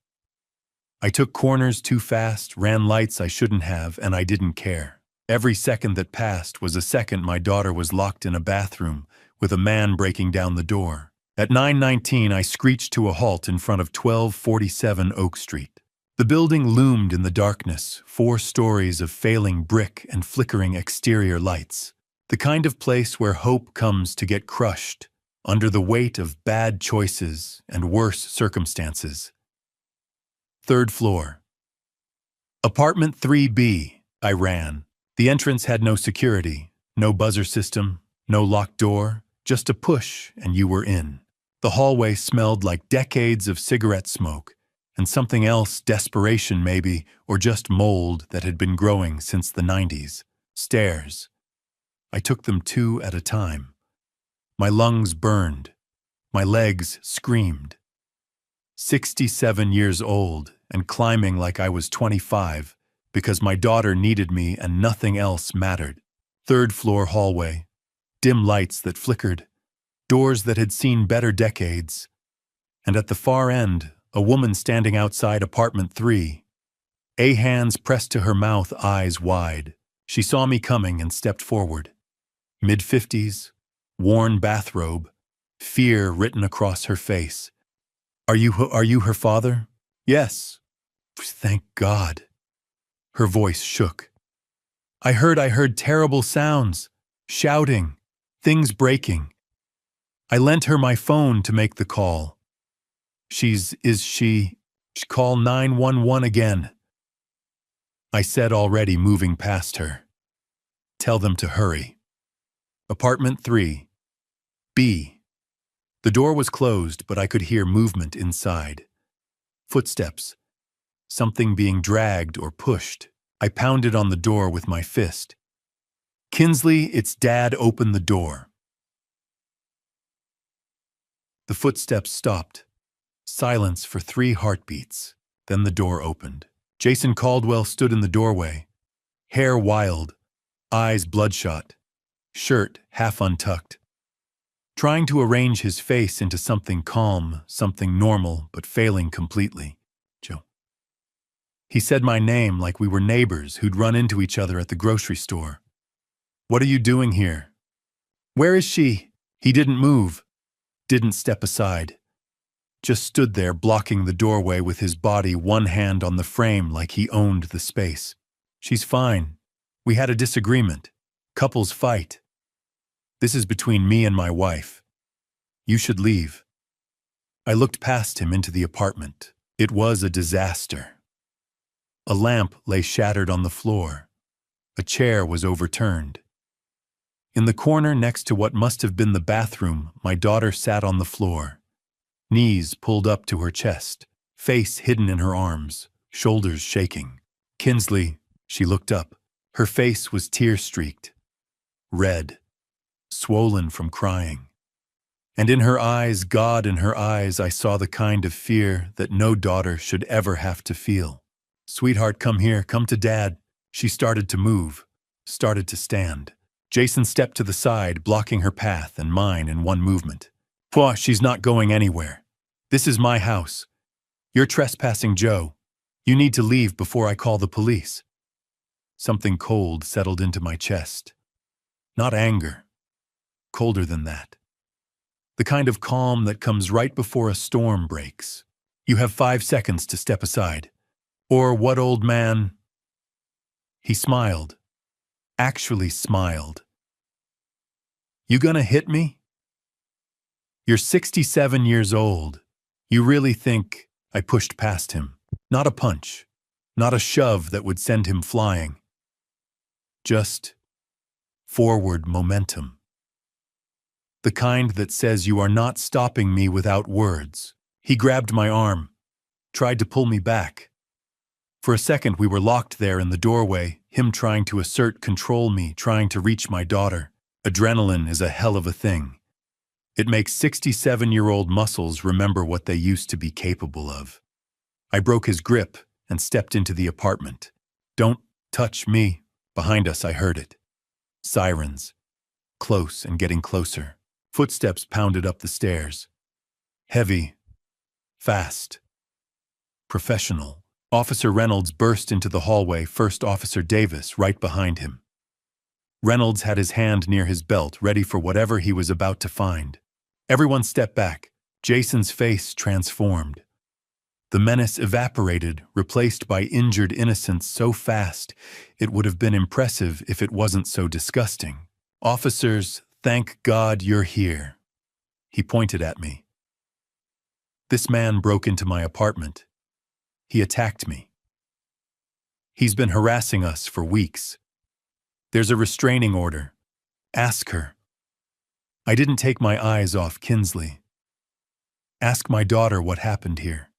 I took corners too fast, ran lights I shouldn't have, and I didn't care. Every second that passed was a second my daughter was locked in a bathroom with a man breaking down the door. At 9:19, I screeched to a halt in front of 1247 Oak Street. The building loomed in the darkness, 4 stories of failing brick and flickering exterior lights. The kind of place where hope comes to get crushed under the weight of bad choices and worse circumstances. 3rd floor. Apartment 3B, I ran. The entrance had no security, no buzzer system, no locked door, just a push and you were in. The hallway smelled like decades of cigarette smoke, and something else, desperation maybe, or just mold that had been growing since the 90s. Stairs. I took them 2 at a time. My lungs burned. My legs screamed. 67 years old and climbing like I was 25 because my daughter needed me and nothing else mattered. 3rd floor hallway. Dim lights that flickered. Doors that had seen better decades. And at the far end, a woman standing outside apartment 3. Hands pressed to her mouth, eyes wide. She saw me coming and stepped forward. Mid-50s, worn bathrobe, fear written across her face. Are you her father? Yes. Thank God. Her voice shook. I heard terrible sounds, shouting, things breaking. I lent her my phone to make the call. Call 911 again. I said, already moving past her. Tell them to hurry. Apartment 3. B. The door was closed, but I could hear movement inside. Footsteps. Something being dragged or pushed. I pounded on the door with my fist. Kinsley, it's Dad, open the door. The footsteps stopped. Silence for 3 heartbeats. Then the door opened. Jason Caldwell stood in the doorway. Hair wild, eyes bloodshot, shirt half untucked. Trying to arrange his face into something calm, something normal, but failing completely. Joe. He said my name like we were neighbors who'd run into each other at the grocery store. What are you doing here? Where is she? He didn't move, didn't step aside. Just stood there blocking the doorway with his body, one hand on the frame like he owned the space. She's fine. We had a disagreement. Couples fight. This is between me and my wife. You should leave. I looked past him into the apartment. It was a disaster. A lamp lay shattered on the floor. A chair was overturned. In the corner next to what must have been the bathroom, my daughter sat on the floor. Knees pulled up to her chest, face hidden in her arms, shoulders shaking. Kinsley, she looked up. Her face was tear-streaked, red, swollen from crying. And in her eyes, God in her eyes, I saw the kind of fear that no daughter should ever have to feel. Sweetheart, come here, come to Dad. She started to move, started to stand. Jason stepped to the side, blocking her path and mine in one movement. Pwah, she's not going anywhere. This is my house. You're trespassing, Joe. You need to leave before I call the police. Something cold settled into my chest. Not anger. Colder than that. The kind of calm that comes right before a storm breaks. You have 5 seconds to step aside. Or what, old man? He smiled. Actually smiled. You gonna hit me? You're 67 years old. You really think? I pushed past him. Not a punch. Not a shove that would send him flying. Just forward momentum. The kind that says you are not stopping me without words. He grabbed my arm, tried to pull me back. For a second we were locked there in the doorway, him trying to assert control me, trying to reach my daughter. Adrenaline is a hell of a thing. It makes 67-year-old muscles remember what they used to be capable of. I broke his grip and stepped into the apartment. Don't touch me. Behind us I heard it. Sirens. Close and getting closer. Footsteps pounded up the stairs. Heavy. Fast. Professional. Officer Reynolds burst into the hallway, First Officer Davis right behind him. Reynolds had his hand near his belt, ready for whatever he was about to find. Everyone stepped back. Jason's face transformed. The menace evaporated, replaced by injured innocence so fast it would have been impressive if it wasn't so disgusting. "Officers, thank God you're here." He pointed at me. "This man broke into my apartment. He attacked me. He's been harassing us for weeks. There's a restraining order. Ask her." I didn't take my eyes off Kinsley. "Ask my daughter what happened here."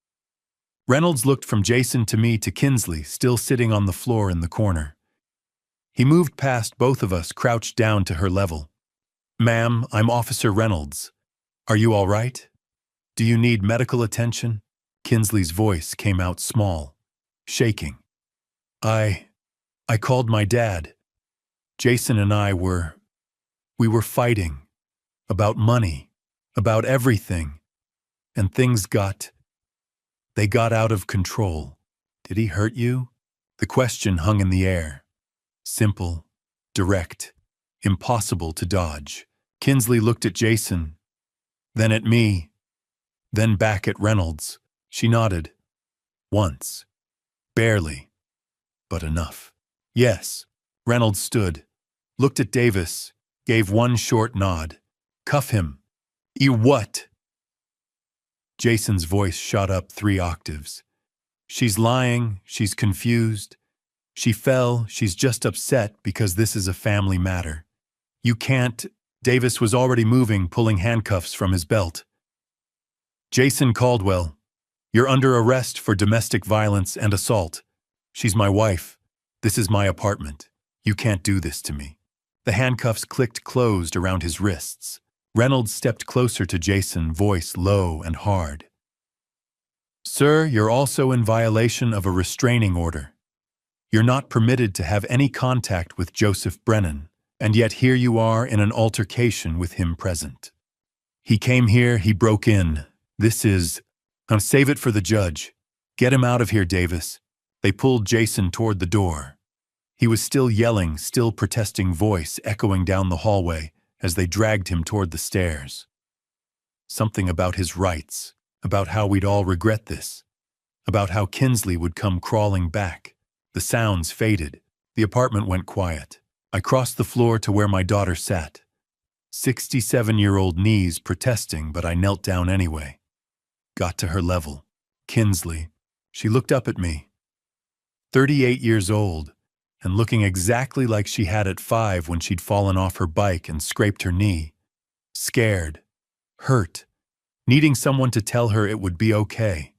Reynolds looked from Jason to me to Kinsley, still sitting on the floor in the corner. He moved past both of us, crouched down to her level. "Ma'am, I'm Officer Reynolds. Are you all right? Do you need medical attention?" Kinsley's voice came out small, shaking. I called my dad. Jason and we were fighting. About money. About everything. And things got out of control. Did he hurt you?" The question hung in the air. Simple, direct, impossible to dodge. Kinsley looked at Jason, then at me, then back at Reynolds. She nodded. Once. Barely. But enough. "Yes." Reynolds stood, looked at Davis, gave one short nod. "Cuff him." What?" Jason's voice shot up 3 octaves. "She's lying, she's confused. She fell, she's just upset because this is a family matter. You can't—" Davis was already moving, pulling handcuffs from his belt. "Jason Caldwell, you're under arrest for domestic violence and assault. She's my wife. This is my apartment. You can't do this to me." The handcuffs clicked closed around his wrists. Reynolds stepped closer to Jason, voice low and hard. "Sir, you're also in violation of a restraining order. You're not permitted to have any contact with Joseph Brennan, and yet here you are in an altercation with him present. He came here, he broke in. This is— Now save it for the judge. Get him out of here, Davis." They pulled Jason toward the door. He was still yelling, still protesting, voice echoing down the hallway as they dragged him toward the stairs. Something about his rights, about how we'd all regret this, about how Kinsley would come crawling back. The sounds faded. The apartment went quiet. I crossed the floor to where my daughter sat. 67-year-old knees protesting, but I knelt down anyway. Got to her level. Kinsley. She looked up at me. 38 years old, and looking exactly like she had at 5 when she'd fallen off her bike and scraped her knee. Scared. Hurt. Needing someone to tell her it would be okay.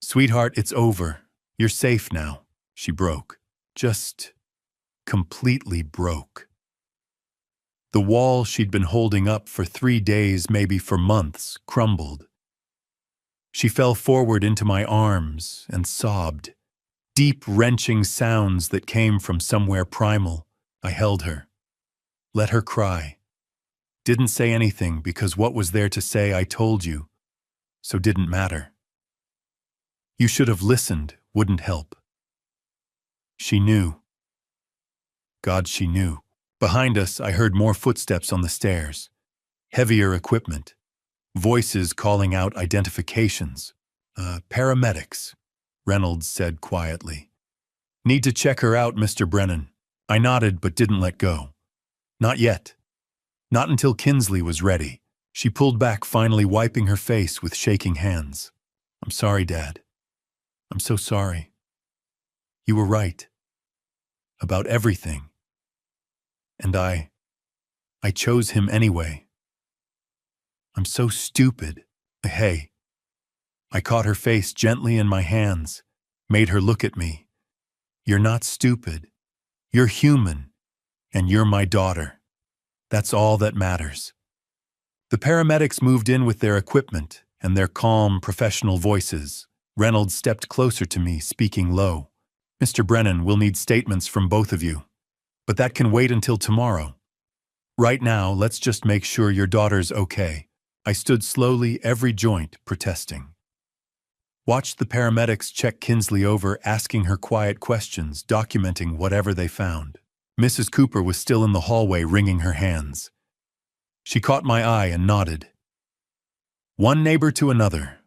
"Sweetheart, it's over. You're safe now." She broke. Just completely broke. The wall she'd been holding up for 3 days, maybe for months, crumbled. She fell forward into my arms and sobbed. Deep, wrenching sounds that came from somewhere primal. I held her. Let her cry. Didn't say anything because what was there to say I told you, so didn't matter. You should have listened, wouldn't help. She knew. God, she knew. Behind us, I heard more footsteps on the stairs. Heavier equipment. Voices calling out identifications. Paramedics, Reynolds said quietly. "Need to check her out, Mr. Brennan." I nodded but didn't let go. Not yet. Not until Kinsley was ready. She pulled back, finally wiping her face with shaking hands. "I'm sorry, Dad. I'm so sorry. You were right. About everything. And I chose him anyway. I'm so stupid. Hey." I caught her face gently in my hands, made her look at me. "You're not stupid. You're human, and you're my daughter. That's all that matters." The paramedics moved in with their equipment and their calm, professional voices. Reynolds stepped closer to me, speaking low. "Mr. Brennan, we'll need statements from both of you. But that can wait until tomorrow. Right now, let's just make sure your daughter's okay." I stood slowly, every joint protesting. Watched the paramedics check Kinsley over, asking her quiet questions, documenting whatever they found. Mrs. Cooper was still in the hallway, wringing her hands. She caught my eye and nodded. One neighbor to another.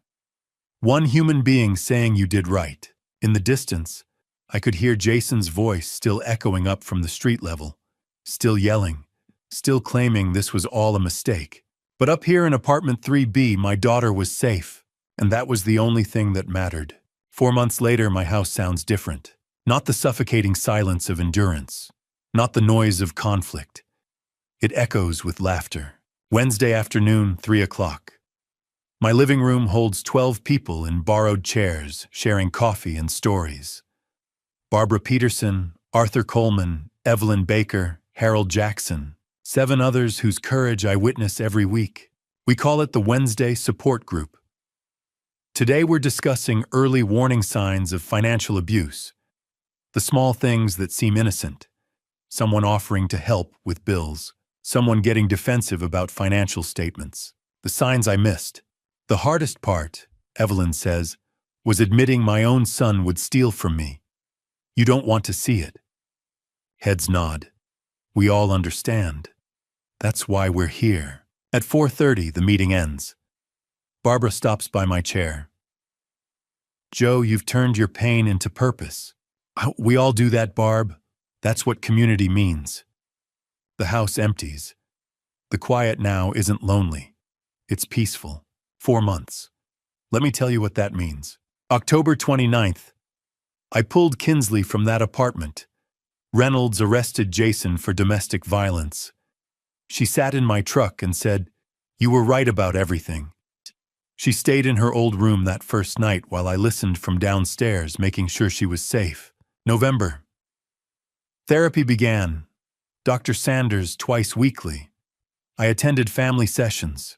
One human being saying you did right. In the distance, I could hear Jason's voice still echoing up from the street level, still yelling, still claiming this was all a mistake. But up here in apartment 3B, my daughter was safe, and that was the only thing that mattered. 4 months later, my house sounds different. Not the suffocating silence of endurance, not the noise of conflict. It echoes with laughter. Wednesday afternoon, 3 o'clock. My living room holds 12 people in borrowed chairs, sharing coffee and stories. Barbara Peterson, Arthur Coleman, Evelyn Baker, Harold Jackson, 7 others whose courage I witness every week. We call it the Wednesday Support Group. Today we're discussing early warning signs of financial abuse. The small things that seem innocent. Someone offering to help with bills. Someone getting defensive about financial statements. The signs I missed. The hardest part, Evelyn says, was admitting my own son would steal from me. You don't want to see it. Heads nod. We all understand. That's why we're here. At 4:30, the meeting ends. Barbara stops by my chair. Joe, you've turned your pain into purpose. We all do that, Barb. That's what community means. The house empties. The quiet now isn't lonely. It's peaceful. 4 months. Let me tell you what that means. October 29th. I pulled Kinsley from that apartment. Reynolds arrested Jason for domestic violence. She sat in my truck and said, "You were right about everything." She stayed in her old room that first night while I listened from downstairs, making sure she was safe. November. Therapy began. Dr. Sanders twice weekly. I attended family sessions.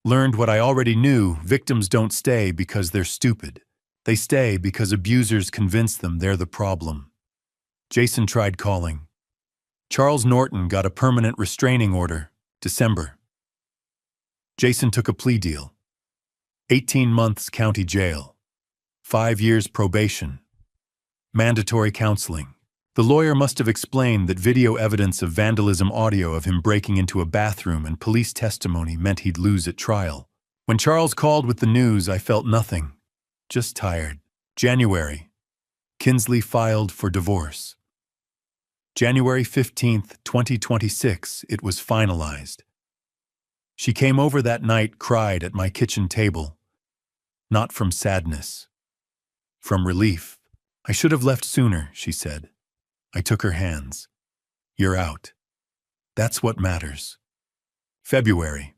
Learned what I already knew: victims don't stay because they're stupid. They stay because abusers convince them they're the problem. Jason tried calling. Charles Norton got a permanent restraining order, December. Jason took a plea deal. 18 months county jail. 5 years probation. Mandatory counseling. The lawyer must have explained that video evidence of vandalism audio of him breaking into a bathroom and police testimony meant he'd lose at trial. When Charles called with the news, I felt nothing. Just tired. January. Kinsley filed for divorce. January 15th, 2026, it was finalized. She came over that night, cried at my kitchen table. Not from sadness. From relief. I should have left sooner, she said. I took her hands. You're out. That's what matters. February.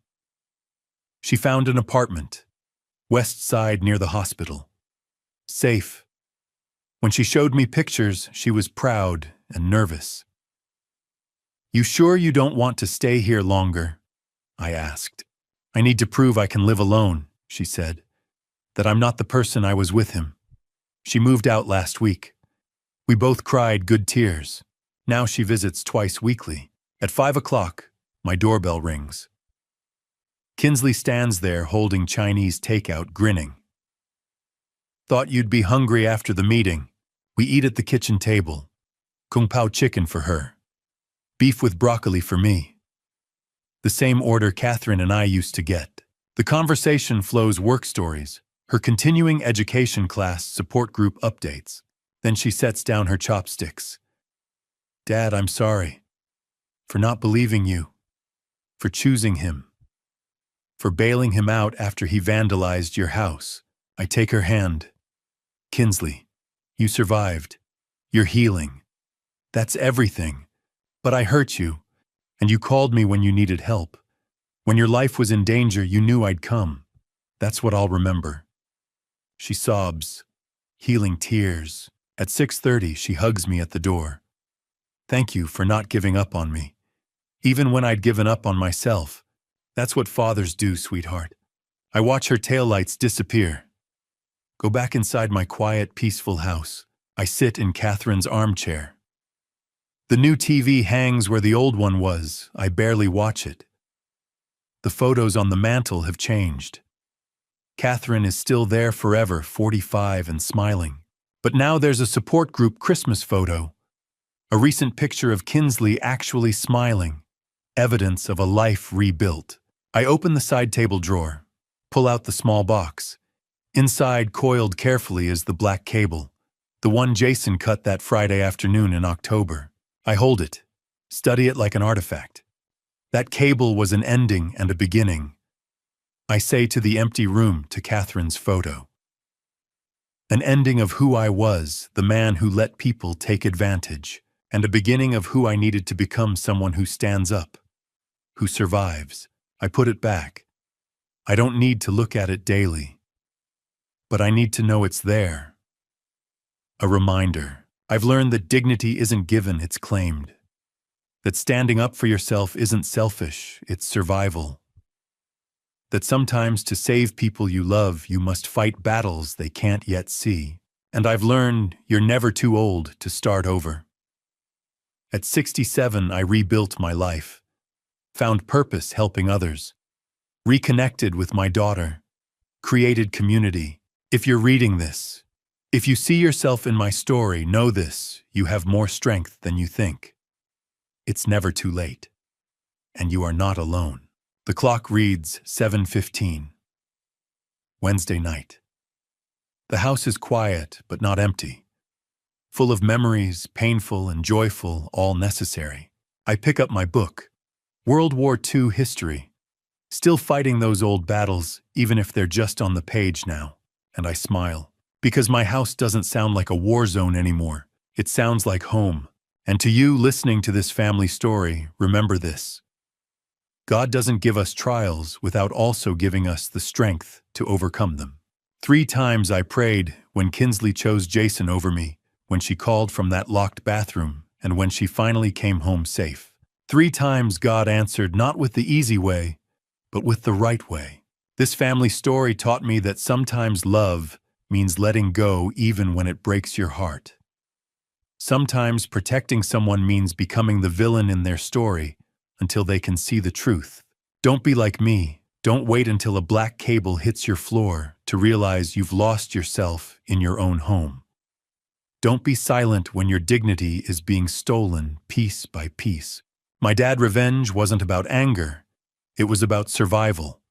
She found an apartment. West Side near the hospital. Safe. When she showed me pictures, she was proud and nervous. You sure you don't want to stay here longer? I asked. I need to prove I can live alone, she said. That I'm not the person I was with him. She moved out last week. We both cried good tears. Now she visits twice weekly. At 5 o'clock, my doorbell rings. Kinsley stands there holding Chinese takeout, grinning. Thought you'd be hungry after the meeting. We eat at the kitchen table. Kung Pao chicken for her. Beef with broccoli for me. The same order Catherine and I used to get. The conversation flows work stories, her continuing education class support group updates. Then she sets down her chopsticks. Dad, I'm sorry. For not believing you. For choosing him. For bailing him out after he vandalized your house. I take her hand. Kinsley, you survived. You're healing. That's everything. But I hurt you, and you called me when you needed help. When your life was in danger, you knew I'd come. That's what I'll remember. She sobs, healing tears. At 6:30, she hugs me at the door. Thank you for not giving up on me. Even when I'd given up on myself. That's what fathers do, sweetheart. I watch her taillights disappear. Go back inside my quiet, peaceful house. I sit in Catherine's armchair. The new TV hangs where the old one was. I barely watch it. The photos on the mantle have changed. Catherine is still there forever, 45 and smiling. But now there's a support group Christmas photo. A recent picture of Kinsley actually smiling. Evidence of a life rebuilt. I open the side table drawer, pull out the small box. Inside, coiled carefully, is the black cable, the one Jason cut that Friday afternoon in October. I hold it, study it like an artifact. That cable was an ending and a beginning. I say to the empty room, to Catherine's photo. An ending of who I was, the man who let people take advantage, and a beginning of who I needed to become, someone who stands up, who survives. I put it back. I don't need to look at it daily, but I need to know it's there. A reminder. I've learned that dignity isn't given, it's claimed. That standing up for yourself isn't selfish, it's survival. That sometimes to save people you love, you must fight battles they can't yet see. And I've learned you're never too old to start over. At 67, I rebuilt my life, found purpose helping others, reconnected with my daughter, created community. If you're reading this, if you see yourself in my story, know this: you have more strength than you think. It's never too late, and you are not alone. The clock reads 7:15. Wednesday night. The house is quiet but not empty, full of memories, painful and joyful, all necessary. I pick up my book, World War II History, still fighting those old battles, even if they're just on the page now, and I smile, because my house doesn't sound like a war zone anymore. It sounds like home. And to you listening to this family story, remember this: God doesn't give us trials without also giving us the strength to overcome them. 3 times I prayed when Kinsley chose Jason over me, when she called from that locked bathroom, and when she finally came home safe. 3 times God answered, not with the easy way, but with the right way. This family story taught me that sometimes love means letting go even when it breaks your heart. Sometimes protecting someone means becoming the villain in their story until they can see the truth. Don't be like me. Don't wait until a black cable hits your floor to realize you've lost yourself in your own home. Don't be silent when your dignity is being stolen piece by piece. My dad revenge wasn't about anger. It was about survival.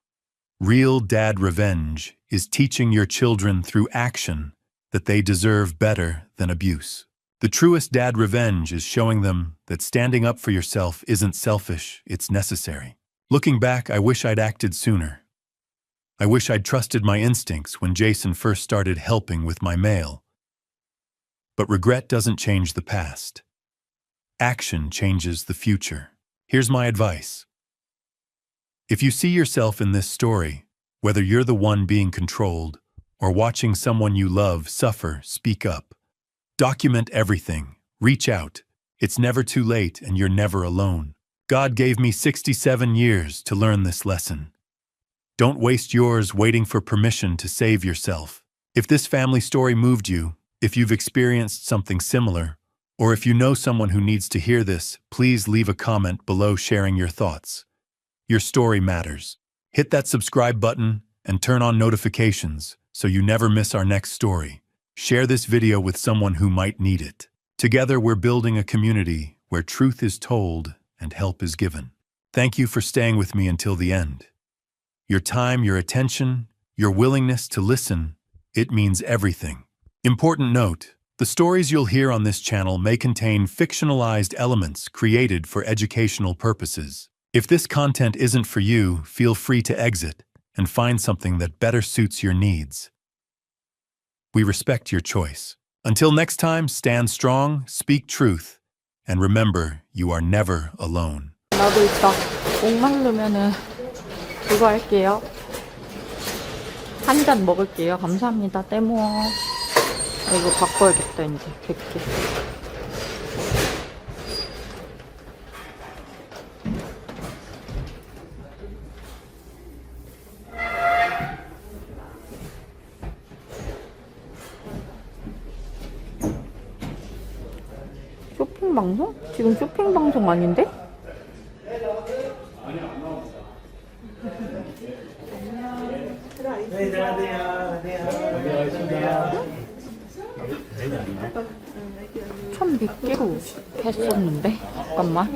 Real dad revenge is teaching your children through action that they deserve better than abuse. The truest dad revenge is showing them that standing up for yourself isn't selfish, it's necessary. Looking back, I wish I'd acted sooner. I wish I'd trusted my instincts when Jason first started helping with my mail. But regret doesn't change the past. Action changes the future. Here's my advice. If you see yourself in this story, whether you're the one being controlled or watching someone you love suffer, speak up. Document everything. Reach out. It's never too late and you're never alone. God gave me 67 years to learn this lesson. Don't waste yours waiting for permission to save yourself. If this family story moved you, if you've experienced something similar, or if you know someone who needs to hear this, please leave a comment below sharing your thoughts. Your story matters. Hit that subscribe button and turn on notifications so you never miss our next story. Share this video with someone who might need it. Together, we're building a community where truth is told and help is given. Thank you for staying with me until the end. Your time, your attention, your willingness to listen, it means everything. Important note: the stories you'll hear on this channel may contain fictionalized elements created for educational purposes. If this content isn't for you, feel free to exit and find something that better suits your needs. We respect your choice. Until next time, stand strong, speak truth, and remember, you are never alone. 나도 이따 목마르면은 그거 할게요. 한 잔 먹을게요. 감사합니다. 떼모어. 이거 바꿔야겠다 이제 100개. 쇼핑 방송? 지금 쇼핑 방송 아닌데? 천 100개로 했었는데? 잠깐만.